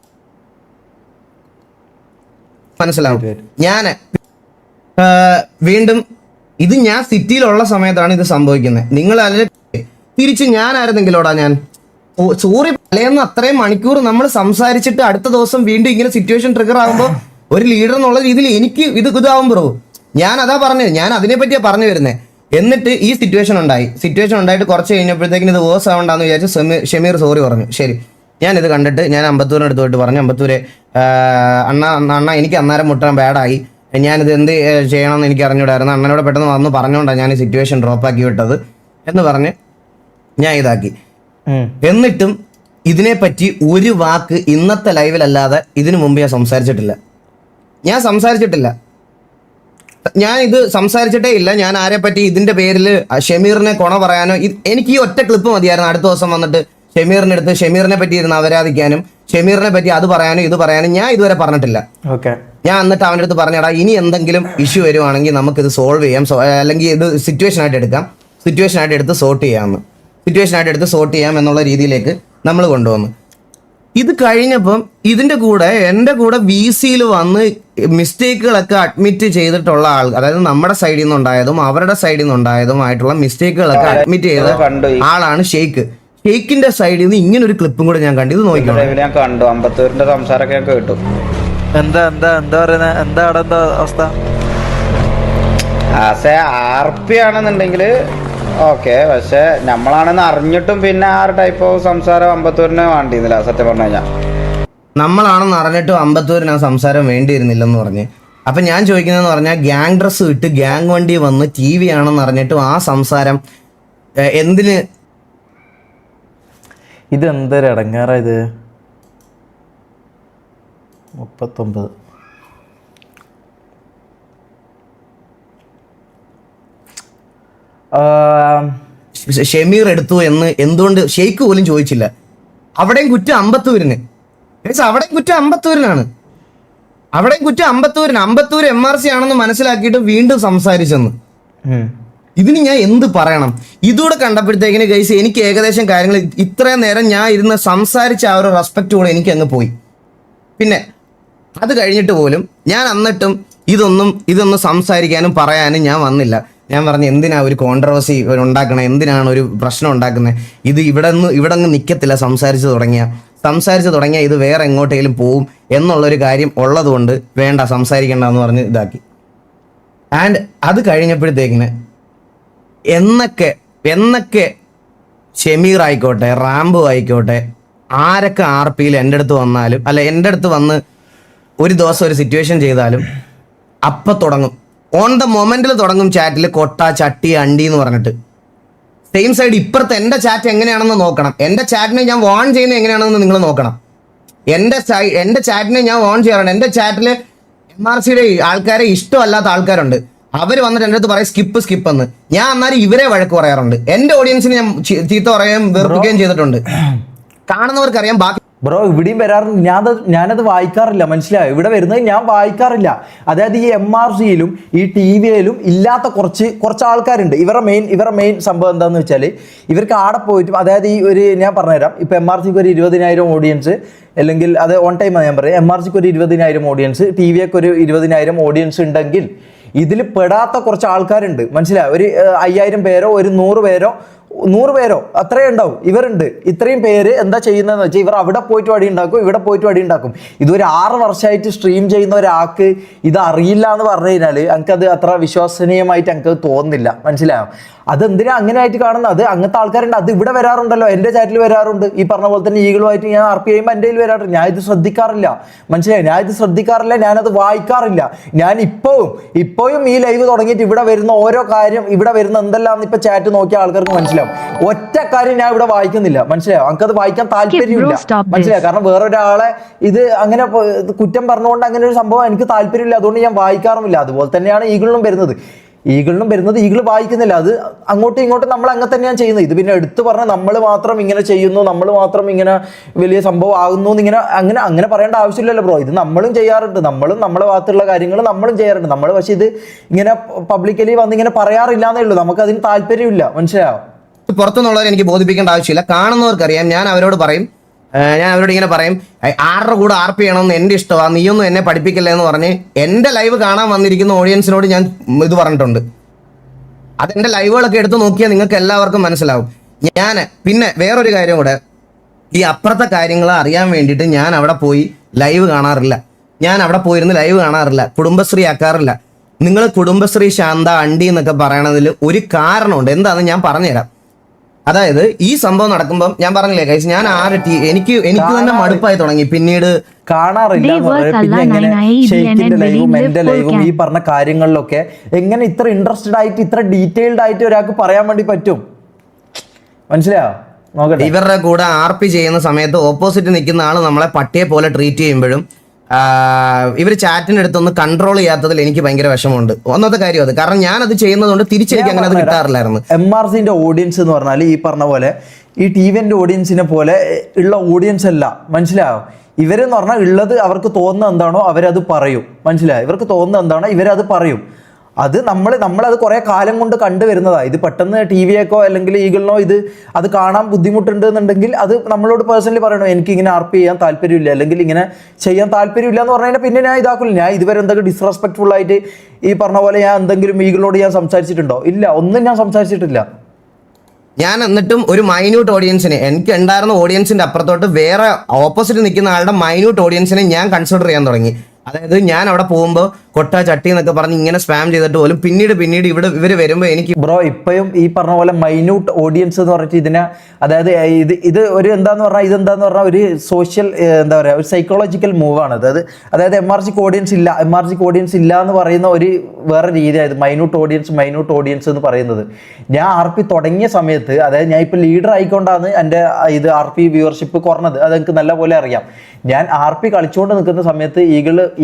S2: മനസ്സിലാവും. ഞാൻ വീണ്ടും ഇത് ഞാൻ സിറ്റിയിലുള്ള സമയത്താണ് ഇത് സംഭവിക്കുന്നത്. നിങ്ങൾ അല്ലെങ്കിൽ തിരിച്ച് ഞാനായിരുന്നെങ്കിലോടാ ഞാൻ സോറി തലേന്ന് അത്രയും മണിക്കൂർ നമ്മൾ സംസാരിച്ചിട്ട് അടുത്ത ദിവസം വീണ്ടും ഇങ്ങനെ സിറ്റുവേഷൻ ട്രിഗർ ആകുമ്പോൾ ഒരു ലീഡർ എന്നുള്ള രീതിയിൽ എനിക്ക് ഇതാവും ബ്രോ. ഞാൻ അതാ പറഞ്ഞത്, ഞാൻ അതിനെ പറ്റിയാ പറഞ്ഞു വരുന്നത്. എന്നിട്ട് ഈ സിറ്റുവേഷൻ ഉണ്ടായിട്ട് കുറച്ച് കഴിഞ്ഞപ്പോഴത്തേക്കിന് ഇത് വേഴ്സ് ആവണ്ടെന്ന് വിചാരിച്ച് ഷമീർ സോറി പറഞ്ഞു. ശരി, ഞാനിത് കണ്ടിട്ട് ഞാൻ അമ്പത്തൂരിന് അടുത്ത് പോയിട്ട് പറഞ്ഞു, അമ്പത്തൂരെ അണ്ണ എനിക്ക് അന്നേരം മുട്ടാൻ ബാഡായി, ഞാനിത് എന്ത് ചെയ്യണമെന്ന് എനിക്ക് അറിഞ്ഞൂടായിരുന്നു, അണ്ണനോട് പെട്ടെന്ന് വന്ന് പറഞ്ഞുകൊണ്ടാണ് ഞാൻ ഈ സിറ്റുവേഷൻ ഡ്രോപ്പ് ആക്കി വിട്ടത് എന്ന് പറഞ്ഞ് ഞാൻ ഇതാക്കി. എന്നിട്ടും ഇതിനെപ്പറ്റി ഒരു വാക്ക് ഇന്നത്തെ ലൈവിലല്ലാതെ ഇതിനു മുമ്പ് ഞാൻ സംസാരിച്ചിട്ടില്ല. ഞാൻ ഇത് സംസാരിച്ചിട്ടേ ഇല്ല. ഞാൻ ആരെ പറ്റി ഇതിന്റെ പേരിൽ ഷമീറിനെ കൊണ പറയാനോ എനിക്ക് ഈ ഒറ്റ ക്ലിപ്പ് മതിയായിരുന്നു. അടുത്ത ദിവസം വന്നിട്ട് ഷമീറിന്റെ അടുത്ത് ഷമീറിനെ പറ്റി ഇരുന്ന് അവരാധിക്കാനും ഷമീറിനെ പറ്റി അത് പറയാനും ഇത് പറയാനും ഞാൻ ഇതുവരെ പറഞ്ഞിട്ടില്ല. ഞാൻ എന്നിട്ട് അവൻ്റെ അടുത്ത് പറഞ്ഞടാ, ഇനി എന്തെങ്കിലും ഇഷ്യൂ വരുവാണെങ്കിൽ നമുക്കിത് സോൾവ് ചെയ്യാം, അല്ലെങ്കിൽ ഇത് സിറ്റുവേഷനായിട്ട് എടുത്ത് സോർട്ട് ചെയ്യാം എന്നുള്ള രീതിയിലേക്ക് നമ്മൾ കൊണ്ടുവന്നു. ഇത് കഴിഞ്ഞപ്പം ഇതിന്റെ കൂടെ എൻ്റെ കൂടെ VCയിൽ വന്ന് മിസ്റ്റേക്കുകളൊക്കെ അഡ്മിറ്റ് ചെയ്തിട്ടുള്ള ആൾ, അതായത് നമ്മുടെ സൈഡിൽ നിന്നുണ്ടായതും അവരുടെ സൈഡിൽ നിന്നുണ്ടായതുമായിട്ടുള്ള മിസ്റ്റേക്കുകളൊക്കെ അഡ്മിറ്റ് ചെയ്ത ആളാണ് ഷെയ്ക്കിന്റെ സൈഡിൽ നിന്ന് ഇങ്ങനെ ഒരു ക്ലിപ്പും കൂടെ ഞാൻ കണ്ടു. ഇത് നോക്കിക്കോ,
S6: ഞാൻ കണ്ടു. അമ്പത്തൂരിന്റെ സംസാരമൊക്കെ ഞാൻ കേട്ടു.
S7: എന്താ പറയുന്നത്? എന്താ അവസ്ഥ?
S6: RP ആണെന്നുണ്ടെങ്കിൽ ഓക്കെ, പക്ഷെ നമ്മളാണെന്ന് അറിഞ്ഞിട്ടും പിന്നെ ആ ഒരു ടൈപ്പ് ഓഫ് സംസാരം അമ്പത്തൂരിനെ വേണ്ടിയിരുന്നില്ല. സത്യം പറഞ്ഞു കഴിഞ്ഞാൽ
S2: നമ്മളാണെന്ന് അറിഞ്ഞിട്ടും അമ്പത്തൂരിന് ആ സംസാരം വേണ്ടിയിരുന്നില്ലെന്ന് പറഞ്ഞ്. അപ്പൊ ഞാൻ ചോദിക്കുന്നതെന്ന് പറഞ്ഞാൽ ഗ്യാങ് ഡ്രസ്സ് ഇട്ട് ഗ്യാങ് വണ്ടി വന്ന് TV ആണെന്ന് അറിഞ്ഞിട്ടും ആ സംസാരം എന്തിന്?
S1: ഇതെന്തൊരു ഇടങ്ങാറാ ഇത്. 39
S2: ഷമീർ എടുത്തു എന്ന് എന്തുകൊണ്ട് ഷെയ്ക്ക് പോലും ചോദിച്ചില്ല? അവിടെയും കുറ്റം അമ്പത്തൂരിന്. അവിടെയും കുറ്റം അമ്പത്തൂരിനാണ്. അമ്പത്തൂർ MRC ആണെന്ന് മനസ്സിലാക്കിയിട്ട് വീണ്ടും സംസാരിച്ചെന്ന്. ഇതിന് ഞാൻ എന്ത് പറയണം? ഇതുകൂടെ കണ്ടപ്പോഴത്തേക്കിന് ഗൈസ് എനിക്ക് ഏകദേശം കാര്യങ്ങൾ ഇത്രയും നേരം ഞാൻ ഇരുന്ന് സംസാരിച്ച ആ ഒരു റെസ്പെക്റ്റ് കൂടെ എനിക്ക് അങ്ങ് പോയി. പിന്നെ അത് കഴിഞ്ഞിട്ട് പോലും ഞാൻ എന്നിട്ടും ഇതൊന്നും സംസാരിക്കാനും പറയാനും ഞാൻ വന്നില്ല. ഞാൻ പറഞ്ഞു, എന്തിനാ ഒരു കോൺട്രവേഴ്സി ഉണ്ടാക്കണേ, എന്തിനാണ് ഒരു പ്രശ്നം ഉണ്ടാക്കുന്നത്? ഇത് ഇവിടെ അങ്ങ് നിൽക്കത്തില്ല. സംസാരിച്ച് തുടങ്ങിയ ഇത് വേറെ എങ്ങോട്ടേലും പോവും എന്നുള്ളൊരു കാര്യം ഉള്ളതുകൊണ്ട് വേണ്ട, സംസാരിക്കേണ്ടെന്ന് പറഞ്ഞ് ഇതാക്കി. ആൻഡ് അത് കഴിഞ്ഞപ്പോഴത്തേക്കിന് എന്നൊക്കെ ഷമീർ ആയിക്കോട്ടെ, റാംബോ ആയിക്കോട്ടെ, ആരൊക്കെ RPയിൽ എൻ്റെ അടുത്ത് വന്നാലും അല്ല എൻ്റെ അടുത്ത് വന്ന് ഒരു ദിവസം ഒരു സിറ്റുവേഷൻ ചെയ്താലും അപ്പം തുടങ്ങും, ഓൺ ദ മൊമെന്റിൽ തുടങ്ങും ചാറ്റിൽ കൊട്ട ചട്ടി അണ്ടി എന്ന് പറഞ്ഞിട്ട്. സെയിം സൈഡ് ഇപ്പുറത്ത് എൻ്റെ ചാറ്റ് എങ്ങനെയാണെന്ന് നോക്കണം. എൻ്റെ ചാറ്റിനെ ഞാൻ വാൺ ചെയ്യുന്നത് എങ്ങനെയാണെന്ന് നിങ്ങൾ നോക്കണം. എൻ്റെ ചാറ്റിനെ ഞാൻ വാൺ ചെയ്യാറുണ്ട്. എൻ്റെ ചാറ്റിൽ MRCയുടെ ആൾക്കാരെ ഇഷ്ടമല്ലാത്ത ആൾക്കാരുണ്ട്. അവർ വന്നിട്ട് എൻ്റെ അടുത്ത് പറയും സ്കിപ്പ് എന്ന്. ഞാൻ അന്നേരം ഇവരെ വഴക്ക് പറയാറുണ്ട്. എൻ്റെ ഓഡിയൻസിന് ഞാൻ ചീത്ത പറയുകയും വെറുപ്പിക്കുകയും ചെയ്തിട്ടുണ്ട്. കാണുന്നവർക്കറിയാം. ബാക്കി
S1: ബ്രോ ഇവിടെയും വരാറുണ്ട്. ഞാനത് വായിക്കാറില്ല, മനസ്സിലായോ? ഇവിടെ വരുന്നത് ഞാൻ വായിക്കാറില്ല. അതായത് ഈ MRCയിലും ഈ TVയിലും ഇല്ലാത്ത കുറച്ച് ആൾക്കാരുണ്ട്. ഇവരുടെ മെയിൻ സംഭവം എന്താണെന്ന് വെച്ചാൽ ഇവർക്ക് ആടെ പോയിട്ടും, അതായത് ഈ ഒരു ഞാൻ പറഞ്ഞുതരാം, ഇപ്പം MRCക്ക് ഒരു 20,000 ഓഡിയൻസ്, അല്ലെങ്കിൽ അത് ഓൺ ടൈമാണ് ഞാൻ പറയാം. MRCക്ക് ഒരു 20,000 ഓഡിയൻസ്, TVക്ക് ഒരു 20,000 ഓഡിയൻസ് ഉണ്ടെങ്കിൽ ഇതിൽ പെടാത്ത കുറച്ച് ആൾക്കാരുണ്ട്, മനസ്സിലായോ? ഒരു 5,000 പേരോ ഒരു 100 പേരോ 100 പേരോ അത്രയും ഉണ്ടാവും. ഇവരുണ്ട് ഇത്രയും പേര് എന്താ ചെയ്യുന്നതെന്ന് വെച്ചാൽ ഇവർ അവിടെ പോയിട്ട് വടി ഉണ്ടാക്കും, ഇവിടെ പോയിട്ട് വടി ഉണ്ടാക്കും. ഇതൊരു 6 വർഷമായിട്ട് സ്ട്രീം ചെയ്യുന്ന ഒരാൾക്ക് ഇത് അറിയില്ല എന്ന് പറഞ്ഞു കഴിഞ്ഞാൽ എനിക്കത് അത്ര വിശ്വസനീയമായിട്ട് എനിക്ക് തോന്നുന്നില്ല. മനസ്സിലായോ? അതെന്തിനാ അങ്ങനെ ആയിട്ട് കാണുന്നത്? അത് അങ്ങനത്തെ ആൾക്കാരുണ്ട്. അത് ഇവിടെ വരാറുണ്ടല്ലോ, എൻ്റെ ചാറ്റിൽ വരാറുണ്ട്. ഈ പറഞ്ഞ പോലെ തന്നെ ഈകളുമായിട്ട് ഞാൻ RP ചെയ്യുമ്പോൾ എൻ്റെ കയ്യിൽ വരാറുണ്ട്. ഞാൻ ഇത് ശ്രദ്ധിക്കാറില്ല. മനസ്സിലായോ? ഞാൻ ഇത് ശ്രദ്ധിക്കാറില്ല, ഞാനത് വായിക്കാറില്ല. ഞാൻ ഇപ്പോഴും ഈ ലൈവ് തുടങ്ങിയിട്ട് ഇവിടെ വരുന്ന ഓരോ കാര്യം, ഇവിടെ വരുന്ന എന്തെല്ലാം ഇപ്പൊ ചാറ്റ് നോക്കിയ ആൾക്കാർക്ക് മനസ്സിലാവും. ഒറ്റ കാര്യം ഞാൻ ഇവിടെ വായിക്കുന്നില്ല. മനസ്സിലായോ? നമുക്കത് വായിക്കാൻ താല്പര്യമില്ല. മനസ്സിലായോ? കാരണം വേറൊരാളെ ഇത് അങ്ങനെ കുറ്റം പറഞ്ഞുകൊണ്ട് അങ്ങനെ ഒരു സംഭവം എനിക്ക് താല്പര്യമില്ല. അതുകൊണ്ട് ഞാൻ വായിക്കാറുമില്ല. അതുപോലെ തന്നെയാണ് ഈഗിളിനും വരുന്നത്. ഈഗിൾ വായിക്കുന്നില്ല. അത് അങ്ങോട്ടും ഇങ്ങോട്ടും നമ്മൾ അങ്ങനെ തന്നെയാണ് ചെയ്യുന്നത്. ഇത് പിന്നെ എടുത്തു പറഞ്ഞാൽ നമ്മൾ മാത്രം ഇങ്ങനെ ചെയ്യുന്നു, നമ്മൾ മാത്രം ഇങ്ങനെ വലിയ സംഭവം ആകുന്നു ഇങ്ങനെ അങ്ങനെ പറയേണ്ട ആവശ്യമില്ലല്ലോ ബ്രോ. ഇത് നമ്മളും ചെയ്യാറുണ്ട്. നമ്മളും നമ്മളെ ഭാഗത്തുള്ള കാര്യങ്ങൾ നമ്മളും ചെയ്യാറുണ്ട്. നമ്മൾ പക്ഷെ ഇത് ഇങ്ങനെ പബ്ലിക്കലി വന്ന് ഇങ്ങനെ പറയാറില്ല എന്നേ ഉള്ളൂ. നമുക്ക് അതിന് താല്പര്യമില്ല. മനസ്സിലായോ?
S2: പുറത്തുനിന്നുള്ളവരെ എനിക്ക് ബോധിപ്പിക്കേണ്ട ആവശ്യമില്ല. കാണുന്നവർക്കറിയാം. ഞാൻ അവരോട് ഇങ്ങനെ പറയും 6 കൂടെ RP ചെയ്യണമെന്ന് എൻ്റെ ഇഷ്ടമാണ്, നീയൊന്നും എന്നെ പഠിപ്പിക്കില്ല എന്ന് പറഞ്ഞ് എൻ്റെ ലൈവ് കാണാൻ വന്നിരിക്കുന്ന ഓഡിയൻസിനോട് ഞാൻ ഇത് പറഞ്ഞിട്ടുണ്ട്. അതെൻ്റെ ലൈവുകളൊക്കെ എടുത്ത് നോക്കിയാൽ നിങ്ങൾക്ക് എല്ലാവർക്കും മനസ്സിലാവും. ഞാൻ പിന്നെ വേറൊരു കാര്യം കൂടെ, ഈ അപ്പുറത്തെ കാര്യങ്ങൾ അറിയാൻ വേണ്ടിയിട്ട് ഞാൻ അവിടെ പോയി ലൈവ് കാണാറില്ല. ഞാൻ അവിടെ പോയിരുന്ന് ലൈവ് കാണാറില്ല, കുടുംബശ്രീ ആക്കാറില്ല. നിങ്ങൾ കുടുംബശ്രീ ശാന്ത അണ്ടി എന്നൊക്കെ പറയണതിൽ ഒരു കാരണമുണ്ട്. എന്താണെന്ന് ഞാൻ പറഞ്ഞുതരാം. അതായത് ഈ സംഭവം നടക്കുമ്പോൾ ഞാൻ പറഞ്ഞില്ലേ ഗൈസ്, ഞാൻ എനിക്ക് തന്നെ മടുപ്പായി തുടങ്ങി. പിന്നീട്
S1: കാണാറില്ല. പിന്നെ എങ്ങനെ ഷെയ്ഖിന്റെ ലൈവും എന്റെ ലൈവും ഈ പറഞ്ഞ കാര്യങ്ങളിലൊക്കെ എങ്ങനെ ഇത്ര ഇൻട്രസ്റ്റഡ് ആയിട്ട് ഇത്ര ഡീറ്റെയിൽഡ് ആയിട്ട് ഒരാൾക്ക് പറയാൻ വേണ്ടി പറ്റും? മനസ്സിലായോ? നോക്കട്ടെ.
S2: ഇവരുടെ കൂടെ RP ചെയ്യുന്ന സമയത്ത് ഓപ്പോസിറ്റ് നിൽക്കുന്ന ആൾ നമ്മളെ പട്ടിയെ പോലെ ട്രീറ്റ് ചെയ്യുമ്പോഴും ഇവർ ചാറ്റിന്റെ അടുത്തൊന്ന് കൺട്രോൾ ചെയ്യാത്തതിൽ എനിക്ക് ഭയങ്കര വിഷമമുണ്ട്. ഒന്നാമത്തെ കാര്യം അത്. കാരണം ഞാനത് ചെയ്യുന്നതുകൊണ്ട് തിരിച്ചെനിക്ക് അങ്ങനെ അത് കിട്ടാറില്ലായിരുന്നു.
S1: MRCന്റെ ഓഡിയൻസ് എന്ന് പറഞ്ഞാൽ ഈ പറഞ്ഞ പോലെ ഈ TVന്റെ ഓഡിയൻസിനെ പോലെ ഉള്ള ഓഡിയൻസ് അല്ല. മനസ്സിലായോ? ഇവരെന്ന് പറഞ്ഞാൽ ഉള്ളത് അവർക്ക് തോന്നുന്ന എന്താണോ അവരത് പറയും. മനസ്സിലായോ? ഇവർക്ക് തോന്നുന്ന എന്താണോ ഇവരത് പറയും. അത് നമ്മളത് കുറെ കാലം കൊണ്ട് കണ്ടുവരുന്നതാണ്. ഇത് പെട്ടെന്ന് TVയൊക്കെ അല്ലെങ്കിൽ ഈഗിളിനോ അത് കാണാൻ ബുദ്ധിമുട്ടുണ്ട് എന്നുണ്ടെങ്കിൽ അത് നമ്മളോട് പേഴ്സണലി പറയണോ, എനിക്ക് ഇങ്ങനെ RP ചെയ്യാൻ താല്പര്യമില്ല അല്ലെങ്കിൽ ഇങ്ങനെ ചെയ്യാൻ താല്പര്യമില്ല എന്ന് പറഞ്ഞു കഴിഞ്ഞാൽ പിന്നെ ഞാൻ ഇതാക്കില്ല. ഞാൻ ഇതുവരെ എന്തെങ്കിലും ഡിസ്റെസ്പെക്ട്ഫുൾ ആയിട്ട് ഈ പറഞ്ഞ പോലെ ഞാൻ എന്തെങ്കിലും ഈഗിളിനോട് ഞാൻ സംസാരിച്ചിട്ടുണ്ടോ? ഇല്ല, ഒന്നും ഞാൻ സംസാരിച്ചിട്ടില്ല.
S2: ഞാൻ എന്നിട്ടും ഒരു മൈന്യൂട്ട് ഓഡിയൻസിനെ, എനിക്ക് ഉണ്ടായിരുന്ന ഓഡിയൻസിന്റെ അപ്പുറത്തോട്ട് വേറെ ഓപ്പോസിറ്റ് നിൽക്കുന്ന ആളുടെ മൈന്യൂട്ട് ഓഡിയൻസിനെ ഞാൻ കൺസിഡർ ചെയ്യാൻ തുടങ്ങി. അതായത് ഞാൻ അവിടെ പോകുമ്പോൾ കൊട്ട ചട്ടി എന്നൊക്കെ പറഞ്ഞ് ഇങ്ങനെ സ്പാം ചെയ്തിട്ട് പോലും പിന്നീട് ഇവര് വരുമ്പോൾ എനിക്ക്
S1: ബ്രോ ഇപ്പോഴും ഈ പറഞ്ഞ പോലെ മൈന്യൂട്ട് ഓഡിയൻസ് എന്ന് പറഞ്ഞിട്ട് ഇതിനെ, അതായത് ഇത് ഒരു ഇതെന്താന്ന് പറഞ്ഞാൽ ഒരു സോഷ്യൽ എന്താ പറയുക, ഒരു സൈക്കോളജിക്കൽ മൂവാണ്. അതായത് MRCക്ക് ഓഡിയൻസ് ഇല്ല എന്ന് പറയുന്ന ഒരു വേറെ രീതിയായത് മൈന്യൂട്ട് ഓഡിയൻസ് എന്ന് പറയുന്നത്. ഞാൻ RP തുടങ്ങിയ സമയത്ത്, അതായത് ഞാൻ ഇപ്പോൾ ലീഡർ ആയിക്കൊണ്ടാണ് എൻ്റെ RP വ്യൂവർഷിപ്പ് കുറഞ്ഞത്. അത് എനിക്ക് നല്ല പോലെ അറിയാം. ഞാൻ RP കളിച്ചുകൊണ്ട് നിൽക്കുന്ന സമയത്ത്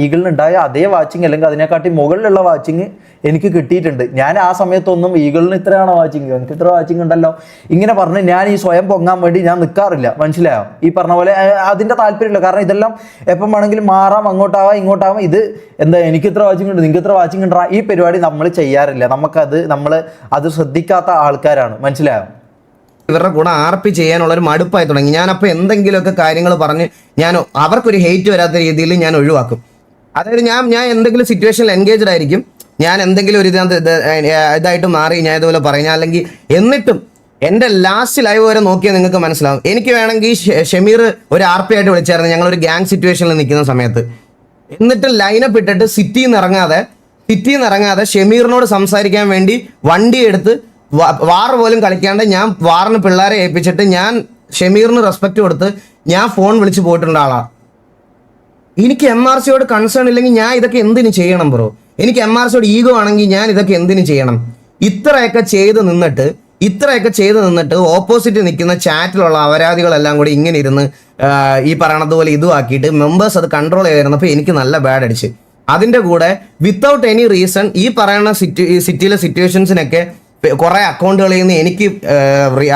S1: ഈഗിളിനുണ്ടായ അതേ വാച്ചിങ് അല്ലെങ്കിൽ അതിനെക്കാട്ടി മുകളിലുള്ള വാച്ചിങ് എനിക്ക് കിട്ടിയിട്ടുണ്ട്. ഞാൻ ആ സമയത്തൊന്നും ഈഗിളിന് ഇത്രയാണോ വാച്ചിങ്, എനിക്ക് ഇത്ര വാച്ചിങ് ഉണ്ടല്ലോ ഇങ്ങനെ പറഞ്ഞ് ഞാൻ ഈ സ്വയം പൊങ്ങാൻ വേണ്ടി ഞാൻ നിൽക്കാറില്ല. മനസ്സിലായോ? ഈ പറഞ്ഞ പോലെ അതിൻ്റെ താല്പര്യമില്ല. കാരണം ഇതെല്ലാം എപ്പം വേണമെങ്കിലും മാറാം, അങ്ങോട്ടാവാം ഇങ്ങോട്ടാവാം. ഇത് എന്താ എനിക്ക് ഇത്ര വാച്ചിങ് ഉണ്ട്, നിങ്ങൾക്ക് ഇത്ര വാച്ചിങ് ഉണ്ടാ, ഈ പരിപാടി നമ്മൾ ചെയ്യാറില്ല. നമ്മൾ അത് ശ്രദ്ധിക്കാത്ത ആൾക്കാരാണ്. മനസ്സിലായോ?
S2: ഇവരുടെ കൂടെ RP ചെയ്യാനുള്ളൊരു മടുപ്പായി തുടങ്ങി. ഞാനപ്പോൾ എന്തെങ്കിലുമൊക്കെ കാര്യങ്ങൾ പറഞ്ഞ് അവർക്കൊരു ഹെയ്റ്റ് വരാത്ത രീതിയിൽ ഞാൻ ഒഴിവാക്കും. അതായത് ഞാൻ എന്തെങ്കിലും സിറ്റുവേഷനിൽ എൻഗേജ്ഡ് ആയിരിക്കും, ഞാൻ എന്തെങ്കിലും ഒരു ഇതായിട്ട് മാറി ഞാൻ ഇതുപോലെ പറയും. അല്ലെങ്കിൽ എന്നിട്ടും എൻ്റെ ലാസ്റ്റ് ലൈവ് വരെ നോക്കിയാൽ നിങ്ങൾക്ക് മനസ്സിലാവും. എനിക്ക് വേണമെങ്കിൽ ഷമീർ ഒരു RP ആയിട്ട് വിളിച്ചായിരുന്നു ഞങ്ങളൊരു ഗ്യാങ് സിറ്റുവേഷനിൽ നിൽക്കുന്ന സമയത്ത്. എന്നിട്ട് ലൈനപ്പ് ഇട്ടിട്ട് സിറ്റിയിൽ നിന്ന് ഇറങ്ങാതെ ഷമീറിനോട് സംസാരിക്കാൻ വേണ്ടി വണ്ടി എടുത്ത് വാർ പോലും കളിക്കാണ്ട് ഞാൻ വാറിന് പിള്ളേരെ ഏൽപ്പിച്ചിട്ട് ഞാൻ ഷമീറിന് റെസ്പെക്ട് കൊടുത്ത് ഞാൻ ഫോൺ വിളിച്ച് പോയിട്ടുള്ള ആളാണ്. എനിക്ക് MRCയോട് കൺസേൺ ഇല്ലെങ്കിൽ ഞാൻ ഇതൊക്കെ എന്തിനു ചെയ്യണം ബ്രോ? എനിക്ക് MRCയോട് ഈഗോ ആണെങ്കിൽ ഞാൻ ഇതൊക്കെ എന്തിനു ചെയ്യണം? ഇത്രയൊക്കെ ചെയ്ത് നിന്നിട്ട് ഓപ്പോസിറ്റ് നിൽക്കുന്ന ചാറ്റിലുള്ള അപരാധികളെല്ലാം കൂടി ഇങ്ങനെ ഇരുന്ന് ഈ പറയണതുപോലെ ഇതുമാക്കിയിട്ട് മെമ്പേഴ്സ് അത് കൺട്രോൾ ചെയ്തിരുന്നപ്പോൾ എനിക്ക് നല്ല ബാഡ് അടിച്ച്. അതിൻ്റെ കൂടെ വിത്തൗട്ട് എനി റീസൺ ഈ പറയുന്ന സിറ്റിയിലെ സിറ്റുവേഷൻസിനൊക്കെ കുറെ അക്കൗണ്ടുകളിൽ നിന്ന് എനിക്ക്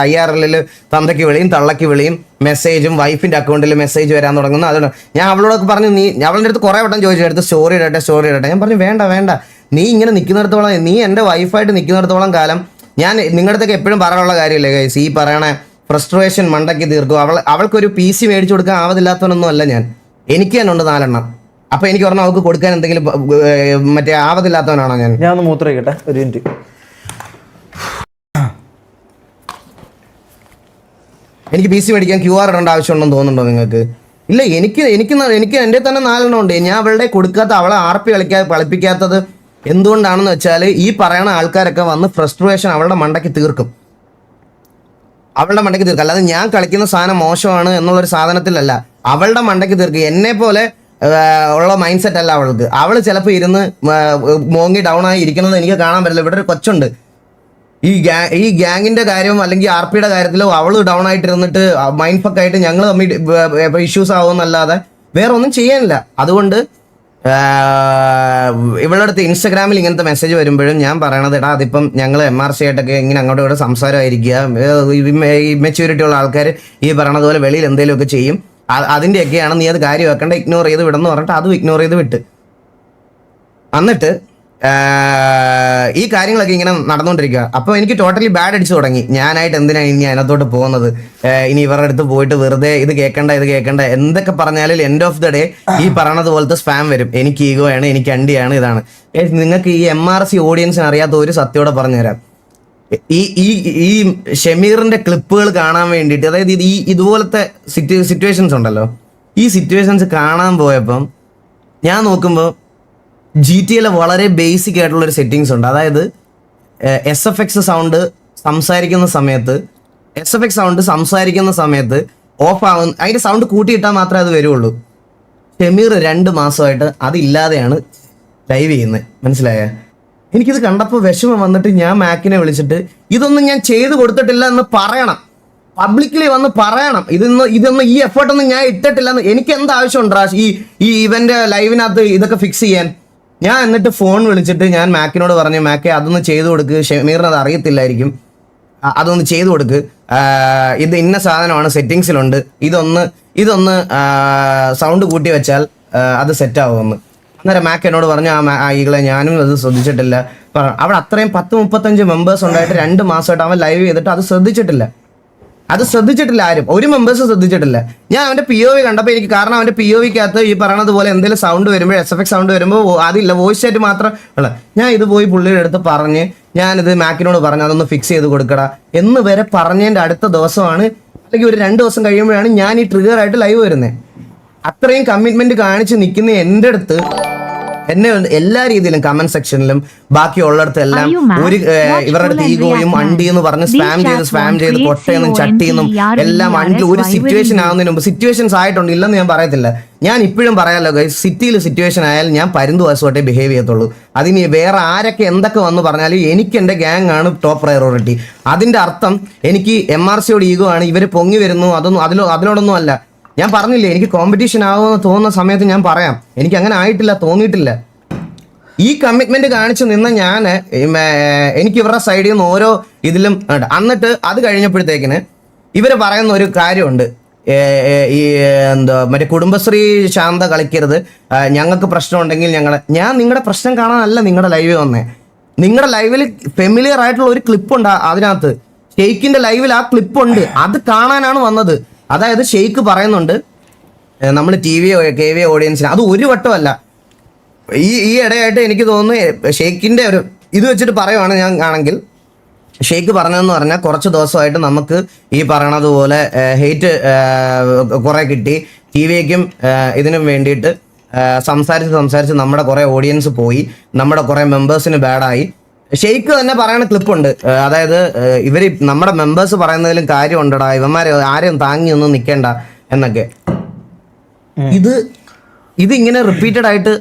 S2: IRL തന്തയ്ക്ക് വിളിയും തള്ളയ്ക്ക് വിളിയും മെസ്സേജും വൈഫിന്റെ അക്കൗണ്ടിൽ മെസ്സേജ് വരാൻ തുടങ്ങുന്നു. അതുകൊണ്ട് ഞാൻ അവളോടൊക്കെ പറഞ്ഞു, അവളുടെ അടുത്ത് കുറെ വട്ടം ചോദിച്ചെടുത്ത് സ്റ്റോറി ഇടട്ടെ. ഞാൻ പറഞ്ഞു വേണ്ട, നീ ഇങ്ങനെ നിൽക്കുന്നിടത്തോളം, നീ എൻ്റെ വൈഫായിട്ട് നിൽക്കുന്നിടത്തോളം കാലം ഞാൻ നിങ്ങളുടെ അടുത്തൊക്കെ എപ്പോഴും പറയാനുള്ള കാര്യമില്ലേ ഗൈസ്, ഈ പറയണ ഫ്രസ്ട്രേഷൻ മണ്ടയ്ക്ക് തീർക്കും. അവൾക്കൊരു PC മേടിച്ചു കൊടുക്കാൻ ആവതില്ലാത്തവനൊന്നും അല്ല ഞാൻ. എനിക്ക് തന്നെ ഉണ്ട് 4 എണ്ണം. അപ്പൊ എനിക്ക് പറഞ്ഞാൽ അവൾക്ക് കൊടുക്കാൻ എന്തെങ്കിലും മറ്റേ ആവതില്ലാത്തവനാണോ ഞാൻ?
S1: ഒന്ന് മൂത്രയിക്കട്ടെ, ഒരു മിനിറ്റ്.
S2: എനിക്ക് PC മേടിക്കാൻ QR ഇടേണ്ട ആവശ്യമുണ്ടെന്ന് തോന്നുന്നുണ്ടോ നിങ്ങൾക്ക്? ഇല്ല, എനിക്ക് എൻ്റെ തന്നെ 4 എണ്ണം ഉണ്ട്. ഞാൻ അവളുടെ കൊടുക്കാത്ത, അവളെ RP കളിപ്പിക്കാത്തത് എന്തുകൊണ്ടാണെന്ന് വെച്ചാൽ ഈ പറയുന്ന ആൾക്കാരൊക്കെ വന്ന് ഫ്രസ്ട്രേഷൻ അവളുടെ മണ്ടയ്ക്ക് തീർക്കും. അല്ലാതെ ഞാൻ കളിക്കുന്ന സാധനം മോശമാണ് എന്നുള്ളൊരു സാധനത്തിലല്ല, അവളുടെ മണ്ടയ്ക്ക് തീർക്കും. എന്നെ പോലെ ഉള്ള മൈൻഡ് സെറ്റ് അല്ല അവൾക്ക്. അവൾ ചിലപ്പോൾ ഇരുന്ന് മോങ്ങി ഡൗൺ ആയി ഇരിക്കുന്നത് എനിക്ക് കാണാൻ പറ്റില്ല. ഇവിടെ ഒരു കൊച്ചുണ്ട്, ഈ ഗ്യാങ്ങിന്റെ കാര്യം അല്ലെങ്കിൽ RPയുടെ കാര്യത്തിലോ അവള് ഡൗൺ ആയിട്ട് ഇരുന്നിട്ട് മൈൻഡ് ഫക്ക് ആയിട്ട് ഞങ്ങൾ തമ്മിൽ ഇഷ്യൂസ് ആവുമെന്നല്ലാതെ വേറെ ഒന്നും ചെയ്യാനില്ല. അതുകൊണ്ട് ഇവളുടെ അടുത്ത് ഇൻസ്റ്റാഗ്രാമിൽ ഇങ്ങനത്തെ മെസ്സേജ് വരുമ്പോഴും ഞാൻ പറയണത്, എടാ അതിപ്പം ഞങ്ങൾ MRC ആയിട്ടൊക്കെ ഇങ്ങനെ അങ്ങോട്ടും ഇവിടെ സംസാരമായിരിക്കുക, മെച്യൂരിറ്റി ഉള്ള ആൾക്കാർ ഈ പറയണതുപോലെ വെളിയിൽ എന്തെങ്കിലുമൊക്കെ ചെയ്യും, അതിൻ്റെയൊക്കെയാണ്, നീ അത് കാര്യമാക്കേണ്ട, ഇഗ്നോർ ചെയ്ത് വിടെന്ന് പറഞ്ഞിട്ട് അതും ഇഗ്നോർ ചെയ്ത് വിട്ട്. എന്നിട്ട് ഈ കാര്യങ്ങളൊക്കെ ഇങ്ങനെ നടന്നുകൊണ്ടിരിക്കുക. അപ്പോൾ എനിക്ക് ടോട്ടലി ബാഡ് അടിച്ചു തുടങ്ങി. ഞാനായിട്ട് എന്തിനാണ് ഇനി അതിനകത്തോട്ട് പോകുന്നത്, ഇനി ഇവരുടെ അടുത്ത് പോയിട്ട് വെറുതെ ഇത് കേൾക്കണ്ട എന്തൊക്കെ പറഞ്ഞാലും എൻഡ് ഓഫ് ദ ഡേ ഈ പറയണത് പോലത്തെ സ്പാം വരും. എനിക്ക് ഈഗോ ആണ്, എനിക്ക് അണ്ടിയാണ്, ഇതാണ്. നിങ്ങൾക്ക് ഈ MRC ഓഡിയൻസിന് അറിയാത്ത ഒരു സത്യോടെ പറഞ്ഞുതരാം. ഈ ഷമീറിന്റെ ക്ലിപ്പുകൾ കാണാൻ വേണ്ടിയിട്ട്, അതായത് ഇതുപോലത്തെ സിറ്റുവേഷൻസ് ഉണ്ടല്ലോ, ഈ സിറ്റുവേഷൻസ് കാണാൻ പോയപ്പം ഞാൻ നോക്കുമ്പോൾ GTA വളരെ ബേസിക് ആയിട്ടുള്ള ഒരു സെറ്റിങ്സ് ഉണ്ട്. അതായത് SFX സൗണ്ട് സംസാരിക്കുന്ന സമയത്ത് ഓഫ് ആവുന്ന, അതിന്റെ സൗണ്ട് കൂട്ടിയിട്ടാൽ മാത്രമേ അത് വരുള്ളൂ. ഷമീർ 2 മാസമായിട്ട് അതില്ലാതെയാണ് ലൈവ് ചെയ്യുന്നത്, മനസ്സിലായ? എനിക്കിത് കണ്ടപ്പോൾ വിഷമം വന്നിട്ട് ഞാൻ മാക്കിനെ വിളിച്ചിട്ട് ഇതൊന്നും ഞാൻ ചെയ്ത് കൊടുത്തിട്ടില്ല എന്ന് പറയണം, പബ്ലിക്കലി വന്ന് പറയണം. ഇതൊന്നും ഈ എഫേർട്ടൊന്നും ഞാൻ ഇട്ടിട്ടില്ല എന്ന്. എനിക്ക് എന്താ ആവശ്യമുണ്ടാ ഈ ഇവന്റെ ലൈവിനകത്ത് ഇതൊക്കെ ഫിക്സ് ചെയ്യാൻ? ഞാൻ എന്നിട്ട് ഫോൺ വിളിച്ചിട്ട് ഞാൻ മാക്കിനോട് പറഞ്ഞു, മാക്കെ അതൊന്ന് ചെയ്തു കൊടുക്ക്, ഷമീറിന് അത് അറിയത്തില്ലായിരിക്കും, അതൊന്ന് ചെയ്തു കൊടുക്ക്, ഇത് ഇന്ന സാധനമാണ് സെറ്റിങ്സിലുണ്ട്, ഇതൊന്ന് സൗണ്ട് കൂട്ടി വെച്ചാൽ അത് സെറ്റ് ആവുമെന്ന്. അന്നേരം മാക്ക് എന്നോട് പറഞ്ഞു, ഈകളെ ഞാനും അത് ശ്രദ്ധിച്ചിട്ടില്ല. അവിടെ അത്രയും 10-35 മെമ്പേഴ്സ് ഉണ്ടായിട്ട് 2 മാസമായിട്ട് അവൻ ലൈവ് ചെയ്തിട്ട് അത് ശ്രദ്ധിച്ചിട്ടില്ല ആരും, ഒരു മെമ്പേഴ്സ് ശ്രദ്ധിച്ചിട്ടില്ല. ഞാൻ അവന്റെ POV കണ്ടപ്പോൾ എനിക്ക്, കാരണം അവന്റെ POVക്കകത്ത് ഈ പറയണത് പോലെ എന്തെങ്കിലും സൗണ്ട് വരുമ്പോൾ, SFX സൗണ്ട് വരുമ്പോൾ അതില്ല, വോയിസ് ആയിട്ട് മാത്രം ഉള്ള. ഞാൻ ഇത് പോയി പുള്ളിയുടെ അടുത്ത് പറഞ്ഞ്, ഞാനിത് മാക്കിനോട് പറഞ്ഞു അതൊന്ന് ഫിക്സ് ചെയ്ത് കൊടുക്കടാ എന്ന് വരെ പറഞ്ഞതിൻ്റെ അടുത്ത ദിവസമാണ്, അല്ലെങ്കിൽ ഒരു 2 ദിവസം കഴിയുമ്പോഴാണ് ഞാൻ ഈ ട്രിഗർ ആയിട്ട് ലൈവ് വരുന്നത്. അത്രയും കമ്മിറ്റ്മെന്റ് കാണിച്ച് നിൽക്കുന്ന എൻ്റെ അടുത്ത് എന്നെ എല്ലാ രീതിയിലും കമന്റ് സെക്ഷനിലും ബാക്കിയുള്ളിടത്തും എല്ലാം ഇവരുടെ അടുത്ത് ഈഗോയും അണ്ടി എന്ന് പറഞ്ഞ് സ്പാം ചെയ്ത് പൊട്ടയെന്നും ചട്ടിയെന്നും എല്ലാം അണ്ടി. ഒരു സിറ്റുവേഷൻ ആവുന്നതിന് മുമ്പ് സിറ്റുവേഷൻസ് ആയിട്ടുണ്ട്, ഇല്ലെന്ന് ഞാൻ പറയത്തില്ല. ഞാൻ ഇപ്പോഴും പറയാമല്ലോ ഗൈസ്, സിറ്റിയിൽ സിറ്റുവേഷൻ ആയാലും ഞാൻ പരുന്തുവാസമായിട്ടേ ബിഹേവ് ചെയ്യത്തുള്ളൂ. അതിന് വേറെ ആരൊക്കെ എന്തൊക്കെ വന്ന് പറഞ്ഞാലും എനിക്ക് എൻ്റെ ഗ്യാങ് ആണ് ടോപ്പ് പ്രയോറിറ്റി. അതിൻ്റെ അർത്ഥം എനിക്ക് MRCയോട് ഈഗോ ആണ്, ഇവർ പൊങ്ങി വരുന്നു, അതിനോടൊന്നും അല്ല. ഞാൻ പറഞ്ഞില്ലേ, എനിക്ക് കോമ്പറ്റീഷൻ ആവുമെന്ന് തോന്നുന്ന സമയത്ത് ഞാൻ പറയാം, എനിക്ക് അങ്ങനെ ആയിട്ടില്ല, തോന്നിയിട്ടില്ല. ഈ കമ്മിറ്റ്മെന്റ് കാണിച്ചു നിന്ന ഞാൻ, എനിക്ക് ഇവരുടെ സൈഡിൽ നിന്ന് ഓരോ ഇതിലും എന്നിട്ട് അത് കഴിഞ്ഞപ്പോഴത്തേക്കിന് ഇവര് പറയുന്ന ഒരു കാര്യമുണ്ട്, ഈ മറ്റേ കുടുംബശ്രീ ശാന്ത കളിക്കരുത്, ഞങ്ങൾക്ക് പ്രശ്നം ഉണ്ടെങ്കിൽ ഞാൻ നിങ്ങളുടെ പ്രശ്നം കാണാനല്ല നിങ്ങളുടെ ലൈവിൽ വന്നേ. നിങ്ങളുടെ ലൈവിൽ ഫെമിലിയർ ആയിട്ടുള്ള ഒരു ക്ലിപ്പുണ്ട്, അതിനകത്ത് ഷെയ്ക്കിന്റെ ലൈവിൽ ആ ക്ലിപ്പുണ്ട്, അത് കാണാനാണ് വന്നത്. അതായത് ഷെയ്ക്ക് പറയുന്നുണ്ട് നമ്മൾ KV ഓഡിയൻസിന്, അത് ഒരു വട്ടമല്ല, ഈ ഇടയായിട്ട് എനിക്ക് തോന്നുന്നു ഷെയ്ക്കിന്റെ ഒരു ഇത് വെച്ചിട്ട് പറയുവാണ് ഞാൻ ആണെങ്കിൽ, ഷെയ്ക്ക് പറഞ്ഞതെന്ന് പറഞ്ഞാൽ കുറച്ച് ദിവസമായിട്ട് നമുക്ക് ഈ പറയണതുപോലെ ഹെയ്റ്റ് കുറെ കിട്ടി, TVക്കും ഇതിനും വേണ്ടിയിട്ട് സംസാരിച്ച് നമ്മുടെ കുറെ ഓഡിയൻസ് പോയി, നമ്മുടെ കുറെ മെമ്പേഴ്സിന് ബാഡായി. ഷെയ്ക്ക് തന്നെ പറയുന്ന ക്ലിപ്പുണ്ട്, അതായത് ഇവര് നമ്മുടെ മെമ്പേഴ്സ് പറയുന്നതിലും കാര്യമുണ്ടടാ, ഇവന്മാരെ ആരെയും താങ്ങിയൊന്നും നിൽക്കേണ്ട എന്നൊക്കെ. ഇതിങ്ങനെ റിപ്പീറ്റഡ് ആയിട്ട്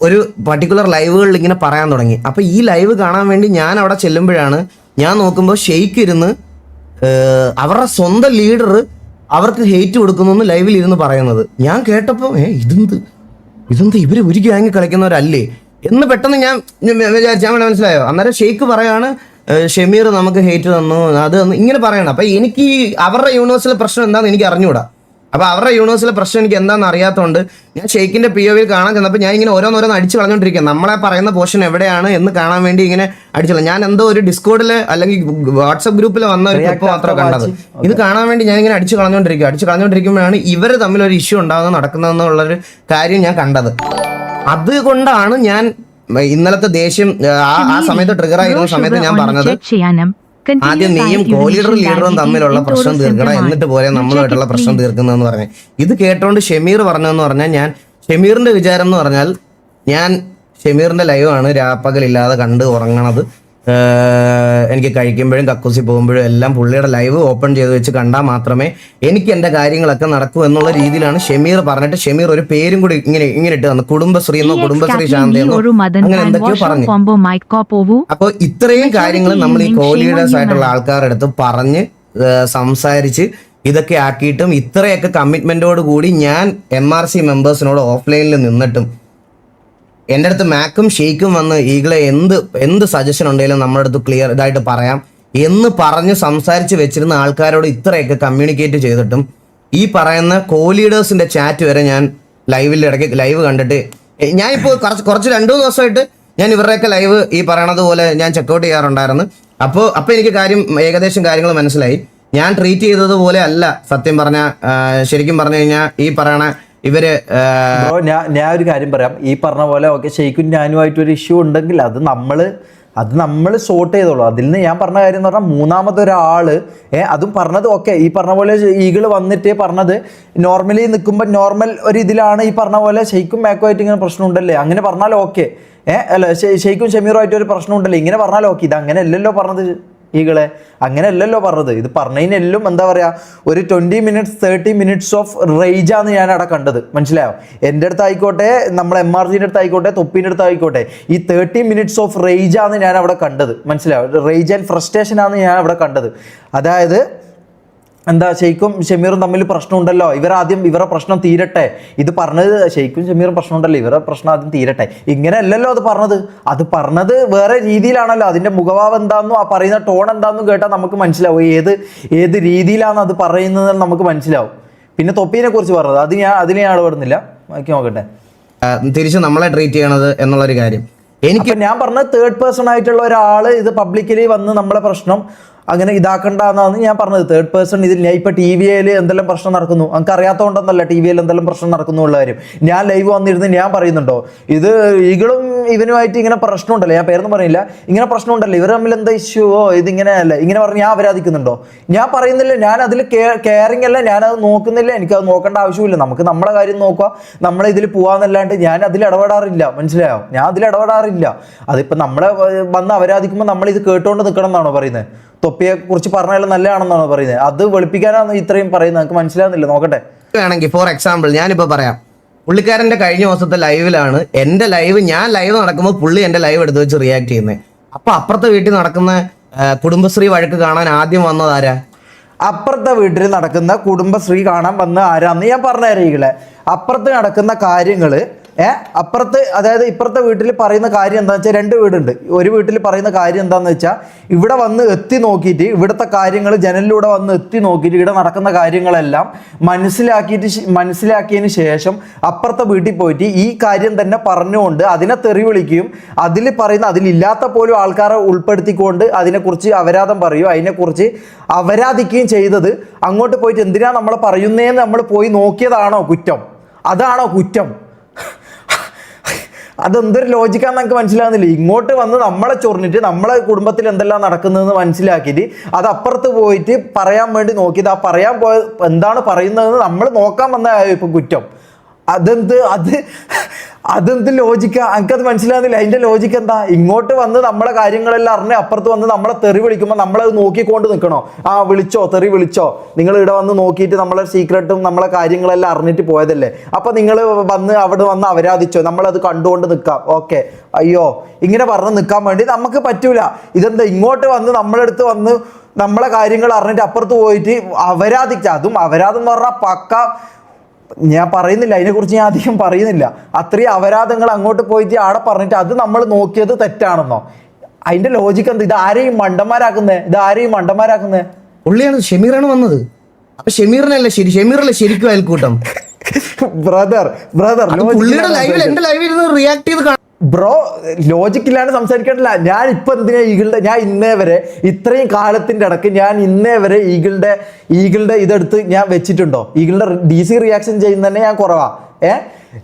S2: ഒരു പർട്ടിക്കുലർ ലൈവുകളിൽ ഇങ്ങനെ പറയാൻ തുടങ്ങി. അപ്പൊ ഈ ലൈവ് കാണാൻ വേണ്ടി ഞാൻ അവിടെ ചെല്ലുമ്പോഴാണ് ഞാൻ നോക്കുമ്പോൾ ഷെയ്ക്ക് ഇരുന്ന് അവരുടെ സ്വന്തം ലീഡർ അവർക്ക് ഹെയ്റ്റ് കൊടുക്കുന്നു ലൈവിൽ ഇരുന്ന് പറയുന്നത്. ഞാൻ കേട്ടപ്പോൾ ഇതെന്ത് ഇവര് ഒരു ഗ്യാങ് കളിക്കുന്നവരല്ലേ എന്ന് പെട്ടെന്ന് ഞാൻ വിചാരിച്ചു. ഞാൻ മനസ്സിലായോ? അന്നേരം ഷെയ്ക്ക് പറയാണ്, ഷമീർ നമുക്ക് ഹെയ്റ്റ് തന്നു, അത് ഇങ്ങനെ പറയണം. അപ്പൊ എനിക്ക് അവരുടെ യൂണിവേഴ്സിലെ പ്രശ്നം എന്താണെന്ന് എനിക്ക് അറിഞ്ഞുകൂടാ. അപ്പൊ അവരുടെ യൂണിവേഴ്സിലെ പ്രശ്നം എനിക്ക് എന്താണെന്ന് അറിയാത്തതുകൊണ്ട് ഞാൻ ഷെയ്ക്കിന്റെ POVയിൽ കാണാൻ ചെന്നപ്പോൾ ഞാൻ ഇങ്ങനെ ഓരോന്നോരോന്ന് അടിച്ചു കളഞ്ഞോണ്ടിരിക്കുക. നമ്മളെ പറയുന്ന പോർഷൻ എവിടെയാണ് എന്ന് കാണാൻ വേണ്ടി ഇങ്ങനെ അടിച്ചോളാം. ഞാൻ എന്തോ ഒരു ഡിസ്കോഡില് അല്ലെങ്കിൽ വാട്സപ്പ് ഗ്രൂപ്പിൽ വന്ന ഒരു ക്ലിപ്പ് മാത്രമേ കണ്ടത്. ഇത് കാണാൻ വേണ്ടി ഞാൻ ഇങ്ങനെ അടിച്ചു കളഞ്ഞോണ്ടിരിക്കുമ്പോഴാണ് ഇവര് തമ്മിൽ ഒരു ഇഷ്യൂ നടക്കുന്നതെന്നുള്ളൊരു കാര്യം ഞാൻ കണ്ടത്. അതുകൊണ്ടാണ് ഞാൻ ഇന്നലത്തെ ദേഷ്യം ആ സമയത്ത് ട്രിഗർ ആയിരുന്ന സമയത്ത് ഞാൻ പറഞ്ഞത്. ആദ്യം
S3: Continue
S2: നീയും
S3: by
S2: കോ ലീഡറും
S3: urination
S2: ലീഡറും
S3: diabetes
S2: തമ്മിലുള്ള
S3: in
S2: പ്രശ്നം
S3: Taurus
S2: തീർക്കണം,
S3: syndrome.
S2: എന്നിട്ട് പോലെ നമ്മളുമായിട്ടുള്ള
S3: Reject it,
S2: പ്രശ്നം
S3: please.
S2: തീർക്കുന്നതെന്ന് പറഞ്ഞു. ഇത് കേട്ടോണ്ട് ഷമീർ പറഞ്ഞതെന്ന് പറഞ്ഞാൽ, ഞാൻ ഷമീറിന്റെ വിചാരം എന്ന് പറഞ്ഞാൽ, ഞാൻ ഷമീറിന്റെ ലൈവാണ് രാപ്പകലില്ലാതെ കണ്ട് ഉറങ്ങണത്. എനിക്ക് കഴിക്കുമ്പോഴും കക്കൂസി പോകുമ്പോഴും എല്ലാം പുള്ളിയുടെ ലൈവ് ഓപ്പൺ ചെയ്ത് വെച്ച് കണ്ടാൽ മാത്രമേ എനിക്ക് എൻ്റെ കാര്യങ്ങളൊക്കെ നടക്കൂ എന്നുള്ള രീതിയിലാണ് ഷമീർ പറഞ്ഞിട്ട്, ഷമീർ ഒരു പേരും കൂടി ഇങ്ങനെ ഇട്ട് തന്നു, കുടുംബശ്രീ എന്നോ കുടുംബശ്രീ ശാന്തയെന്നോ അങ്ങനെ എന്തൊക്കെയോ പറഞ്ഞു. അപ്പോൾ ഇത്രയും കാര്യങ്ങൾ നമ്മൾ ഈ കോ ലീഡേഴ്സ് ആയിട്ടുള്ള ആൾക്കാരുടെ അടുത്ത് പറഞ്ഞ് സംസാരിച്ച് ഇതൊക്കെ ആക്കിയിട്ടും ഇത്രയൊക്കെ കമ്മിറ്റ്മെന്റോട് കൂടി ഞാൻ MRC മെമ്പേഴ്സിനോട് ഓഫ്ലൈനിൽ നിന്നിട്ടും എൻ്റെ അടുത്ത് മാക്കും ഷെയ്ക്കും വന്ന് ഈകളെ എന്ത് സജഷൻ ഉണ്ടെങ്കിലും നമ്മുടെ അടുത്ത് ക്ലിയർ ഇതായിട്ട് പറയാം എന്ന് പറഞ്ഞ് സംസാരിച്ച് വെച്ചിരുന്ന ആൾക്കാരോട് ഇത്രയൊക്കെ കമ്മ്യൂണിക്കേറ്റ് ചെയ്തിട്ടും ഈ പറയുന്ന കോ ലീഡേഴ്സിന്റെ ചാറ്റ് വരെ ഞാൻ ഇടയ്ക്ക് ലൈവ് കണ്ടിട്ട്, ഞാനിപ്പോൾ കുറച്ച് 2-3 ദിവസമായിട്ട് ഞാൻ ഇവരുടെയൊക്കെ ലൈവ് ഈ പറയണത് പോലെ ഞാൻ ചെക്കൗട്ട് ചെയ്യാറുണ്ടായിരുന്നു. അപ്പോൾ എനിക്ക് ഏകദേശം കാര്യങ്ങൾ മനസ്സിലായി. ഞാൻ ട്രീറ്റ് ചെയ്തതുപോലെ അല്ല സത്യം പറഞ്ഞ, ശരിക്കും പറഞ്ഞു കഴിഞ്ഞാൽ ഈ പറയണ ഇവര്
S1: ഞാൻ ഒരു കാര്യം പറയാം. ഈ പറഞ്ഞ പോലെ ഓക്കെ ഷെയ്ക്കും ഞാനുമായിട്ട് ഒരു ഇഷ്യൂ ഉണ്ടെങ്കിൽ അത് നമ്മൾ സോർട്ട് ചെയ്തോളൂ. അതിൽ നിന്ന് ഞാൻ പറഞ്ഞ കാര്യം എന്ന് പറഞ്ഞാൽ മൂന്നാമതൊരാള് അതും പറഞ്ഞത് ഓക്കെ ഈ പറഞ്ഞ പോലെ ഈകള് വന്നിട്ട് പറഞ്ഞത് നോർമലി നിൽക്കുമ്പോൾ നോർമൽ ഒരു ഇതിലാണ് ഈ പറഞ്ഞ പോലെ ഷെയ്ക്കും മാക്കുമായിട്ട് ഇങ്ങനെ പ്രശ്നമുണ്ടല്ലേ, അങ്ങനെ പറഞ്ഞാൽ ഓക്കെ. അല്ല ഷെയ്ക്കും ഷമീറുമായിട്ട് ഒരു പ്രശ്നമുണ്ടല്ലേ, ഇങ്ങനെ പറഞ്ഞാൽ ഓക്കെ. ഇത് അങ്ങനെ അല്ലല്ലോ പറഞ്ഞത് ഈകളെ, അങ്ങനെ അല്ലല്ലോ പറഞ്ഞത്. ഇത് പറഞ്ഞതിനെല്ലാം എന്താ പറയുക, ഒരു 20 minutes 30 minutes ഓഫ് റേജാന്ന് ഞാൻ അവിടെ കണ്ടത്. മനസ്സിലായോ? എൻ്റെ അടുത്ത് ആയിക്കോട്ടെ, നമ്മളെ MRCൻ്റെ അടുത്ത് ആയിക്കോട്ടെ, തൊപ്പീൻ്റെ അടുത്ത് ആയിക്കോട്ടെ, ഈ 30 minutes ഓഫ് റേജാന്ന് ഞാൻ അവിടെ കണ്ടത്. മനസ്സിലായോ? റേജ് ആൻഡ് ഫ്രസ്ട്രേഷൻ ആണ് ഞാൻ അവിടെ കണ്ടത്. അതായത് എന്താ, ഷെയ്ക്കും ഷമീറും തമ്മിൽ പ്രശ്നമുണ്ടല്ലോ, ഇവരെ പ്രശ്നം തീരട്ടെ. ഇത് പറഞ്ഞത് ഷെയ്ക്കും ഷമീറും പ്രശ്നമുണ്ടല്ലോ, ഇവരെ പ്രശ്നം ആദ്യം തീരട്ടെ. ഇങ്ങനെ അല്ലല്ലോ അത് പറഞ്ഞത് വേറെ രീതിയിലാണല്ലോ. അതിൻ്റെ മുഖഭാവം എന്താണെന്നും ആ പറയുന്ന ടോൺ എന്താണെന്നും കേട്ടാൽ നമുക്ക് മനസ്സിലാവും ഏത് രീതിയിലാണ് അത് പറയുന്നത് നമുക്ക് മനസ്സിലാവും. പിന്നെ തൊപ്പീനെ കുറിച്ച് പറഞ്ഞത് അതിന് ഞാൻ ഇടപെടുന്നില്ല. ബാക്കി നോക്കട്ടെ.
S2: തിരിച്ച് നമ്മളെ ട്രീറ്റ് ചെയ്യണത് എന്നുള്ളൊരു കാര്യം
S1: ഞാൻ പറഞ്ഞത് തേർഡ് പേഴ്സൺ ആയിട്ടുള്ള ഒരാൾ ഇത് പബ്ലിക്കലി വന്ന് നമ്മളെ പ്രശ്നം അങ്ങനെ ഇതാക്കണ്ടെന്നാണ് ഞാൻ പറഞ്ഞത്. തേർഡ് പേഴ്സൺ ഇതിൽ ഞാൻ ഇപ്പോൾ TV-യിൽ എന്തെല്ലാം പ്രശ്നം നടക്കുന്നു നമുക്ക് അറിയാത്തതുകൊണ്ടൊന്നല്ല, TV-യിൽ എന്തെല്ലാം പ്രശ്നം നടക്കുന്നു ഉള്ള കാര്യം ഞാൻ ലൈവ് വന്നിരുന്ന് ഞാൻ പറയുന്നുണ്ടോ, ഇത് ഈകളും ഇവനുമായിട്ട് ഇങ്ങനെ പ്രശ്നമുണ്ടല്ലോ, ഞാൻ പേരൊന്നും പറയില്ല, ഇങ്ങനെ പ്രശ്നമുണ്ടല്ലോ, ഇവർ തമ്മിൽ എന്താ ഇഷ്യൂവോ ഇതിങ്ങനെ അല്ല ഇങ്ങനെ പറഞ്ഞ് ഞാൻ അപരാധിക്കുന്നുണ്ടോ? ഞാൻ പറയുന്നില്ല, ഞാൻ അതിൽ കെയറിങ് അല്ല, ഞാനത് നോക്കുന്നില്ല, എനിക്കത് നോക്കേണ്ട ആവശ്യമില്ല. നമുക്ക് നമ്മളെ കാര്യം നോക്കുക, നമ്മളെ ഇതിൽ പോകാന്നല്ലാണ്ട് ഞാൻ അതിൽ ഇടപെടാറില്ല. മനസ്സിലായോ? ഞാൻ അതിൽ ഇടപെടാറില്ല. അതിപ്പോൾ നമ്മളെ വന്ന് അപരാധിക്കുമ്പോൾ നമ്മളിത് കേട്ടുകൊണ്ട് നിൽക്കണം എന്നാണോ പറയുന്നത്? തൊപ്പിയെ കുറിച്ച് പറഞ്ഞാലും നല്ലതാണെന്നാണോ പറയുന്നത്? അത് വെളുപ്പിക്കാനാണ് ഇത്രയും പറയുന്നത്. നമുക്ക് മനസ്സിലാകുന്നില്ല. നോക്കട്ടെ.
S2: വേണമെങ്കിൽ ഫോർ എക്സാമ്പിൾ ഞാനിപ്പോൾ പറയാം, പുള്ളിക്കാരൻ്റെ കഴിഞ്ഞ ദിവസത്തെ ലൈവിലാണ് എൻ്റെ ലൈവ്, ഞാൻ ലൈവ് നടക്കുമ്പോൾ പുള്ളി എൻ്റെ ലൈവ് എടുത്ത് വെച്ച് റിയാക്ട് ചെയ്യുന്നത്. അപ്പോൾ അപ്പുറത്തെ വീട്ടിൽ നടക്കുന്ന കുടുംബശ്രീ വഴക്ക് കാണാൻ ആദ്യം വന്നത് ആരാ?
S1: അപ്പുറത്തെ വീട്ടിൽ നടക്കുന്ന കുടുംബശ്രീ കാണാൻ വന്ന ആരാന്ന് ഞാൻ പറഞ്ഞുതരീകളെ. അപ്പുറത്ത് നടക്കുന്ന കാര്യങ്ങൾ അപ്പുറത്ത്, അതായത് ഇപ്പുറത്തെ വീട്ടിൽ പറയുന്ന കാര്യം എന്താണെന്ന് വെച്ചാൽ 2 വീടുണ്ട്. ഒരു വീട്ടിൽ പറയുന്ന കാര്യം എന്താണെന്ന് വെച്ചാൽ ഇവിടെ വന്ന് എത്തി നോക്കിയിട്ട് ഇവിടുത്തെ കാര്യങ്ങൾ ജനലിലൂടെ വന്ന് എത്തി നോക്കിയിട്ട് ഇവിടെ നടക്കുന്ന കാര്യങ്ങളെല്ലാം മനസ്സിലാക്കിയതിന് ശേഷം അപ്പുറത്തെ വീട്ടിൽ പോയിട്ട് ഈ കാര്യം തന്നെ പറഞ്ഞുകൊണ്ട് അതിനെ തെറി വിളിക്കുകയും അതിലില്ലാത്ത പോലും ആൾക്കാരെ ഉൾപ്പെടുത്തിക്കൊണ്ട് അതിനെക്കുറിച്ച് അപരാധം പറയുകയും അതിനെക്കുറിച്ച് അപരാധിക്കുകയും ചെയ്തത്. അങ്ങോട്ട് പോയിട്ട് എന്തിനാ നമ്മളെ പറയുന്നതെന്ന് നമ്മൾ പോയി നോക്കിയതാണോ കുറ്റം? അതാണോ കുറ്റം? അതെന്തൊരു ലോജിക്കാന്ന് നമുക്ക് മനസ്സിലാകുന്നില്ല. ഇങ്ങോട്ട് വന്ന് നമ്മളെ ചൊറിഞ്ഞിട്ട് നമ്മളെ കുടുംബത്തിൽ എന്തെല്ലാം നടക്കുന്നതെന്ന് മനസ്സിലാക്കിയിട്ട് അത് അപ്പുറത്ത് പോയിട്ട് പറയാൻ വേണ്ടി നോക്കിയത്, ആ പറയാൻ പോയ എന്താണ് പറയുന്നതെന്ന് നമ്മൾ നോക്കാൻ വന്ന ഇപ്പം കുറ്റം. അതെന്ത് ലോജിക്കാ? എനിക്കത് മനസ്സിലാകുന്നില്ല. അതിൻ്റെ ലോജിക്ക് എന്താ? ഇങ്ങോട്ട് വന്ന് നമ്മളെ കാര്യങ്ങളെല്ലാം അറിഞ്ഞ് അപ്പുറത്ത് വന്ന് നമ്മളെ തെറി വിളിക്കുമ്പോൾ നമ്മളത് നോക്കിക്കൊണ്ട് നിൽക്കണോ? വിളിച്ചോ, തെറി വിളിച്ചോ, നിങ്ങൾ ഇവിടെ വന്ന് നോക്കിയിട്ട് നമ്മളെ സീക്രട്ടും നമ്മളെ കാര്യങ്ങളെല്ലാം അറിഞ്ഞിട്ട് പോയതല്ലേ, അപ്പം നിങ്ങൾ അവിടെ വന്ന് അപരാധിച്ചോ, നമ്മളത് കണ്ടുകൊണ്ട് നിൽക്കാം. ഓക്കെ, അയ്യോ ഇങ്ങനെ പറഞ്ഞ് നിൽക്കാൻ വേണ്ടി നമുക്ക് പറ്റൂല. ഇതെന്താ ഇങ്ങോട്ട് വന്ന് നമ്മളെടുത്ത് വന്ന് നമ്മളെ കാര്യങ്ങൾ അറിഞ്ഞിട്ട് അപ്പുറത്ത് പോയിട്ട് അപരാധിക്കുക? അതും അപരാധം എന്ന് പറഞ്ഞാൽ പക്ക, ഞാൻ പറയുന്നില്ല, അതിനെക്കുറിച്ച് ഞാൻ അധികം പറയുന്നില്ല. അത്രയും അപരാധങ്ങൾ അങ്ങോട്ട് പോയിട്ട് ആടെ പറഞ്ഞിട്ട് അത് നമ്മൾ നോക്കിയത് തെറ്റാണെന്നോ? അതിന്റെ ലോജിക്ക് എന്താ? ഇതാരെയും മണ്ടന്മാരാക്കുന്നേ?
S2: പുള്ളിയാണ്, ഷമീറാണ് വന്നത്. അപ്പൊ ഷമീറിനല്ലേ ഷമീറല്ലേ ശരിക്കും അയൽക്കൂട്ടം?
S1: ബ്രദർ
S2: പുള്ളിയുടെ ലൈവിൽ എന്റെ ലൈവിൽ ഇരുന്ന് റിയാക്ട് ചെയ്ത്
S1: ബ്രോ, ലോജിക്കില്ലാണ്ട് സംസാരിക്കണ്ടില്ല. ഞാൻ ഇപ്പൊ എന്തിനാ ഞാൻ ഇന്നേ വരെ ഇത്രയും കാലത്തിന്റെ ഇടയ്ക്ക് ഞാൻ ഇന്നേ വരെ ഈഗിളുടെ ഇതെടുത്ത് ഞാൻ വെച്ചിട്ടുണ്ടോ? ഈഗിളുടെ DC റിയാക്ഷൻ ചെയ്യുന്ന തന്നെ ഞാൻ കുറവാ.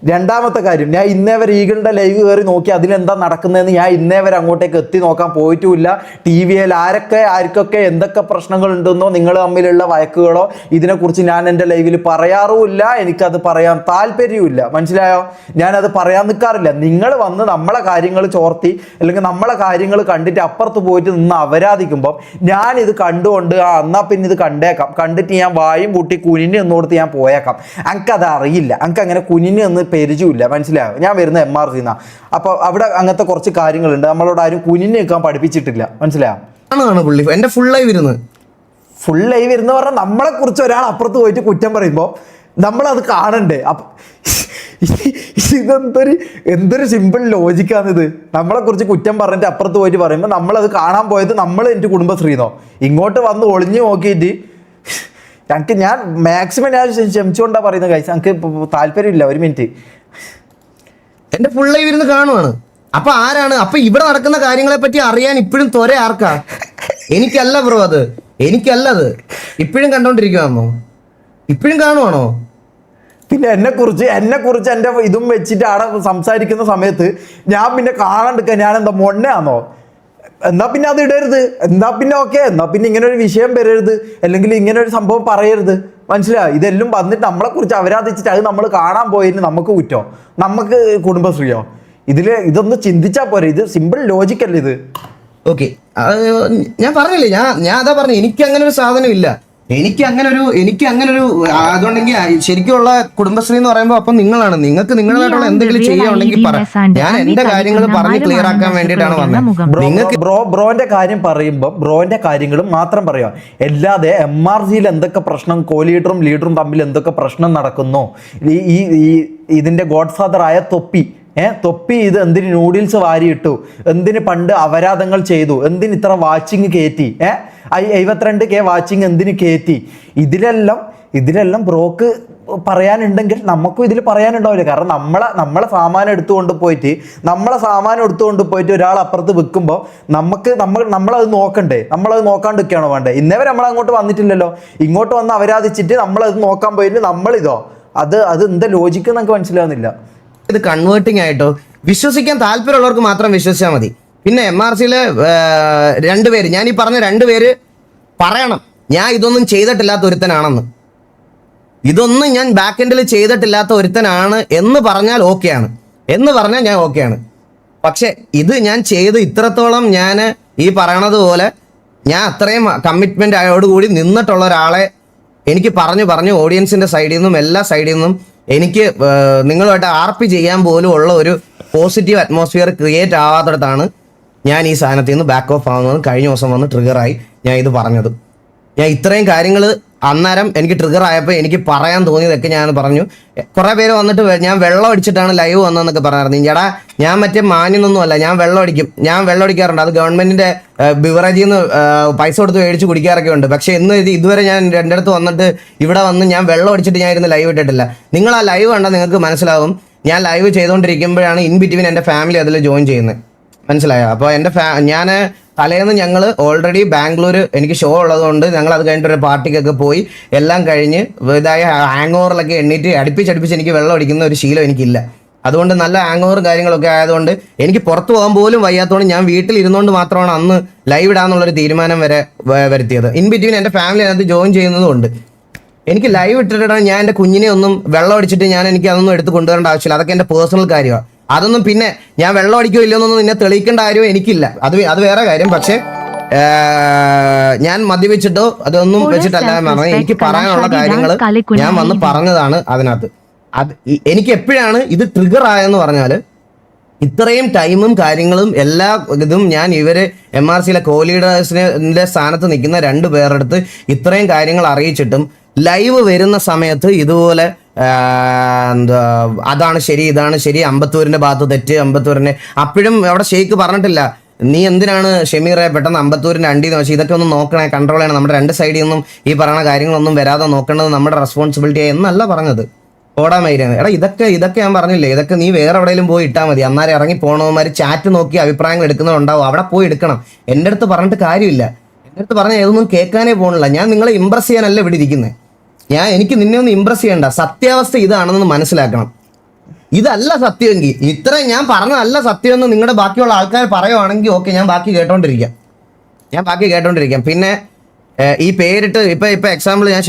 S1: രണ്ടാമത്തെ കാര്യം, ഞാൻ ഇന്നേ വരെ ഈഗിളിൻ്റെ ലൈവ് കയറി നോക്കി അതിലെന്താ നടക്കുന്നതെന്ന് ഞാൻ ഇന്നേ വരെ അങ്ങോട്ടേക്ക് എത്തി നോക്കാൻ പോയിട്ടുമില്ല. ടി വിയിൽ ആർക്കൊക്കെ എന്തൊക്കെ പ്രശ്നങ്ങൾ ഉണ്ടെന്നോ നിങ്ങൾ തമ്മിലുള്ള വഴക്കുകളോ ഇതിനെക്കുറിച്ച് ഞാൻ എൻ്റെ ലൈവിൽ പറയാറുമില്ല. എനിക്കത് പറയാൻ താല്പര്യമില്ല. മനസ്സിലായോ? ഞാനത് പറയാൻ നിൽക്കാറില്ല. നിങ്ങൾ വന്ന് നമ്മളെ കാര്യങ്ങൾ ചോർത്തി അല്ലെങ്കിൽ നമ്മളെ കാര്യങ്ങൾ കണ്ടിട്ട് അപ്പുറത്ത് പോയിട്ട് നിന്ന് അപരാധിക്കുമ്പം ഞാനിത് കണ്ടുകൊണ്ട് എന്നാൽ പിന്നെ ഇത് കണ്ടേക്കാം, കണ്ടിട്ട് ഞാൻ വായും പൂട്ടി കുനിഞ്ഞ് നിന്നോടത്ത് ഞാൻ പോയേക്കാം. എനിക്കത് അറിയില്ല, എനിക്ക് അങ്ങനെ കുനിഞ്ഞ് നിന്ന് പരിചയമില്ല. മനസ്സിലായോ? ഞാൻ വരുന്ന MRC എന്നാണ്. അപ്പോൾ അവിടെ അങ്ങനത്തെ കുറച്ച് കാര്യങ്ങളുണ്ട്. നമ്മളോട് ആരും കുനിഞ്ഞ് നിൽക്കാൻ പഠിപ്പിച്ചിട്ടില്ല. മനസ്സിലായോ?
S2: പുള്ളി എൻ്റെ ഫുൾ ലൈവ്
S1: ഇരുന്ന് പറഞ്ഞാൽ നമ്മളെ കുറിച്ച് ഒരാൾ അപ്പുറത്ത് പോയിട്ട് കുറ്റം പറയുമ്പോൾ നമ്മളത് കാണണ്ടേ? അപ്പം എന്തൊരു സിമ്പിൾ ലോജിക്കാണിത്. നമ്മളെ കുറിച്ച് കുറ്റം പറഞ്ഞിട്ട് അപ്പുറത്ത് പോയിട്ട് പറയുമ്പോൾ നമ്മളത് കാണാൻ പോയത് നമ്മൾ എൻ്റെ കുടുംബശ്രീന്നോ ഇങ്ങോട്ട് വന്ന് ഒളിഞ്ഞു നോക്കിയിട്ട് ഞങ്ങൾക്ക് ഞാൻ മാക്സിമം ഞാൻ ക്ഷമിച്ചുകൊണ്ടാണ് പറയുന്നത്. കഴിച്ച് എനിക്ക് താല്പര്യമില്ല. ഒരു മിനിറ്റ്,
S2: എന്റെ ഫുൾ ലൈവ് ഇരുന്ന് കാണുവാണ്. അപ്പൊ ആരാണ്? അപ്പൊ ഇവിടെ നടക്കുന്ന കാര്യങ്ങളെ പറ്റി അറിയാൻ ഇപ്പോഴും ത്വര ആർക്കാ? എനിക്കല്ല ബ്രോ, എനിക്കല്ലത്. ഇപ്പോഴും കണ്ടോണ്ടിരിക്കുവാണോ? ഇപ്പോഴും കാണുവാണോ?
S1: പിന്നെ എന്നെക്കുറിച്ച് എൻ്റെ ഇതും വെച്ചിട്ട് അവിടെ സംസാരിക്കുന്ന സമയത്ത് ഞാൻ പിന്നെ കാണാണ്ടിരിക്കുക ഞാൻ എന്താ മൊണ്ണയാണോ? എന്നാ പിന്നെ അത് ഇടരുത്. എന്നാ പിന്നെ ഓക്കെ, എന്നാ പിന്നെ ഇങ്ങനെ ഒരു വിഷയം വരരുത്, അല്ലെങ്കിൽ ഇങ്ങനെ ഒരു സംഭവം പറയരുത്. മനസ്സിലായോ? ഇതെല്ലാം വന്നിട്ട് നമ്മളെ കുറിച്ച് അവരാധിച്ചിട്ട് അത് നമ്മൾ കാണാൻ പോയതിന് നമുക്ക് കുറ്റോ? നമുക്ക് കുടുംബശ്രീയോ? ഇതൊന്ന് ചിന്തിച്ചാൽ പോരെ. ഇത് സിമ്പിൾ ലോജിക്കല്ലേ ഇത്?
S2: ഓക്കെ, ഞാൻ പറഞ്ഞില്ലേ, ഞാൻ അതാ പറഞ്ഞു, എനിക്ക് അങ്ങനെ ഒരു സാധനം ഇല്ല. എനിക്ക് അങ്ങനെ ഒരു അതുകൊണ്ടെങ്കിൽ ശരിക്കുള്ള കുടുംബശ്രീ എന്ന് പറയുമ്പോൾ അപ്പം നിങ്ങളാണ്, നിങ്ങൾക്ക് നിങ്ങളായിട്ടുള്ള എന്തെങ്കിലും ചെയ്യാനുണ്ടെങ്കിൽ പറ. ഞാൻ എന്റെ കാര്യങ്ങൾ പറഞ്ഞ് ക്ലിയർ ആക്കാൻ വേണ്ടിയിട്ടാണ് വന്നത്. നിങ്ങൾക്ക്
S1: ബ്രോന്റെ കാര്യം പറയുമ്പോൾ ബ്രോന്റെ കാര്യങ്ങളും മാത്രം പറയാം. അല്ലാതെ MRCയിൽ എന്തൊക്കെ പ്രശ്നം, ലീഡറും തമ്മിൽ എന്തൊക്കെ പ്രശ്നം നടക്കുന്നു, ഇതിന്റെ ഗോഡ് ഫാദർ ആയ തൊപ്പി ഇത് എന്തിന് നൂഡിൽസ് വാരിയിട്ടു, എന്തിന് പണ്ട് അപരാധങ്ങൾ ചെയ്തു, എന്തിന് ഇത്ര വാച്ചിങ് കയറ്റി, 52K വാച്ചിങ് എന്തിന് കയറ്റി, ഇതിലെല്ലാം ബ്രോക്ക് പറയാനുണ്ടെങ്കിൽ നമുക്കും ഇതിൽ പറയാനുണ്ടാവില്ല. കാരണം നമ്മളെ സാമാനം എടുത്തുകൊണ്ട് പോയിട്ട് ഒരാൾ അപ്പുറത്ത് വെക്കുമ്പോൾ നമ്മളത് നോക്കണ്ടേ? നമ്മളത് നോക്കാണ്ടിരിക്കുകയാണോ വേണ്ടേ? ഇന്നേവരെ നമ്മളങ്ങോട്ട് വന്നിട്ടില്ലല്ലോ. ഇങ്ങോട്ട് വന്ന് അവരാധിച്ചിട്ട് നമ്മളത് നോക്കാൻ പോയിട്ട് അത് എന്താ ലോജിക്ക് നമുക്ക് മനസ്സിലാവുന്നില്ല.
S2: ഇത് കൺവേർട്ടിംഗ് ആയിട്ടോ വിശ്വസിക്കാൻ താല്പര്യമുള്ളവർക്ക് മാത്രം വിശ്വസിച്ചാൽ മതി. പിന്നെ MRCയിലെ രണ്ടുപേര്, ഞാൻ ഈ പറഞ്ഞ രണ്ടുപേര് പറയണം ഞാൻ ഇതൊന്നും ചെയ്തിട്ടില്ലാത്ത ഒരുത്തനാണെന്ന്. ഇതൊന്നും ഞാൻ ബാക്ക് എൻഡിൽ ചെയ്തിട്ടില്ലാത്ത ഒരുത്തനാണ് എന്ന് പറഞ്ഞാൽ ഓക്കെയാണ്, ഞാൻ ഓക്കെയാണ്. പക്ഷെ ഇത് ഞാൻ ചെയ്ത് ഇത്രത്തോളം ഞാൻ ഈ പറയണത് പോലെ ഞാൻ അത്രയും കമ്മിറ്റ്മെന്റ് ആയോടുകൂടി നിന്നിട്ടുള്ള ഒരാളെ എനിക്ക് പറഞ്ഞു ഓഡിയൻസിന്റെ സൈഡിൽ നിന്നും എല്ലാ സൈഡിൽ നിന്നും എനിക്ക് നിങ്ങളുമായിട്ട് RP ചെയ്യാൻ പോലും ഉള്ള ഒരു പോസിറ്റീവ് അറ്റ്മോസ്ഫിയർ ക്രിയേറ്റ് ആവാത്തിടത്താണ് ഞാൻ ഈ സാധനത്തിൽ നിന്ന് ബാക്ക് ഓഫ് ആവുന്നത്. കഴിഞ്ഞ ദിവസം വന്ന് ട്രിഗറായി ഞാൻ ഇത് പറഞ്ഞത്. ഞാൻ ഇത്രയും കാര്യങ്ങൾ അന്നേരം എനിക്ക് ട്രിഗർ ആയപ്പോൾ എനിക്ക് പറയാൻ തോന്നിയതൊക്കെ ഞാൻ പറഞ്ഞു. കുറേ പേര് വന്നിട്ട് ഞാൻ വെള്ളം അടിച്ചിട്ടാണ് ലൈവ് വന്നതെന്നൊക്കെ പറഞ്ഞായിരുന്നു. ചേട്ടാ, ഞാൻ മറ്റേ മാന്യൊന്നും അല്ല, ഞാൻ വെള്ളം അടിക്കാറുണ്ട്. അത് ഗവൺമെന്റിന്റെ ബിവറേജിൽ നിന്ന് പൈസ കൊടുത്ത് മേടിച്ച് കുടിക്കാറൊക്കെ ഉണ്ട്. പക്ഷെ ഇതുവരെ ഞാൻ എൻ്റെ അടുത്ത് വന്നിട്ട് ഇവിടെ വന്ന് ഞാൻ വെള്ളം അടിച്ചിട്ട് ഞാൻ ഇരുന്ന് ലൈവ് ഇട്ടിട്ടില്ല. നിങ്ങൾ ആ ലൈവ് കണ്ടാൽ നിങ്ങൾക്ക് മനസ്സിലാവും. ഞാൻ ലൈവ് ചെയ്തുകൊണ്ടിരിക്കുമ്പോഴാണ് ഇൻ ബിറ്റ്വീൻ എൻ്റെ ഫാമിലി അതിൽ ജോയിൻ ചെയ്യുന്നത്. മനസ്സിലായോ? അപ്പോൾ ഞാൻ തലേന്ന് ഞങ്ങൾ ഓൾറെഡി ബാംഗ്ലൂർ എനിക്ക് ഷോ ഉള്ളതുകൊണ്ട് ഞങ്ങൾ അത് കഴിഞ്ഞിട്ട് ഒരു പാർട്ടിക്കൊക്കെ പോയി എല്ലാം കഴിഞ്ഞ് ഇതായ ഹാങ് ഓവറിലൊക്കെ എണ്ണീറ്റ് അടുപ്പിച്ച് എനിക്ക് വെള്ളം അടിക്കുന്ന ഒരു ശീലം എനിക്കില്ല. അതുകൊണ്ട് നല്ല ഹാങ് ഓവർ കാര്യങ്ങളൊക്കെ ആയതുകൊണ്ട് എനിക്ക് പുറത്ത് പോകാൻ പോലും വയ്യാത്തതുകൊണ്ട് ഞാൻ വീട്ടിൽ ഇരുന്നുകൊണ്ട് മാത്രമാണ് അന്ന് ലൈവ് ഇടാന്നുള്ളൊരു തീരുമാനം വരെ വരുത്തിയത്. ഇൻ ബിറ്റ്വീൻ എൻ്റെ ഫാമിലി അതിനകത്ത് ജോയിൻ ചെയ്യുന്നതുകൊണ്ട് എനിക്ക് ലൈവ് ഇട്ടിട്ടാണ് ഞാൻ എൻ്റെ കുഞ്ഞിനെ ഒന്നും വെള്ളം അടിച്ചിട്ട് എനിക്ക് അതൊന്നും എടുത്ത് കൊണ്ടുവരേണ്ട ആവശ്യമില്ല. അതൊക്കെ എൻ്റെ പേഴ്സണൽ കാര്യമാണ്. അതൊന്നും പിന്നെ ഞാൻ വെള്ളം അടിക്കോ ഇല്ലയെന്നൊന്നും നിന്നെ തെളിയിക്കേണ്ട കാര്യവും എനിക്കില്ല. അത് വേറെ കാര്യം. പക്ഷെ ഞാൻ മദ്യപിച്ചിട്ടോ അതൊന്നും വെച്ചിട്ടല്ല പറഞ്ഞത്. എനിക്ക് പറയാനുള്ള കാര്യങ്ങൾ ഞാൻ വന്ന് പറഞ്ഞതാണ് അതിനകത്ത്. എനിക്ക് എപ്പോഴാണ് ഇത് ട്രിഗർ ആയെന്ന് പറഞ്ഞാൽ ഇത്രയും ടൈമും കാര്യങ്ങളും എല്ലാ ഇതും ഞാൻ ഇവര് MRCയിലെ ലീഡേഴ്സിന്റെ സ്ഥാനത്ത് നിൽക്കുന്ന രണ്ടു പേരെടുത്ത് ഇത്രയും കാര്യങ്ങൾ അറിയിച്ചിട്ടും ലൈവ് വരുന്ന സമയത്ത് ഇതുപോലെ അതാണ് ശരി ഇതാണ് ശരി, അമ്പത്തൂരിന്റെ ഭാഗത്ത് തെറ്റ്, അമ്പത്തൂരിനെ അപ്പോഴും അവിടെ ഷെയ്ഖ് പറഞ്ഞിട്ടില്ല നീ എന്തിനാണ് ഷമീറെ പെട്ടെന്ന് അമ്പത്തൂരിന്റെ അണ്ടിന്ന് വെച്ചാൽ ഇതൊക്കെ ഒന്ന് നോക്കണേ, കൺട്രോൾ ചെയ്യണം, നമ്മുടെ രണ്ട് സൈഡിൽ നിന്നും ഈ പറയുന്ന കാര്യങ്ങളൊന്നും വരാതെ നോക്കേണ്ടത് നമ്മുടെ റെസ്പോൺസിബിലിറ്റി എന്നല്ല പറഞ്ഞത്. ഓടാമൈരാണ് എടാ ഇതൊക്കെ ഞാൻ പറഞ്ഞില്ലേ, ഇതൊക്കെ നീ വേറെ എവിടെയെങ്കിലും പോയി ഇട്ടാൽ മതി. അന്നേരം ഇറങ്ങി പോകണവന്മാർ ചാറ്റ് നോക്കി അഭിപ്രായങ്ങൾ എടുക്കുന്നവരുണ്ടാവും, അവിടെ പോയി എടുക്കണം. എൻ്റെ അടുത്ത് പറഞ്ഞിട്ട് കാര്യമില്ല. എൻ്റെ അടുത്ത് പറഞ്ഞാൽ ഏതൊന്നും കേൾക്കാനേ പോകണില്ല. ഞാൻ നിങ്ങളെ ഇമ്പ്രസ് ചെയ്യാനല്ല ഇവിടെ ഇരിക്കുന്നത്. എനിക്ക് നിന്നെ ഒന്ന് ഇമ്പ്രസ് ചെയ്യണ്ട, സത്യാവസ്ഥ ഇതാണെന്ന് മനസ്സിലാക്കണം. ഇതല്ല സത്യമെങ്കിൽ ഇത്രയും ഞാൻ പറഞ്ഞതല്ല സത്യമെന്ന് നിങ്ങളുടെ ബാക്കിയുള്ള ആൾക്കാർ പറയുവാണെങ്കിൽ ഓക്കെ, ഞാൻ ബാക്കി കേട്ടോണ്ടിരിക്കാം. പിന്നെ ഈ പേരിട്ട് ഇപ്പൊ എക്സാമ്പിൾ ഞാൻ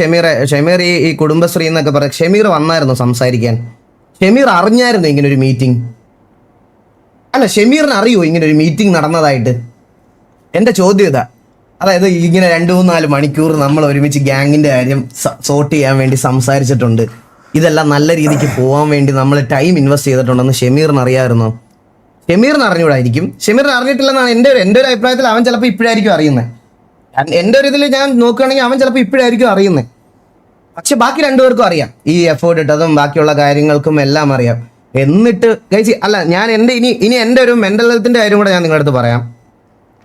S2: ഷമീർ ഈ കുടുംബശ്രീ എന്നൊക്കെ പറയാം. ഷമീർ വന്നായിരുന്നു സംസാരിക്കാൻ? ഷമീർ അറിഞ്ഞായിരുന്നു ഇങ്ങനെ ഒരു മീറ്റിംഗ്? അല്ല, ഷമീറിന് അറിയോ ഇങ്ങനെ ഒരു മീറ്റിംഗ് നടന്നതായിട്ട്? എൻ്റെ ചോദ്യം ഇതാ. അതായത് ഇങ്ങനെ 2-3-4 മണിക്കൂർ നമ്മൾ ഒരുമിച്ച് ഗ്യാങ്ങിന്റെ കാര്യം സോർട്ട് ചെയ്യാൻ വേണ്ടി സംസാരിച്ചിട്ടുണ്ട്. ഇതെല്ലാം നല്ല രീതിക്ക് പോകാൻ വേണ്ടി നമ്മൾ ടൈം ഇൻവെസ്റ്റ് ചെയ്തിട്ടുണ്ടെന്ന് ഷമീറിന് അറിയാമായിരുന്നോ? ഷമീറിന് അറിഞ്ഞൂടായിരിക്കും. ഷമീറിന് അറിഞ്ഞിട്ടില്ലെന്നാണ് എൻ്റെ ഒരു അഭിപ്രായത്തിൽ. അവൻ ചിലപ്പോൾ ഇപ്പോഴായിരിക്കും അറിയുന്നത്. എൻ്റെ ഒരു ഇതിൽ ഞാൻ നോക്കുകയാണെങ്കിൽ അവൻ ചിലപ്പോൾ ഇപ്പോഴായിരിക്കും അറിയുന്നത്. പക്ഷെ ബാക്കി രണ്ടുപേർക്കും അറിയാം. ഈ എഫേർട്ട് ഇട്ടതും ബാക്കിയുള്ള കാര്യങ്ങൾക്കും എല്ലാം അറിയാം. എന്നിട്ട് ഗൈസ്, അല്ല, ഞാൻ ഇനി എൻ്റെ ഒരു മെൻ്റൽ ഹെൽത്തിൻ്റെ കാര്യം കൂടെ ഞാൻ നിങ്ങളുടെ അടുത്ത് പറയാം.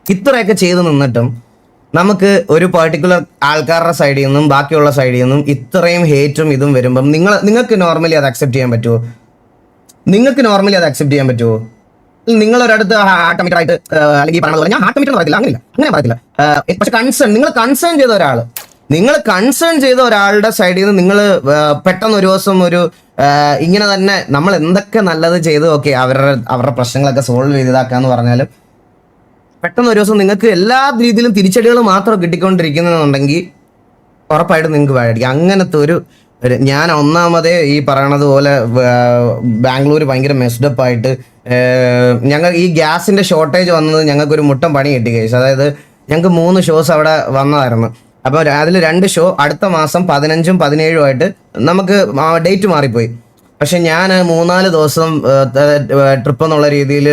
S2: ഇത്രയൊക്കെ ചെയ്ത് നിന്നിട്ടും നമുക്ക് ഒരു പെർട്ടിക്കുലർ ആൾക്കാരുടെ സൈഡിൽ നിന്നും ബാക്കിയുള്ള സൈഡിൽ നിന്നും ഇത്രയും ഹേറ്റും ഇതും വരുമ്പം നിങ്ങൾക്ക് നോർമലി അത് അക്സെപ്റ്റ് ചെയ്യാൻ പറ്റുമോ? നിങ്ങളൊരിടത്ത് ഹാർട്ട് മീറ്റർ ആയിട്ട് അല്ലെങ്കിൽ പറഞ്ഞത് ഞാൻ ഹാർട്ട് മീറ്റർ പറയത്തില്ല, അങ്ങനെ പറയത്തില്ല. പക്ഷെ നിങ്ങൾ കൺസേൺ ചെയ്ത ഒരാളുടെ സൈഡിൽ നിന്ന് നിങ്ങൾ പെട്ടെന്ന് ഒരു ദിവസം ഇങ്ങനെ തന്നെ നമ്മൾ എന്തൊക്കെ നല്ലത് ചെയ്ത് ഓക്കെ അവരുടെ പ്രശ്നങ്ങളൊക്കെ സോൾവ് ചെയ്താക്കാന്ന് പറഞ്ഞാലും പെട്ടെന്ന് ഒരു ദിവസം നിങ്ങൾക്ക് എല്ലാ രീതിയിലും തിരിച്ചടികൾ മാത്രം കിട്ടിക്കൊണ്ടിരിക്കുന്നുണ്ടെങ്കിൽ ഉറപ്പായിട്ടും നിങ്ങൾക്ക് വേടിക്കും. അങ്ങനത്തെ ഒരു ഞാൻ ഒന്നാമതേ ഈ പറയണത് പോലെ ബാംഗ്ലൂർ ഭയങ്കര മെസ്ഡപ്പ് ആയിട്ട് ഞങ്ങൾ ഈ ഗ്യാസിന്റെ ഷോർട്ടേജ് വന്നത് ഞങ്ങൾക്കൊരു മുട്ടം പണി കിട്ടി കഴിച്ചു. അതായത് ഞങ്ങൾക്ക് 3 ഷോസ് അവിടെ വന്നതായിരുന്നു. അപ്പോൾ അതിൽ 2 ഷോ അടുത്ത മാസം 15ഉം 17ഉം ആയിട്ട് നമുക്ക് ഡേറ്റ് മാറിപ്പോയി. പക്ഷെ ഞാൻ 3-4 ദിവസം ട്രിപ്പ് എന്നുള്ള രീതിയിൽ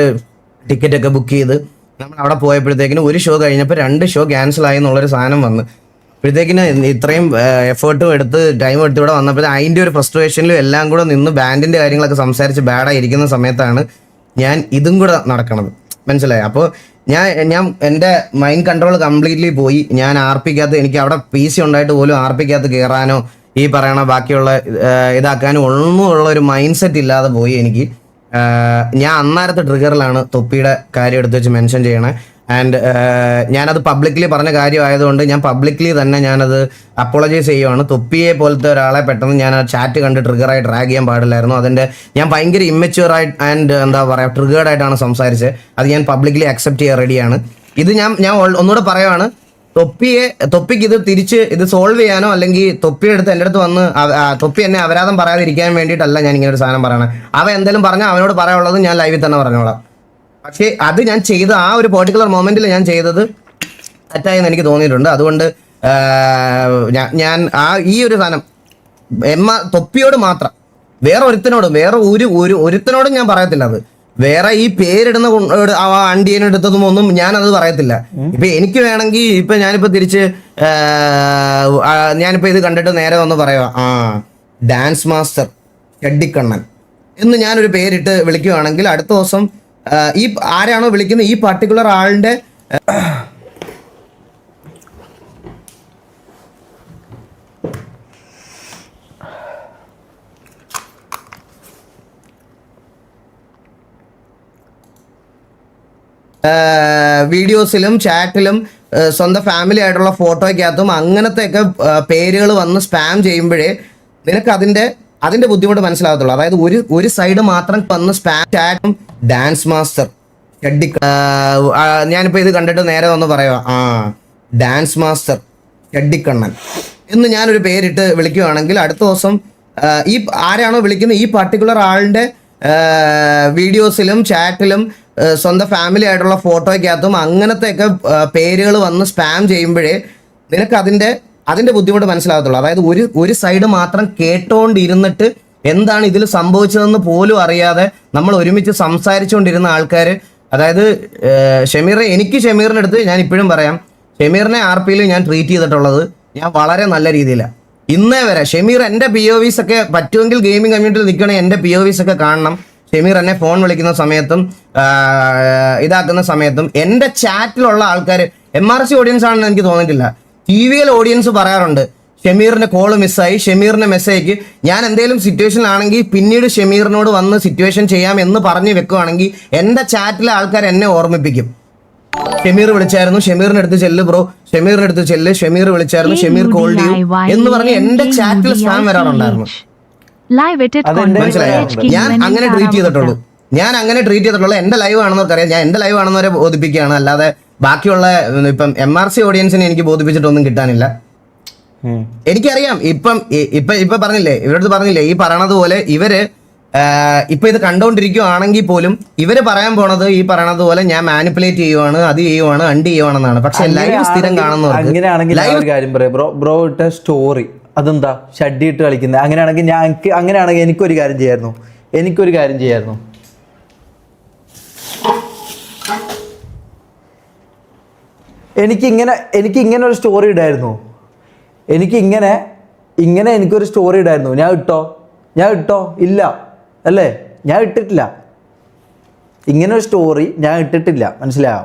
S2: ടിക്കറ്റൊക്കെ ബുക്ക് ചെയ്ത് നമ്മൾ അവിടെ പോയപ്പോഴത്തേക്കിന് 1 ഷോ കഴിഞ്ഞപ്പോൾ 2 ഷോ ക്യാൻസൽ ആയി എന്നുള്ളൊരു സാധനം വന്ന് അപ്പോഴത്തേക്കിന് ഇത്രയും എഫേർട്ടും എടുത്ത് ടൈം എടുത്ത് ഇവിടെ വന്നപ്പോൾ അതിൻ്റെ ഒരു ഫ്രസ്ട്രേഷനിലും എല്ലാം കൂടെ നിന്ന് ബാൻഡിൻ്റെ കാര്യങ്ങളൊക്കെ സംസാരിച്ച് ബാഡായി ഇരിക്കുന്ന സമയത്താണ് ഞാൻ ഇതും കൂടെ നടക്കണത്. മനസ്സിലായി? അപ്പോൾ ഞാൻ എൻ്റെ മൈൻഡ് കൺട്രോൾ കംപ്ലീറ്റ്ലി പോയി. ഞാൻ ആർപ്പിക്കകത്ത് എനിക്ക് അവിടെ PC ഉണ്ടായിട്ട് പോലും ആർപ്പിക്കകത്ത് കയറാനോ ഈ പറയണ ബാക്കിയുള്ള ഇതാക്കാനോ ഒന്നും ഉള്ള ഒരു മൈൻഡ് സെറ്റ് ഇല്ലാതെ പോയി എനിക്ക്. ഞാൻ അന്നേരത്തെ ട്രിഗറിലാണ് തൊപ്പിയുടെ കാര്യം എടുത്ത് വെച്ച് മെൻഷൻ ചെയ്യണേ. ആൻഡ് ഞാനത് പബ്ലിക്കലി പറഞ്ഞ കാര്യമായതുകൊണ്ട് ഞാൻ പബ്ലിക്കലി തന്നെ ഞാനത് അപ്പോളജൈസ് ചെയ്യുവാണ്. തൊപ്പിയെ പോലത്തെ ഒരാളെ പെട്ടെന്ന് ഞാൻ ആ ചാറ്റ് കണ്ട് ട്രിഗറായി ഡ്രാഗ് ചെയ്യാൻ പാടില്ലായിരുന്നു. അതിൻ്റെ ഞാൻ ഭയങ്കര ഇമ്മച്യൂറായിട്ട് ആൻഡ് എന്താ പറയുക ട്രിഗേർഡായിട്ടാണ് സംസാരിച്ചത്. അത് ഞാൻ പബ്ലിക്കലി അക്സെപ്റ്റ് ചെയ്യാൻ റെഡിയാണ്. ഇത് ഞാൻ ഒന്നുകൂടെ പറയുവാണ്, തൊപ്പിക്ക് ഇത് സോൾവ് ചെയ്യാനോ അല്ലെങ്കിൽ തൊപ്പിയുടെ അടുത്ത് എൻ്റെ അടുത്ത് വന്ന് തൊപ്പി എന്നെ അപരാധം പറയാതിരിക്കാൻ വേണ്ടിയിട്ടല്ല ഞാൻ ഇങ്ങനെ ഒരു സാധനം പറയണേ. അവൻ എന്തെങ്കിലും പറഞ്ഞാൽ അവനോട് പറയാനുള്ളത് ഞാൻ ലൈവിൽ തന്നെ പറഞ്ഞോളാം. പക്ഷേ അത് ഞാൻ ചെയ്ത ആ ഒരു പെർട്ടിക്കുലർ മൊമെന്റിൽ ഞാൻ ചെയ്തത് തെറ്റായെന്ന് എനിക്ക് തോന്നിയിട്ടുണ്ട്. അതുകൊണ്ട് ഞാൻ ഈ ഒരു സാധനം തൊപ്പിയോട് മാത്രം, വേറെ ഒരുത്തനോടും ഞാൻ പറയത്തില്ല. അത് വേറെ ഈ പേരിടുന്ന അണ്ടിയനെടുത്തതും ഒന്നും ഞാനത് പറയത്തില്ല. ഇപ്പൊ എനിക്ക് വേണമെങ്കിൽ ഇപ്പൊ ഞാനിപ്പോ തിരിച്ച് ഞാനിപ്പോ ഇത് കണ്ടിട്ട് നേരെ വന്ന് പറയാ ഡാൻസ് മാസ്റ്റർ ചെഡിക്കണ്ണൻ എന്ന് ഞാനൊരു പേരിട്ട് വിളിക്കുകയാണെങ്കിൽ അടുത്ത ദിവസം ഈ ആരാണോ വിളിക്കുന്നത് ഈ പർട്ടിക്കുലർ ആളിന്റെ വീഡിയോസിലും ചാറ്റിലും സ്വന്തം ഫാമിലി ആയിട്ടുള്ള ഫോട്ടോയ്ക്കകത്തും അങ്ങനത്തെയൊക്കെ പേരുകൾ വന്ന് സ്പാം ചെയ്യുമ്പോഴേ നിനക്ക് അതിന്റെ ബുദ്ധിമുട്ട് മനസ്സിലാകത്തുള്ളൂ. അതായത് ഒരു സൈഡ് മാത്രം വന്ന് സ്പാം ചാറ്റും ഡാൻസ് മാസ്റ്റർ ഞാനിപ്പോ ഇത് കണ്ടിട്ട് നേരെ വന്ന് പറയാ ഡാൻസ് മാസ്റ്റർ ചെഡിക്കണ്ണൻ എന്ന് ഞാനൊരു പേരിട്ട് വിളിക്കുകയാണെങ്കിൽ അടുത്ത ദിവസം ഈ ആരാണോ വിളിക്കുന്നത് ഈ പർട്ടിക്കുലർ ആളിന്റെ വീഡിയോസിലും ചാറ്റിലും സ്വന്തം ഫാമിലി ആയിട്ടുള്ള ഫോട്ടോയ്ക്കകത്തും അങ്ങനത്തെയൊക്കെ പേരുകൾ വന്ന് സ്പാം ചെയ്യുമ്പോഴേ നിനക്ക് അതിന്റെ ബുദ്ധിമുട്ട് മനസ്സിലാകത്തുള്ളൂ. അതായത് ഒരു സൈഡ് മാത്രം കേട്ടോണ്ടിരുന്നിട്ട് എന്താണ് ഇതിൽ സംഭവിച്ചതെന്ന് പോലും അറിയാതെ നമ്മൾ ഒരുമിച്ച് സംസാരിച്ചുകൊണ്ടിരുന്ന ആൾക്കാർ, അതായത് ഷമീറിന്റെ അടുത്ത് ഞാൻ ഇപ്പോഴും പറയാം, ഷമീറിനെ RPയിൽ ഞാൻ ട്രീറ്റ് ചെയ്തിട്ടുള്ളത് ഞാൻ വളരെ നല്ല രീതിയിലാണ്. ഇന്നേ വരെ ഷമീർ എൻ്റെ POVs ഒക്കെ പറ്റുമെങ്കിൽ ഗെയിമിംഗ് കമ്മ്യൂണിറ്റിയിൽ നിൽക്കണേ എൻ്റെ POVs ഒക്കെ കാണണം. ഷമീർ എന്നെ ഫോൺ വിളിക്കുന്ന സമയത്തും ഇതാക്കുന്ന സമയത്തും എൻ്റെ ചാറ്റിലുള്ള ആൾക്കാർ MRC ഓഡിയൻസ് ആണെന്ന് എനിക്ക് തോന്നിയിട്ടില്ല. TVL ഓഡിയൻസ് പറയാറുണ്ട് ഷമീറിന്റെ കോള് മിസ്സായി, ഷമീറിന്റെ മെസ്സേജ് ഞാൻ എന്തെങ്കിലും സിറ്റുവേഷനിലാണെങ്കിൽ പിന്നീട് ഷമീറിനോട് വന്ന് സിറ്റുവേഷൻ ചെയ്യാം എന്ന് പറഞ്ഞു വെക്കുവാണെങ്കിൽ എൻ്റെ ചാറ്റിലെ ആൾക്കാർ എന്നെ ഓർമ്മിപ്പിക്കും. ഷമീർ വിളിച്ചായിരുന്നു, ഷമീറിന്റെ അടുത്ത് ചെല്ല് ബ്രോ, ഷമീറിന്റെ അടുത്ത് ചെല്ല്, ഷമീർ വിളിച്ചായിരുന്നു, ഷമീർ കോൾ ചെയ്യൂ എന്ന് പറഞ്ഞ് എന്റെ ചാറ്റിൽ സ്പാം വരാറുണ്ടായിരുന്നു.
S3: Live at it
S1: അതെന്റെ
S2: മനസ്സിലായോ? ഞാൻ അങ്ങനെ ട്രീറ്റ് ചെയ്തിട്ടുള്ളൂ. എന്റെ ലൈവ് ആണെന്നവർക്ക് അറിയാം. ഞാൻ എന്റെ ലൈവ് ആണെന്നവരെ ബോധിപ്പിക്കുകയാണ്. അല്ലാതെ ബാക്കിയുള്ള ഇപ്പം MRC ഓഡിയൻസിനെ എനിക്ക് ബോധിപ്പിച്ചിട്ടൊന്നും കിട്ടാനില്ല. എനിക്കറിയാം. ഇപ്പൊ പറഞ്ഞില്ലേ, ഇവരടുത്ത് പറഞ്ഞില്ലേ, ഈ പറയണത് പോലെ ഇവര് ഇപ്പൊ ഇത് കണ്ടോണ്ടിരിക്കുവാണെങ്കിൽ പോലും ഇവര് പറയാൻ പോണത് ഈ പറയണത് പോലെ ഞാൻ മാനിപ്പുലേറ്റ് ചെയ്യുവാണ്, അത് ചെയ്യുവാണ്, അണ്ട് ചെയ്യുവാണെന്നാണ്. പക്ഷെ ലൈവ് സ്ഥിരം കാണുന്നവർക്ക്
S1: അങ്ങനെയാണെങ്കിൽ ഒരു കാര്യം പറയാം ബ്രോ ഇട്ട സ്റ്റോറി അതെന്താ ഷഡ്ഡി ഇട്ട് കളിക്കുന്നത്? അങ്ങനെയാണെങ്കിൽ എനിക്കൊരു കാര്യം ചെയ്യായിരുന്നു. എനിക്കിങ്ങനെ ഒരു സ്റ്റോറി ഇടായിരുന്നു. എനിക്കൊരു സ്റ്റോറി ഇടായിരുന്നു. ഞാൻ ഇട്ടോ ഇല്ല അല്ലേ? ഞാൻ ഇട്ടിട്ടില്ല. ഇങ്ങനെ ഒരു സ്റ്റോറി ഞാൻ ഇട്ടിട്ടില്ല. മനസ്സിലായോ?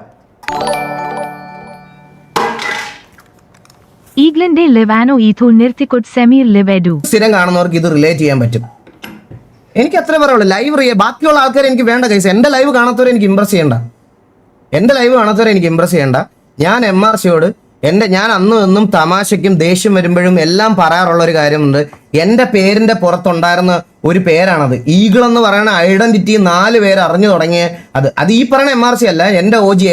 S3: ഈഗ്ലൻഡെ ലിവാനോ ഈഥോ നിർത്തിക്കൊട് സെമീർ ലിവെഡു.
S2: സ്ഥിരം കാണുന്നവർക്ക് ഇത് റിലേറ്റ് ചെയ്യാൻ പറ്റും. എനിക്ക് അത്ര പറയുള്ളൂ. ലൈവ് ബാക്കിയുള്ള ആൾക്കാരെ എനിക്ക് വേണ്ട കൈസ്. എന്റെ ലൈവ് കാണാത്തവരെ എനിക്ക് ഇമ്പ്രസ് ചെയ്യണ്ട. ഞാൻ MRCയോട് ഞാൻ അന്നും എന്നും തമാശയ്ക്കും ദേഷ്യം വരുമ്പോഴും എല്ലാം പറയാറുള്ള ഒരു കാര്യമുണ്ട്. എന്റെ പേരിന്റെ പുറത്തുണ്ടായിരുന്ന ഒരു പേരാണത്. ഈഗിൾ എന്ന് പറയുന്ന ഐഡന്റിറ്റി 4 പേര് അറിഞ്ഞു തുടങ്ങിയ അത് ഈ പറയുന്ന MRC അല്ല. എന്റെ OG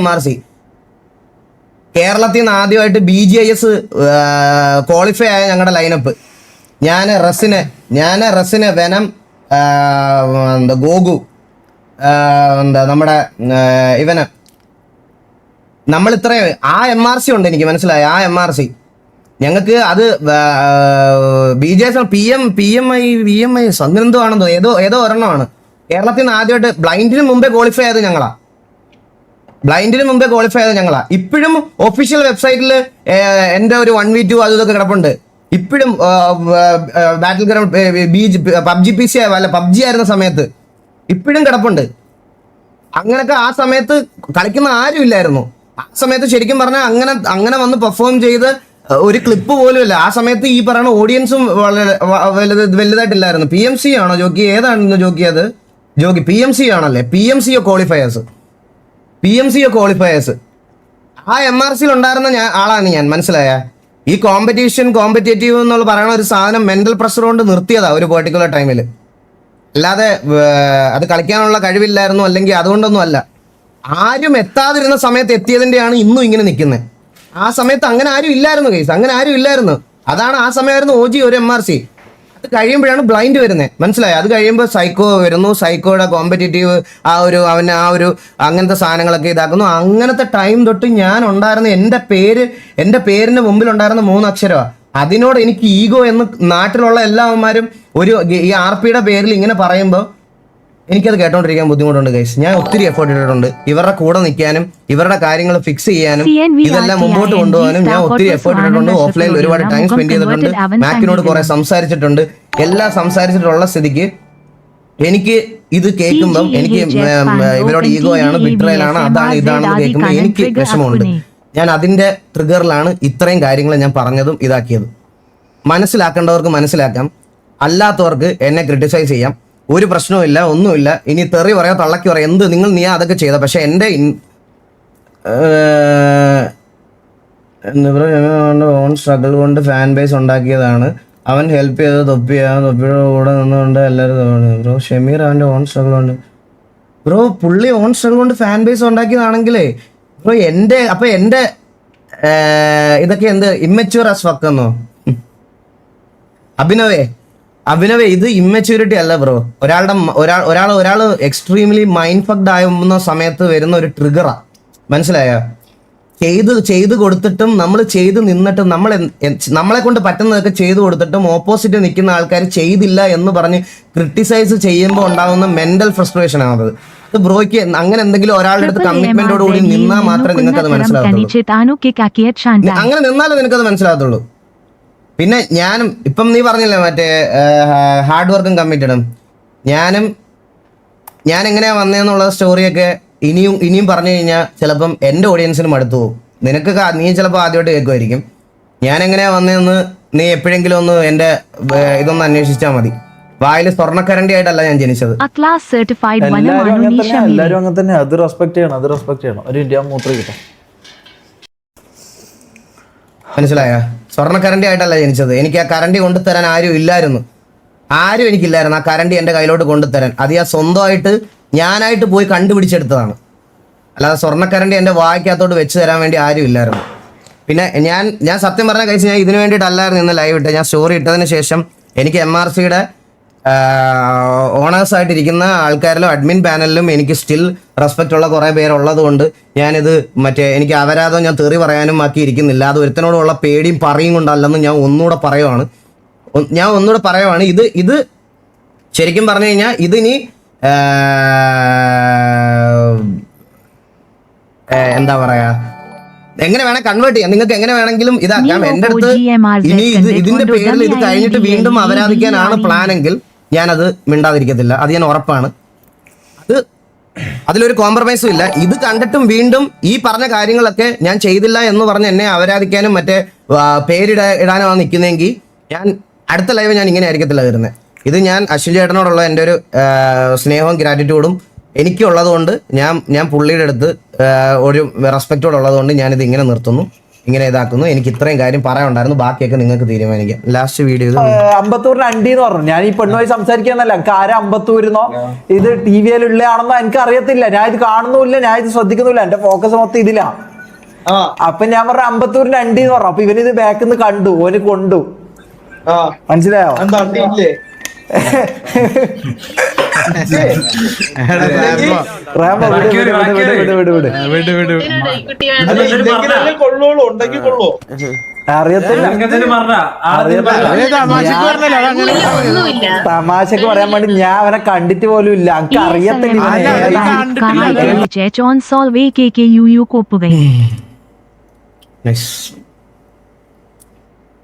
S2: MRC കേരളത്തിൽ നിന്ന് ആദ്യമായിട്ട് BGIS ക്വാളിഫൈ ആയ ഞങ്ങളുടെ ലൈനപ്പ്. ഞാൻ റസിന് വെനം, ഗോഗു, നമ്മുടെ ഇവന്, നമ്മൾ ഇത്രയും ആ MRC ഉണ്ട്. എനിക്ക് മനസ്സിലായി ആ MRC ഞങ്ങൾക്ക് അത് BGIS PMI അങ്ങനെന്തോ ആണെന്തോ ഏതോ ഒരെണ്ണമാണ്. കേരളത്തിൽ നിന്ന് ആദ്യമായിട്ട് ബ്ലൈൻഡിന് മുമ്പേ ക്വാളിഫൈ ആയത് ഞങ്ങളാ. ഇപ്പോഴും ഒഫീഷ്യൽ വെബ്സൈറ്റിൽ എന്റെ ഒരു 1v2 അതൊക്കെ കിടപ്പുണ്ട്. ഇപ്പോഴും ബാറ്റിൽ ഗ്രൗണ്ട് PUBG PC അല്ല PUBG ആയിരുന്ന സമയത്ത് ഇപ്പോഴും കിടപ്പുണ്ട്. അങ്ങനൊക്കെ ആ സമയത്ത് കളിക്കുന്ന ആരും ഇല്ലായിരുന്നു. ആ സമയത്ത് ശരിക്കും പറഞ്ഞാൽ അങ്ങനെ വന്ന് പെർഫോം ചെയ്ത് ഒരു ക്ലിപ്പ് പോലും ഇല്ല. ആ സമയത്ത് ഈ പറയുന്ന ഓഡിയൻസും വലുതായിട്ടില്ലായിരുന്നു. PMC ആണോ ജോക്കി? ഏതാണെന്ന് ജോക്കിയത്? ജോക്കി PMC ആണല്ലേ? PMCO ക്വാളിഫയേഴ്സ് ആ MRCയിൽ ഉണ്ടായിരുന്ന ആളാണ് ഞാൻ. മനസ്സിലായ? ഈ കോമ്പറ്റേറ്റീവ് എന്നുള്ള പറയുന്ന ഒരു സാധനം മെന്റൽ പ്രഷർ കൊണ്ട് നിർത്തിയതാ ഒരു പെർട്ടിക്കുലർ ടൈമിൽ. അല്ലാതെ അത് കളിക്കാനുള്ള കഴിവില്ലായിരുന്നു, അല്ലെങ്കിൽ അതുകൊണ്ടൊന്നും അല്ല. ആരും എത്താതിരുന്ന സമയത്ത് എത്തിയതിൻ്റെയാണ് ഇന്നും ഇങ്ങനെ നിൽക്കുന്നത്. ആ സമയത്ത് അങ്ങനെ ആരും ഇല്ലായിരുന്നു. അതാണ് ആ സമയമായിരുന്നു OG ഒരു MRC. അത് കഴിയുമ്പോഴാണ് ബ്ലൈൻഡ് വരുന്നത്. മനസ്സിലായി? അത് കഴിയുമ്പോൾ സൈക്കോ വരുന്നു. സൈക്കോയുടെ കോമ്പറ്റേറ്റീവ് ആ ഒരു അങ്ങനത്തെ സാധനങ്ങളൊക്കെ ഇതാക്കുന്നു. അങ്ങനത്തെ ടൈം തൊട്ട് ഞാൻ ഉണ്ടായിരുന്ന എൻ്റെ പേരിന് മുമ്പിൽ ഉണ്ടായിരുന്ന 3 അക്ഷരമാണ്. അതിനോട് എനിക്ക് ഈഗോ എന്ന് നാട്ടിലുള്ള എല്ലാവന്മാരും ഈ RPയുടെ പേരിൽ ഇങ്ങനെ പറയുമ്പോൾ എനിക്കത് കേട്ടോണ്ടിരിക്കാൻ ബുദ്ധിമുട്ടുണ്ട് ഗൈസ്. ഞാൻ ഒത്തിരി എഫേർട്ട് ഇട്ടിട്ടുണ്ട് ഇവരുടെ കൂടെ നിൽക്കാനും ഇവരുടെ കാര്യങ്ങൾ ഫിക്സ് ചെയ്യാനും ഇതെല്ലാം മുമ്പോട്ട് കൊണ്ടുപോകാനും. ഞാൻ ഒത്തിരി എഫേർട്ട് ഇട്ടിട്ടുണ്ട്. ഓഫ്ലൈനിൽ ഒരുപാട് ടൈം സ്പെൻഡ് ചെയ്തിട്ടുണ്ട്. മാക്കിനോട് കുറെ സംസാരിച്ചിട്ടുണ്ട്. എല്ലാം സംസാരിച്ചിട്ടുള്ള സ്ഥിതിക്ക് എനിക്ക് ഇത് കേൾക്കുമ്പം എനിക്ക് ഇവരോട് ഈഗോയാണ്, ബിട്രയലാണ്, ഇതാണെന്ന് കേൾക്കുമ്പോൾ എനിക്ക് വിഷമമുണ്ട്. ഞാൻ അതിന്റെ ട്രിഗറിലാണ് ഇത്രയും കാര്യങ്ങൾ ഞാൻ പറഞ്ഞതും ഇതാക്കിയതും. മനസ്സിലാക്കേണ്ടവർക്ക് മനസ്സിലാക്കാം, അല്ലാത്തവർക്ക് എന്നെ ക്രിട്ടിസൈസ് ചെയ്യാം. ഒരു പ്രശ്നവുമില്ല, ഒന്നുമില്ല. ഇനി തെറി പറയാം, തള്ളക്കി പറയാം, നീ അതൊക്കെ ചെയ്ത. പക്ഷെ എൻ്റെ ഓൺ സ്ട്രഗിൾ കൊണ്ട് ഫാൻ ബേസ് ഉണ്ടാക്കിയതാണ്. അവൻ ഹെൽപ്പ് ചെയ്ത് തൊപ്പിയുടെ കൂടെ നിന്നുകൊണ്ട് എല്ലാവരും ബ്രോ ഷമീർ അവൻ്റെ ഓൺ സ്ട്രഗിൾ കൊണ്ട് പുള്ളി ഓൺ സ്ട്രഗിൾ കൊണ്ട് ഫാൻ ബേസ് ഉണ്ടാക്കിയതാണെങ്കിലേ ബ്രോ എൻ്റെ ഇതൊക്കെ എന്ത് ഇമ്മച്യൂർ ആസ് ഫക്ക് എന്നോ? അഭിനവേ ഇത് ഇമ്മച്യൂരിറ്റി അല്ല ബ്രോ. ഒരാൾ എക്സ്ട്രീംലി മൈൻഡ് ഫക്ഡ് ആവുന്ന സമയത്ത് വരുന്ന ഒരു ട്രിഗറാ. മനസ്സിലായോ? ചെയ്ത് കൊടുത്തിട്ടും നമ്മൾ ചെയ്ത് നിന്നിട്ടും നമ്മളെ കൊണ്ട് പറ്റുന്നതൊക്കെ ചെയ്തു കൊടുത്തിട്ടും ഓപ്പോസിറ്റ് നിൽക്കുന്ന ആൾക്കാർ ചെയ്തില്ല എന്ന് പറഞ്ഞ് ക്രിട്ടിസൈസ് ചെയ്യുമ്പോൾ ഉണ്ടാകുന്ന മെന്റൽ ഫ്രസ്ട്രേഷൻ ആണത്. അത് ബ്രോയ്ക്ക് അങ്ങനെ എന്തെങ്കിലും ഒരാളുടെ അടുത്ത് കമ്മിറ്റ്മെന്റോട് കൂടി നിന്നാൽ മാത്രമേ നിങ്ങൾക്ക് അത് മനസ്സിലാകത്തുള്ളൂ. അങ്ങനെ നിന്നാലേ നിനക്കത് മനസ്സിലാകത്തുള്ളൂ. പിന്നെ ഞാനും ഇപ്പം നീ പറഞ്ഞില്ലേ മറ്റേ ഹാർഡ് വർക്കും കമ്മിറ്റഡും, ഞാൻ എങ്ങനെയാ വന്നതെന്നുള്ള സ്റ്റോറിയൊക്കെ ഇനിയും പറഞ്ഞു കഴിഞ്ഞാൽ ചിലപ്പം എൻ്റെ ഓഡിയൻസിന് മടുത്തു പോകും. നീ ചിലപ്പോൾ ആദ്യമായിട്ട് കേൾക്കുമായിരിക്കും. ഞാൻ എങ്ങനെയാ വന്നതെന്ന് നീ എപ്പോഴെങ്കിലും ഒന്ന് എൻ്റെ ഇതൊന്ന് അന്വേഷിച്ചാൽ മതി. വായിൽ സ്വർണ്ണക്കരണ്ടി ആയിട്ടല്ല ഞാൻ ജനിച്ചത്.
S1: എല്ലാവരും അങ്ങനെ തന്നെ. അത് റെസ്പെക്ട് ചെയ്യണം. ഒരു ഇന്ത്യ മൂത്രം കിട്ടാം.
S2: മനസ്സിലായ? സ്വർണ്ണ കരണ്ടി ആയിട്ടല്ല ജനിച്ചത്. എനിക്ക് ആ കരണ്ടി കൊണ്ടുതരാൻ ആരും ഇല്ലായിരുന്നു. ആരും എനിക്കില്ലായിരുന്നു ആ കരണ്ടി എൻ്റെ കയ്യിലോട്ട് കൊണ്ടുതരാൻ. അത് ഞാൻ സ്വന്തമായിട്ട് ഞാനായിട്ട് പോയി കണ്ടുപിടിച്ചെടുത്തതാണ്. അല്ലാതെ സ്വർണ്ണക്കരണ്ടി എൻ്റെ വായിക്കകത്തോട്ട് വെച്ച് തരാൻ വേണ്ടി ആരും ഇല്ലായിരുന്നു. പിന്നെ ഞാൻ സത്യം പറഞ്ഞ കഴിച്ച് ഞാൻ ഇതിനു വേണ്ടിയിട്ടല്ലായിരുന്നു ഇന്ന് ലൈവ് ഇട്ട്. ഞാൻ സ്റ്റോറി ഇട്ടതിന് ശേഷം എനിക്ക് MRCയുടെ ഓണേഴ്സായിട്ടിരിക്കുന്ന ആൾക്കാരിലും അഡ്മിൻ പാനലിലും എനിക്ക് സ്റ്റിൽ റെസ്പെക്റ്റ് ഉള്ള കുറേ പേരുള്ളത് കൊണ്ട് ഞാനിത് എനിക്ക് അവരാതോ ഞാൻ തെറി പറയാനും ആക്കി ഇരിക്കുന്നില്ല. അത് ഒരുത്തനോടുള്ള പേടിയും പറയും കൊണ്ടല്ലെന്ന് ഞാൻ ഒന്നുകൂടെ പറയുവാണ്. ഇത് ശരിക്കും പറഞ്ഞു കഴിഞ്ഞാൽ ഇതിനി എന്താ പറയാ, എങ്ങനെ വേണേ കൺവേർട്ട് ചെയ്യാം, നിങ്ങൾക്ക് എങ്ങനെ വേണമെങ്കിലും ഇതാക്കാം. എൻ്റെ അടുത്ത് ഇനി ഇതിന്റെ പേരിൽ ഇത് കഴിഞ്ഞിട്ട് വീണ്ടും അപരാധിക്കാനാണ് പ്ലാനെങ്കിൽ ഞാനത് മിണ്ടാതിരിക്കത്തില്ല. അത് ഞാൻ ഉറപ്പാണ്. അതിലൊരു കോംപ്രമൈസും ഇല്ല. ഇത് കണ്ടിട്ടും വീണ്ടും ഈ പറഞ്ഞ കാര്യങ്ങളൊക്കെ ഞാൻ ചെയ്തില്ല എന്ന് പറഞ്ഞ് എന്നെ അപരാധിക്കാനും മറ്റേ പേരിടാനുമാണ് നിൽക്കുന്നതെങ്കിൽ ഞാൻ അടുത്ത ലൈവ് ഞാൻ ഇങ്ങനെ ആയിരിക്കത്തില്ല വരുന്നത്. ഇത് ഞാൻ അശ്വിൻ ചേട്ടനോടുള്ള എൻ്റെ ഒരു സ്നേഹവും ഗ്രാറ്റിറ്റ്യൂഡും എനിക്കുള്ളത് കൊണ്ട് ഞാൻ പുള്ളിയുടെ അടുത്ത് ഒരു റെസ്പെക്റ്റോട് ഉള്ളത് കൊണ്ട് ഞാനിത് ഇങ്ങനെ നിർത്തുന്നു, ഇങ്ങനെ ഇതാക്കുന്നു. എനിക്ക് ഇത്രയും കാര്യം പറയാനുണ്ടായിരുന്നു, ബാക്കിയൊക്കെ നിങ്ങൾക്ക് തീരുമാനിക്കാം. ലാസ്റ്റ് വീഡിയോ
S1: അമ്പത്തൂരിന് അണ്ടി എന്ന് പറഞ്ഞു. ഞാൻ ഈ പെണ്ണുമായി സംസാരിക്കാന്നല്ല, എനിക്ക് ആരും അമ്പത്തൂരിന്നോ ഇത് TV ഉള്ളതാണെന്നോ എനിക്ക് അറിയത്തില്ല. ഞാൻ ഇത് കാണുന്നുമില്ല, ഞാൻ ഇത് ശ്രദ്ധിക്കുന്നില്ല. എന്റെ ഫോക്കസ് മൊത്തം ഇതിലാ. അപ്പൊ ഞാൻ പറഞ്ഞ അമ്പത്തൂരിന് അണ്ടി എന്ന് പറഞ്ഞു. അപ്പൊ ഇവനിത് ബാക്കിൽ നിന്ന് കണ്ടു, ഓന് കൊണ്ടു. മനസ്സിലായോ? തമാശക്ക് പറയാൻ വേണ്ടി ഞാൻ അവനെ കണ്ടിട്ട് പോലും ഇല്ല, എനിക്ക് അറിയത്തില്ല.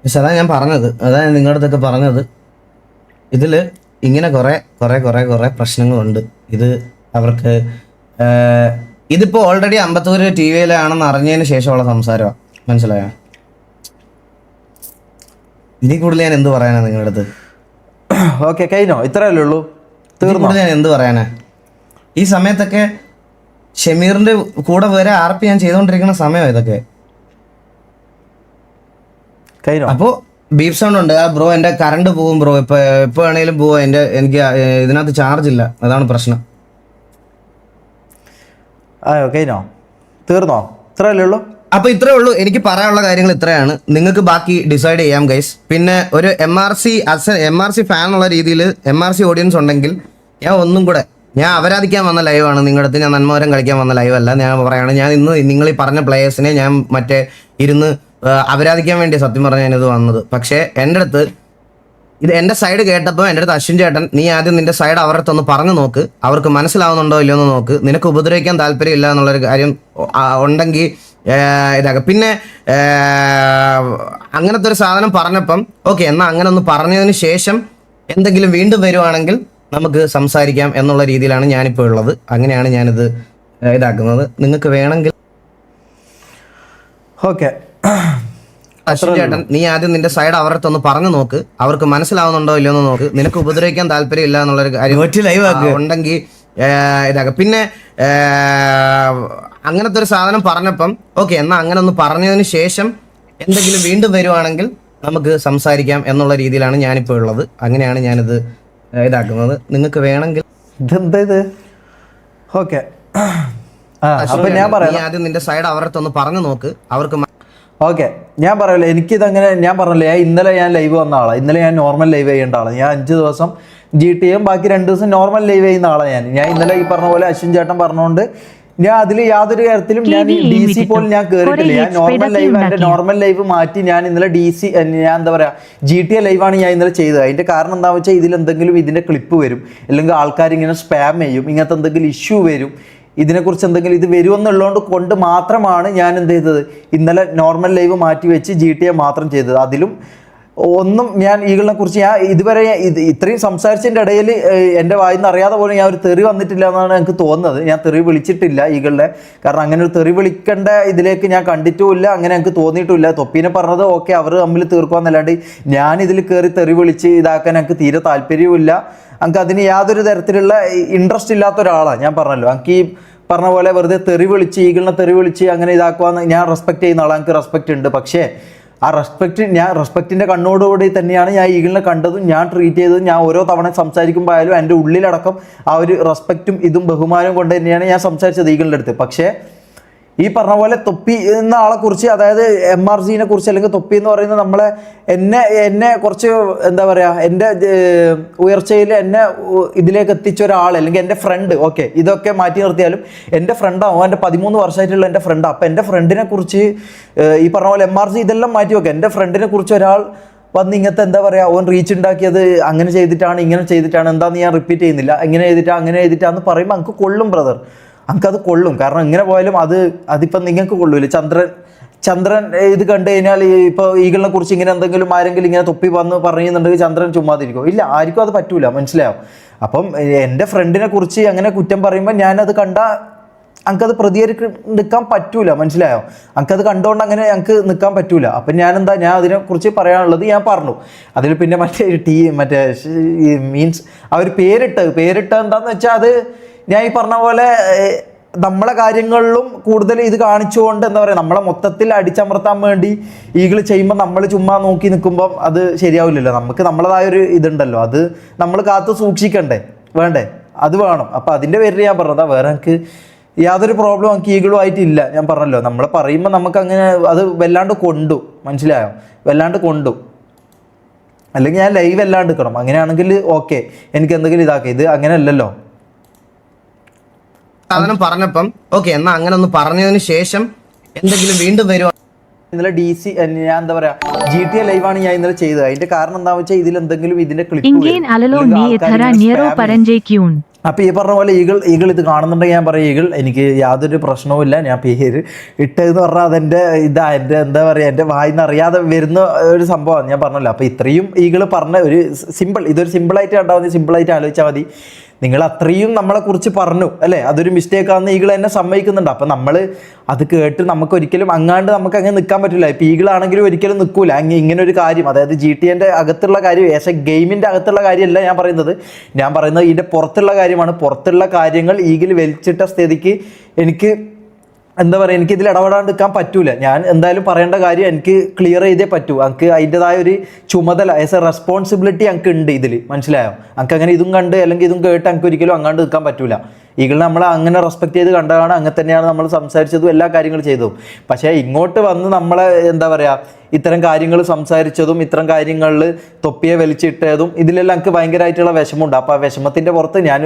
S2: അതാ ഞാൻ പറഞ്ഞത്, അതാ നിങ്ങളുടെ അടുത്തൊക്കെ പറഞ്ഞത്. ഇതിൽ ഇങ്ങനെ കുറേ പ്രശ്നങ്ങളുണ്ട്. ഇത് അവർക്ക് ഇതിപ്പോൾ ഓൾറെഡി അമ്പത്തൂർ TV-യിലാണെന്ന് അറിഞ്ഞതിന് ശേഷമുള്ള സംസാരമാണ്. മനസ്സിലായോ? ഇതിൽ കൂടുതൽ ഞാൻ എന്ത് പറയാനാ നിങ്ങളുടെ അടുത്ത്?
S1: ഓക്കെ, കഴിഞ്ഞോ? ഇത്രയല്ലേ ഉള്ളൂ, തീർന്നു.
S2: ഞാൻ എന്ത് പറയാനാ? ഈ സമയത്തൊക്കെ ഷമീറിന്റെ കൂടെ വരെ RP ഞാൻ ചെയ്തുകൊണ്ടിരിക്കുന്ന സമയം ഇതൊക്കെ. അപ്പോ ബീഫ് സൗണ്ട് ഉണ്ട്. ബ്രോ എന്റെ കറണ്ട് പോകും ബ്രോ, എപ്പോ വേണേലും പോവാ. എനിക്ക് ഇതിനകത്ത് ചാർജ് ഇല്ല, അതാണ് പ്രശ്നം.
S1: കഴിഞ്ഞോ? തീർന്നോ? ഇത്രയല്ലേ ഉള്ളൂ.
S2: അപ്പൊ ഇത്രേ ഉള്ളൂ. എനിക്ക് പറയാനുള്ള കാര്യങ്ങൾ ഇത്രയാണ്. നിങ്ങൾക്ക് ബാക്കി ഡിസൈഡ് ചെയ്യാം ഗൈസ്. പിന്നെ ഒരു MRC ഫാൻ എന്നുള്ള രീതിയിൽ MRC ഓഡിയൻസ് ഉണ്ടെങ്കിൽ ഞാൻ ഒന്നും കൂടെ, ഞാൻ അപരാധിക്കാൻ വന്ന ലൈവാണ് നിങ്ങളുടെ അടുത്ത്. ഞാൻ നന്മവരം കളിക്കാൻ വന്ന ലൈവല്ല. ഞാൻ പറയുകയാണ്, ഞാൻ ഇന്ന് നിങ്ങൾ ഈ പറഞ്ഞ പ്ലേയേഴ്സിനെ ഞാൻ ഇരുന്ന് അപരാധിക്കാൻ വേണ്ടി സത്യം പറഞ്ഞാൽ ഞാനിത് വന്നത്. പക്ഷേ എൻ്റെ അടുത്ത് ഇത് എൻ്റെ സൈഡ് കേട്ടപ്പോൾ എൻ്റെ അടുത്ത് അശ്വിൻ ചേട്ടൻ, നീ ആദ്യം നിന്റെ സൈഡ് അവരുടെ അടുത്തൊന്ന് പറഞ്ഞു നോക്ക്, അവർക്ക് മനസ്സിലാവുന്നുണ്ടോ ഇല്ലയോ എന്ന് നോക്ക്, നിനക്ക് ഉപദ്രവിക്കാൻ താല്പര്യമില്ല എന്നുള്ളൊരു കാര്യം ഉണ്ടെങ്കിൽ ഇതാക്കാം. പിന്നെ അങ്ങനത്തെ ഒരു സാധനം പറഞ്ഞപ്പം ഓക്കെ, എന്നാൽ അങ്ങനെ ഒന്ന് പറഞ്ഞതിന് ശേഷം എന്തെങ്കിലും വീണ്ടും വരുവാണെങ്കിൽ നമുക്ക് സംസാരിക്കാം എന്നുള്ള രീതിയിലാണ് ഞാനിപ്പോൾ ഉള്ളത്. അങ്ങനെയാണ് ഞാനിത് ഇതാക്കുന്നത്. നിങ്ങൾക്ക് വേണമെങ്കിൽ
S1: ഓക്കെ,
S2: അശ്വിൻ ചേട്ടൻ, നീ ആദ്യം നിന്റെ സൈഡ് അവരുടെ അടുത്തൊന്ന് പറഞ്ഞു നോക്ക്, അവർക്ക് മനസ്സിലാവുന്നുണ്ടോ ഇല്ലയോ എന്ന് നോക്ക്, നിനക്ക് ഉപദ്രവിക്കാൻ താല്പര്യമില്ല എന്നുള്ളൊരു കാര്യം ഉണ്ടെങ്കിൽ ഇതാക്കാം. പിന്നെ അങ്ങനത്തെ ഒരു സാധനം പറഞ്ഞപ്പം ഓക്കെ, എന്നാൽ അങ്ങനെ ഒന്ന് പറഞ്ഞതിന് ശേഷം എന്തെങ്കിലും വീണ്ടും വരുവാണെങ്കിൽ നമുക്ക് സംസാരിക്കാം എന്നുള്ള രീതിയിലാണ് ഞാനിപ്പോൾ ഉള്ളത്. അങ്ങനെയാണ് ഞാനിത് ഇതാക്കുന്നത്. നിങ്ങൾക്ക് വേണമെങ്കിൽ
S1: ഇതെന്താ ഇത്? ഓക്കെ, അപ്പൊ ഞാൻ പറയാം,
S2: ആദ്യം നിന്റെ സൈഡ് അവരുടെ അടുത്തൊന്ന് പറഞ്ഞു നോക്ക്, അവർക്ക്
S1: ഓക്കെ. ഞാൻ പറയല്ലോ, എനിക്കിതങ്ങനെ ഞാൻ പറഞ്ഞില്ലേ, ഇന്നലെ ഞാൻ ലൈവ് വന്ന ആളാണ്. ഇന്നലെ ഞാൻ നോർമൽ ലൈവ് ചെയ്യേണ്ട ആളാണ്. ഞാൻ 5 ദിവസം GTA-യും ബാക്കി 2 ദിവസം നോർമൽ ലൈവ് ചെയ്യുന്ന ആളാണ് ഞാൻ ഇന്നലെ ഈ പറഞ്ഞ പോലെ അശ്വിൻ ചേട്ടൻ പറഞ്ഞുകൊണ്ട് ഞാൻ അതിൽ യാതൊരു കാര്യത്തിലും ഞാൻ DC പോലും ഞാൻ കയറിയിട്ടില്ല. ഞാൻ നോർമൽ ലൈവ് മാറ്റി ഞാൻ ഇന്നലെ ഞാൻ എന്താ പറയാ GTA ലൈവാണ് ഞാൻ ഇന്നലെ ചെയ്തത്. അതിന്റെ കാരണം എന്താണെന്ന് വെച്ചാൽ ഇതിൽ എന്തെങ്കിലും ഇതിന്റെ ക്ലിപ്പ് വരും, അല്ലെങ്കിൽ ആൾക്കാർ ഇങ്ങനെ സ്പാം ചെയ്യും, ഇങ്ങനത്തെ എന്തെങ്കിലും ഇഷ്യൂ വരും, ഇതിനെക്കുറിച്ച് എന്തെങ്കിലും ഇത് വരുമെന്നുള്ളതുകൊണ്ട് കൊണ്ട് മാത്രമാണ് ഞാൻ എന്ത് ചെയ്തത്, ഇന്നലെ നോർമൽ ലൈവ് മാറ്റി വെച്ച് GTA മാത്രം ചെയ്തത്. അതിലും ഒന്നും ഞാൻ ഈഗിളിനെ കുറിച്ച് ഞാൻ ഇതുവരെ ഇത്രയും സംസാരിച്ചതിൻ്റെ ഇടയിൽ എൻ്റെ വായിൽ നിന്ന് അറിയാതെ പോലും ഞാൻ ഒരു തെറി വന്നിട്ടില്ല എന്നാണ് എനിക്ക് തോന്നുന്നത്. ഞാൻ തെറി വിളിച്ചിട്ടില്ല ഈഗിളിനെ, കാരണം അങ്ങനെ ഒരു തെറി വിളിക്കേണ്ട ഇതിലേക്ക് ഞാൻ കണ്ടിട്ടുമില്ല, അങ്ങനെ എനിക്ക് തോന്നിയിട്ടുമില്ല. തൊപ്പീനെ പറഞ്ഞത് ഓക്കെ, അവർ തമ്മിൽ തീർക്കുവാന്നല്ലാണ്ട് ഞാൻ ഇതിൽ കയറി തെറി വിളിച്ച് ഇതാക്കാൻ എനിക്ക് തീരെ താല്പര്യവുമില്ല. എനിക്ക് അതിന് യാതൊരു തരത്തിലുള്ള ഇൻട്രസ്റ്റ് ഇല്ലാത്ത ഒരാളാണ്. ഞാൻ പറഞ്ഞല്ലോ, എനിക്ക് ഈ പറഞ്ഞ പോലെ വെറുതെ തെറി വിളിച്ച് ഈഗിളിനെ തെറി വിളിച്ച് അങ്ങനെ ഇതാക്കുവാന്ന് ഞാൻ റെസ്പെക്ട് ചെയ്യുന്ന ആളാണ്, എനിക്ക് റെസ്പെക്റ്റ് ഉണ്ട്. പക്ഷേ ആ റെസ്പെക്റ്റിൻ്റെ കണ്ണോടുകൂടി തന്നെയാണ് ഞാൻ ഈഗിളിനെ കണ്ടതും ഞാൻ ട്രീറ്റ് ചെയ്തതും. ഞാൻ ഓരോ തവണ സംസാരിക്കുമ്പോൾ ആയാലും എൻ്റെ ഉള്ളിലടക്കം ആ ഒരു റെസ്പെക്റ്റും ഇതും ബഹുമാനവും കൊണ്ട് തന്നെയാണ് ഞാൻ സംസാരിച്ചത് ഈഗിളിൻ്റെ അടുത്ത്. പക്ഷേ ഈ പറഞ്ഞ പോലെ തൊപ്പി എന്ന ആളെ കുറിച്ച്, അതായത് MRCനെ കുറിച്ച് അല്ലെങ്കിൽ തൊപ്പി എന്ന് പറയുന്നത് നമ്മളെ എന്നെ കുറച്ച് എന്താ പറയുക, എൻ്റെ ഉയർച്ചയിൽ എന്നെ ഇതിലേക്ക് എത്തിച്ച ഒരാൾ അല്ലെങ്കിൽ എൻ്റെ ഫ്രണ്ട്, ഓക്കെ ഇതൊക്കെ മാറ്റി നിർത്തിയാലും എൻ്റെ ഫ്രണ്ടാവും, എൻ്റെ 13 വർഷമായിട്ടുള്ള എൻ്റെ ഫ്രണ്ട്. അപ്പം എൻ്റെ ഫ്രണ്ടിനെ കുറിച്ച് ഈ പറഞ്ഞ പോലെ MRC ഇതെല്ലാം മാറ്റി വെക്കുക, എൻ്റെ ഫ്രണ്ടിനെ കുറിച്ച് ഒരാൾ വന്ന് ഇങ്ങനത്തെ എന്താ പറയുക, ഓൻ റീച്ച് ഉണ്ടാക്കിയത് അങ്ങനെ ചെയ്തിട്ടാണ് ഇങ്ങനെ ചെയ്തിട്ടാണ്, എന്താണെന്ന് ഞാൻ റിപ്പീറ്റ് ചെയ്യുന്നില്ല, ഇങ്ങനെ ചെയ്തിട്ടാണ് അങ്ങനെ ചെയ്തിട്ടാന്ന് പറയുമ്പോൾ നമുക്ക് കൊള്ളും ബ്രദർ, നമുക്കത് കൊള്ളും. കാരണം ഇങ്ങനെ പോയാലും അതിപ്പം നിങ്ങൾക്ക് കൊള്ളൂല്ലേ. ചന്ദ്രൻ ഇത് കണ്ടു കഴിഞ്ഞാൽ ഇപ്പോൾ ഈഗിളിനെ കുറിച്ച് ഇങ്ങനെ ആരെങ്കിലും ഇങ്ങനെ തൊപ്പി വന്ന് പറയുന്നുണ്ടെങ്കിൽ ചന്ദ്രൻ ചുമ്മാതിരിക്കും? ഇല്ല, ആർക്കും അത് പറ്റൂല, മനസ്സിലാവും. അപ്പം എൻ്റെ ഫ്രണ്ടിനെ കുറിച്ച് അങ്ങനെ കുറ്റം പറയുമ്പോൾ ഞാനത് എനിക്കത് പ്രതികരിക്കാൻ പറ്റൂല, മനസ്സിലായോ? എനിക്കത് കണ്ടുകൊണ്ട് അങ്ങനെ ഞങ്ങൾക്ക് നിൽക്കാൻ പറ്റൂല. അപ്പം ഞാൻ അതിനെക്കുറിച്ച് പറയാനുള്ളത് ഞാൻ പറഞ്ഞു. അതിൽ പിന്നെ മീൻസ് അവർ പേരിട്ട് എന്താണെന്ന് വെച്ചാൽ അത് ഞാൻ ഈ പറഞ്ഞ പോലെ നമ്മളെ കാര്യങ്ങളിലും കൂടുതൽ ഇത് കാണിച്ചുകൊണ്ട് എന്താ പറയുക, നമ്മളെ മൊത്തത്തിൽ അടിച്ചമർത്താൻ വേണ്ടി ഈഗിൾ ചെയ്യുമ്പോൾ നമ്മൾ ചുമ്മാ നോക്കി നിൽക്കുമ്പം അത് ശരിയാവില്ലല്ലോ. നമുക്ക് നമ്മളതായൊരു ഇതുണ്ടല്ലോ, അത് നമ്മൾ കാത്തു സൂക്ഷിക്കണ്ടേ, വേണ്ടേ? അത് വേണം. അപ്പം അതിൻ്റെ പേരിൽ ഞാൻ പറഞ്ഞതാ. വേറെ എനിക്ക് യാതൊരു പ്രോബ്ലം എനിക്ക് ഈഗിളുമായിട്ടില്ല. ഞാൻ പറഞ്ഞല്ലോ, നമ്മൾ പറയുമ്പോൾ നമുക്ക് അങ്ങനെ അത് വല്ലാണ്ട് കൊണ്ടു, മനസ്സിലായോ? വല്ലാണ്ട് കൊണ്ടു. അല്ലെങ്കിൽ ഞാൻ ലൈവ് അല്ലാണ്ട് എടുക്കണം. അങ്ങനെയാണെങ്കിൽ ഓക്കെ, എനിക്ക് എന്തെങ്കിലും ഇതാക്കാം. ഇത് അങ്ങനെ അല്ലല്ലോ.
S2: സാധനം പറഞ്ഞപ്പം ഓക്കെ, എന്നാ അങ്ങനെ ഒന്ന് പറഞ്ഞതിന് ശേഷം എന്തെങ്കിലും വീണ്ടും വരുവാ.
S1: ഇന്നലെ DC ഞാൻ എന്താ പറയാ GTA ലൈവാണ് ഞാൻ ഇന്നലെ ചെയ്തത്. അതിന്റെ കാരണം എന്താ വെച്ചാൽ ഇതിൽ എന്തെങ്കിലും ഇതിന്റെ
S3: Ingin alalo ni ithara nero paranjekun.
S1: അപ്പോൾ ഈ പറഞ്ഞ പോലെ ഈഗിൾ ഇത് കാണുന്നുണ്ടെങ്കിൽ ഞാൻ പറയും, ഈഗിൾ എനിക്ക് യാതൊരു പ്രശ്നവുമില്ല, ഞാൻ പേര് ഇട്ടതെന്ന് പറഞ്ഞാൽ അതെൻ്റെ എൻ്റെ എന്താ പറയുക, എൻ്റെ വായിന്ന് അറിയാതെ വരുന്ന ഒരു സംഭവമാണ്. ഞാൻ പറഞ്ഞല്ലോ. അപ്പോൾ ഇത്രയും ഈഗിൾ പറഞ്ഞ ഒരു ഇതൊരു സിമ്പിളായിട്ട് കണ്ടാൽ മതി, സിമ്പിളായിട്ട് ആലോചിച്ചാൽ മതി. നിങ്ങൾ അത്രയും നമ്മളെക്കുറിച്ച് പറഞ്ഞു അല്ലേ, അതൊരു മിസ്റ്റേക്കാണെന്ന് ഈഗിൾ എന്നെ സമ്മതിക്കുന്നുണ്ട്. അപ്പം നമ്മൾ അത് കേട്ട് നമുക്ക് ഒരിക്കലും നമുക്ക് അങ്ങനെ നിൽക്കാൻ പറ്റില്ല. ഇപ്പം ഈഗിളാണെങ്കിലും ഒരിക്കലും നിൽക്കൂല ഇങ്ങനെ ഒരു കാര്യം, അതായത് GTA അകത്തുള്ള കാര്യം, ഗെയിമിൻ്റെ അകത്തുള്ള കാര്യമല്ല ഞാൻ പറയുന്നത് ഇതിൻ്റെ പുറത്തുള്ള കാര്യമാണ്. പുറത്തുള്ള കാര്യങ്ങൾ ഈഗിൾ വലിച്ചിട്ട സ്ഥിതിക്ക് എനിക്ക് എന്താ പറയുക, എനിക്ക് ഇതിൽ ഇടപെടാണ്ടിരിക്കാൻ പറ്റൂല. ഞാൻ എന്തായാലും പറയേണ്ട കാര്യം എനിക്ക് ക്ലിയർ ചെയ്തേ പറ്റൂ. എനിക്ക് അതിൻ്റെതായ ഒരു ചുമതല, ആസ് എ റെസ്പോൺസിബിലിറ്റി എനിക്ക് ഉണ്ട് ഇതിൽ, മനസ്സിലായോ? എനിക്ക് അങ്ങനെ ഇതും കണ്ട് അല്ലെങ്കിൽ ഇതും കേട്ട് എനിക്ക് ഒരിക്കലും അങ്ങാണ്ട് നിൽക്കാൻ പറ്റൂല. ഈഗിളിനെ നമ്മൾ അങ്ങനെ റെസ്പെക്ട് ചെയ്ത് കണ്ടതാണ്, അങ്ങനെ തന്നെയാണ് നമ്മൾ സംസാരിച്ചതും എല്ലാ കാര്യങ്ങളും ചെയ്തതും. പക്ഷേ ഇങ്ങോട്ട് വന്ന് നമ്മളെ എന്താ പറയുക, ഇത്തരം കാര്യങ്ങൾ സംസാരിച്ചതും ഇത്തരം കാര്യങ്ങളിൽ തൊപ്പിയെ വലിച്ചിട്ടതും ഇതിലെല്ലാം എനിക്ക് ഭയങ്കരമായിട്ടുള്ള വിഷമമുണ്ട്. അപ്പോൾ ആ വിഷമത്തിൻ്റെ പുറത്ത് ഞാൻ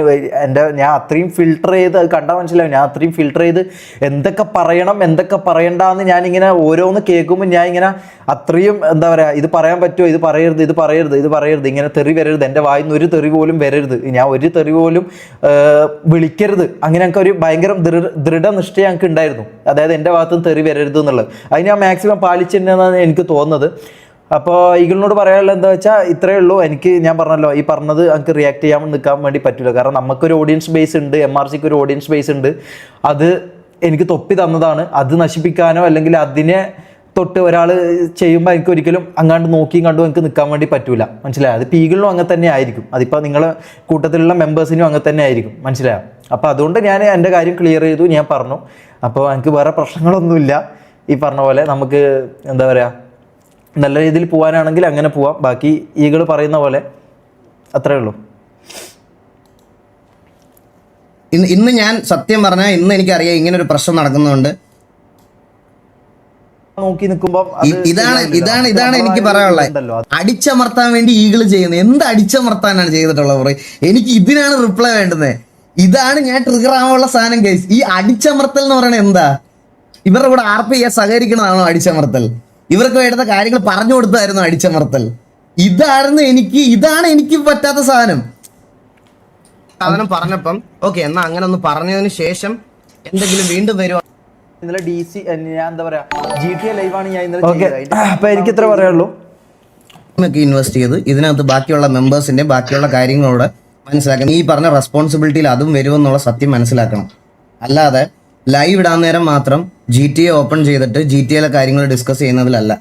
S1: അത്രയും ഫിൽട്ടർ ചെയ്ത്, അത് കണ്ടാൽ മനസ്സിലാവും, ഞാൻ അത്രയും ഫിൽട്ടർ ചെയ്ത് എന്തൊക്കെ പറയണം എന്തൊക്കെ പറയണ്ടെന്ന് ഞാനിങ്ങനെ ഓരോന്ന് കേൾക്കുമ്പോൾ ഞാൻ ഇങ്ങനെ അത്രയും എന്താ പറയുക, ഇത് പറയാൻ പറ്റുമോ, ഇത് പറയരുത്, ഇങ്ങനെ തെറി വരരുത്, എൻ്റെ വായിന്ന് ഒരു തെറി പോലും വരരുത്, ഞാൻ ഒരു തെറി പോലും വിളിക്കരുത്, അങ്ങനെ ഞങ്ങൾക്ക് ഒരു ഭയങ്കര ദൃഢനിഷ്ഠ ഞങ്ങൾക്ക് ഉണ്ടായിരുന്നു. അതായത് എൻ്റെ ഭാഗത്തുനിന്ന് തെറി വരരുത് എന്നുള്ളത് അത് ഞാൻ മാക്സിമം പാലിച്ചിട്ടുണ്ടെന്നാണ് എനിക്ക് തോന്നുന്നത്. അപ്പോൾ ഈഗിളിനോട് പറയാനുള്ളത് എന്താ വെച്ചാൽ ഇത്രയേ ഉള്ളൂ. ഞാൻ പറഞ്ഞല്ലോ, ഈ പറഞ്ഞത് എനിക്ക് റിയാക്ട് ചെയ്യാൻ നിൽക്കാൻ വേണ്ടി പറ്റില്ല. കാരണം നമുക്കൊരു ഓഡിയൻസ് ബേസ് ഉണ്ട്, MRCക്ക് ഒരു ഓഡിയൻസ് ബേസ് ഉണ്ട്. അത് എനിക്ക് തൊപ്പി തന്നതാണ്. അത് നശിപ്പിക്കാനോ അല്ലെങ്കിൽ അതിനെ തൊട്ട് ഒരാൾ ചെയ്യുമ്പോൾ എനിക്ക് ഒരിക്കലും അങ്ങാണ്ട് നോക്കിയും കണ്ടും എനിക്ക് നിൽക്കാൻ വേണ്ടി പറ്റൂല, മനസ്സിലായോ? അത് ഈഗിളിനും അങ്ങനെ തന്നെ ആയിരിക്കും, അതിപ്പോൾ നിങ്ങളെ കൂട്ടത്തിലുള്ള മെമ്പേഴ്സിനും അങ്ങനെ തന്നെ ആയിരിക്കും, മനസ്സിലായോ? അപ്പോൾ അതുകൊണ്ട് ഞാൻ എൻ്റെ കാര്യം ക്ലിയർ ചെയ്തു, ഞാൻ പറഞ്ഞു. അപ്പോൾ എനിക്ക് വേറെ പ്രശ്നങ്ങളൊന്നുമില്ല. ഈ പറഞ്ഞ പോലെ നമുക്ക് എന്താ പറയുക, നല്ല രീതിയിൽ പോകാനാണെങ്കിൽ അങ്ങനെ പോവാം. ബാക്കി ഈഗിൾ പറയുന്ന പോലെ അത്രേ ഉള്ളൂ.
S2: ഇന്ന് ഞാൻ സത്യം പറഞ്ഞാൽ ഇന്ന് എനിക്കറിയാം ഇങ്ങനെ ഒരു പ്രശ്നം നടക്കുന്നുണ്ട്.
S1: നോക്കി നിൽക്കുമ്പോൾ
S2: ഇതാണ് എനിക്ക് പറയാനുള്ളത്. അടിച്ചമർത്താൻ വേണ്ടി ഈഗിൾ ചെയ്യുന്നത് എന്ത് അടിച്ചമർത്താനാണ് ചെയ്തിട്ടുള്ളത്? എനിക്ക് ഇതിനാണ് റിപ്ലൈ വേണ്ടുന്നത്. ഇതാണ് ഞാൻ ട്രിഗർ ആവാനുള്ള സാധനം ഗൈസ്. ഈ അടിച്ചമർത്തൽ എന്ന് പറയുന്നത് എന്താ? ഇവരുടെ കൂടെ RP ചെയ്യാൻ സഹകരിക്കണതാണോ അടിച്ചമർത്തൽ? ഇവർക്ക് വേണ്ടുന്ന കാര്യങ്ങൾ പറഞ്ഞു കൊടുത്തായിരുന്നു അടിച്ചമർത്തൽ? ഇതാണ് എനിക്ക് പറ്റാത്ത സാധനം പറഞ്ഞപ്പം ഓക്കെ, എന്നാ അങ്ങനെ ഒന്ന് പറഞ്ഞതിന് ശേഷം എന്തെങ്കിലും വീണ്ടും വരുവാ.
S1: ഇന്നലെ DC ഞാൻ എന്താ പറയാ GTA ലൈവാണ് ഞാൻ ഇന്നലെ ചെയ്തത്. അപ്പോൾ എനിക്ക് ഇത്ര പറയാനുള്ളൂ.
S2: ഇൻവെസ്റ്റ് ചെയ്ത് ഇതിനകത്ത് ബാക്കിയുള്ള മെമ്പേഴ്സിന്റെ ബാക്കിയുള്ള കാര്യങ്ങളോട് മനസ്സിലാക്കണം. ഈ പറഞ്ഞ റെസ്പോൺസിബിലിറ്റിയിൽ അതും വരുമെന്നുള്ള സത്യം മനസ്സിലാക്കണം. അല്ലാതെ ലൈവ് ഇടാൻ നേരം മാത്രം GTA ഓപ്പൺ ചെയ്തിട്ട് GTA കാര്യങ്ങൾ ഡിസ്കസ് ചെയ്യുന്നതിലല്ല.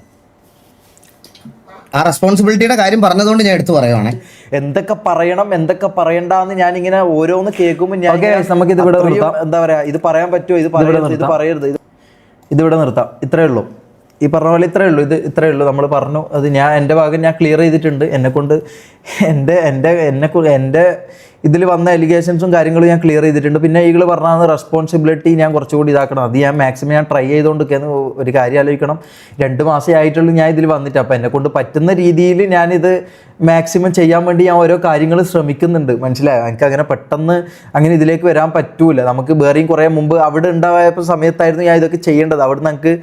S2: ആ റെസ്പോൺസിബിലിറ്റിയുടെ കാര്യം പറഞ്ഞതുകൊണ്ട് ഞാൻ എടുത്തു പറയുവാണ്.
S1: എന്തൊക്കെ പറയണം എന്തൊക്കെ പറയണ്ടെന്ന് ഞാൻ ഇങ്ങനെ ഓരോന്ന് കേൾക്കുമ്പോൾ ഞാൻ നമുക്ക് ഇതിവിടെ എന്താ പറയാ, ഇത് പറയാൻ പറ്റുമോ, ഇത് പറയരുത്, ഇതിവിടെ നിർത്താം. ഇത്രയേ ഉള്ളൂ. ഈ പറഞ്ഞ പോലെ ഇത്രയേ ഉള്ളൂ നമ്മൾ പറഞ്ഞു. അത് ഞാൻ എൻ്റെ ഭാഗം ഞാൻ ക്ലിയർ ചെയ്തിട്ടുണ്ട്. എന്നെക്കൊണ്ട് എൻ്റെ ഇതിൽ വന്ന എലിഗേഷൻസും കാര്യങ്ങളും ഞാൻ ക്ലിയർ ചെയ്തിട്ടുണ്ട്. പിന്നെ ഈകൾ പറഞ്ഞാൽ റെസ്പോൺസിബിലിറ്റി ഞാൻ കുറച്ചുകൂടി ഇതാക്കണം. അത് ഞാൻ മാക്സിമം ഞാൻ ട്രൈ ചെയ്തുകൊണ്ടിരിക്കുകയാണ്. ഒരു കാര്യം ആലോചിക്കണം, 2 മാസമേ ആയിട്ടുള്ളൂ ഞാൻ ഇതിൽ വന്നിട്ട്. അപ്പോൾ എന്നെക്കൊണ്ട് പറ്റുന്ന രീതിയിൽ ഞാനിത് മാക്സിമം ചെയ്യാൻ വേണ്ടി ഞാൻ ഓരോ കാര്യങ്ങൾ ശ്രമിക്കുന്നുണ്ട്. മനസ്സിലായോ? എനിക്ക് അങ്ങനെ പെട്ടെന്ന് അങ്ങനെ ഇതിലേക്ക് വരാൻ പറ്റൂല. നമുക്ക് വേറെയും കുറേ മുമ്പ് അവിടെ ഉണ്ടായപ്പോൾ സമയത്തായിരുന്നു ഞാൻ ഇതൊക്കെ ചെയ്യേണ്ടത്. അവിടെ നമുക്ക്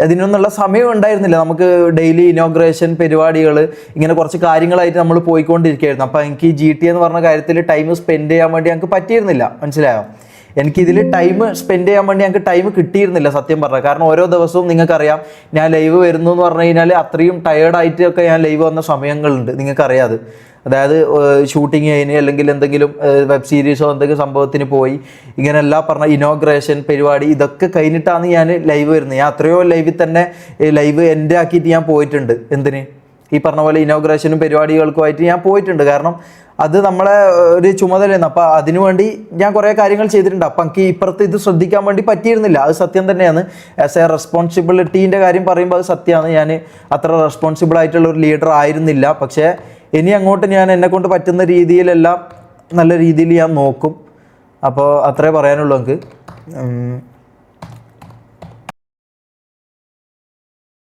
S1: അതിനൊന്നുള്ള സമയം ഉണ്ടായിരുന്നില്ല. നമുക്ക് ഡെയിലി ഇനോഗ്രേഷൻ പരിപാടികൾ ഇങ്ങനെ കുറച്ച് കാര്യങ്ങളായിട്ട് നമ്മൾ പോയിക്കൊണ്ടിരിക്കുകയായിരുന്നു. അപ്പോൾ എനിക്ക് GTA എന്ന് പറഞ്ഞ കാര്യത്തിൽ ടൈം സ്പെൻഡ് ചെയ്യാൻ വേണ്ടി ഞങ്ങൾക്ക് പറ്റിയിരുന്നില്ല. മനസ്സിലായോ? എനിക്കിതിൽ ടൈം സ്പെൻഡ് ചെയ്യാൻ വേണ്ടി ഞങ്ങൾക്ക് ടൈം കിട്ടിയിരുന്നില്ല സത്യം പറഞ്ഞാൽ. കാരണം ഓരോ ദിവസവും നിങ്ങൾക്കറിയാം, ഞാൻ ലൈവ് വരുന്നു എന്ന് പറഞ്ഞു കഴിഞ്ഞാൽ അത്രയും ടയേർഡായിട്ടൊക്കെ ഞാൻ ലൈവ് വന്ന സമയങ്ങളുണ്ട്. നിങ്ങൾക്കറിയാം അത്. അതായത് ഷൂട്ടിങ് കഴിഞ്ഞ് അല്ലെങ്കിൽ എന്തെങ്കിലും വെബ് സീരീസോ എന്തെങ്കിലും സംഭവത്തിന് പോയി ഇങ്ങനെ എല്ലാം പറഞ്ഞ ഇനോഗ്രേഷൻ പരിപാടി ഇതൊക്കെ കഴിഞ്ഞിട്ടാണ് ഞാൻ ലൈവ് വരുന്നത്. ഞാൻ അത്രയോ ലൈവിൽ തന്നെ ലൈവ് എൻ്റെ ആക്കിയിട്ട് ഞാൻ പോയിട്ടുണ്ട്. എന്തിന്? ഈ പറഞ്ഞ പോലെ ഇനോഗ്രേഷനും പരിപാടികൾക്കുമായിട്ട് ഞാൻ പോയിട്ടുണ്ട്. കാരണം അത് നമ്മളെ ഒരു ചുമതലയാണ്. അപ്പം അതിനുവേണ്ടി ഞാൻ കുറേ കാര്യങ്ങൾ ചെയ്തിട്ടുണ്ട്. അപ്പം എനിക്ക് ഇപ്പുറത്ത് ഇത് ശ്രദ്ധിക്കാൻ വേണ്ടി പറ്റിയിരുന്നില്ല. അത് സത്യം തന്നെയാണ്. ആസ് എ റെസ്പോൺസിബിലിറ്റീൻ്റെ കാര്യം പറയുമ്പോൾ അത് സത്യമാണ്. ഞാൻ അത്ര റെസ്പോൺസിബിൾ ആയിട്ടുള്ള ഒരു ലീഡർ ആയിരുന്നില്ല. പക്ഷേ ഇനി അങ്ങോട്ട് ഞാൻ എന്നെക്കൊണ്ട് പറ്റുന്ന രീതിയിലെല്ലാം നല്ല രീതിയിൽ ഞാൻ നോക്കും. അപ്പോൾ അത്രേ പറയാനുള്ളൂ എനിക്ക്.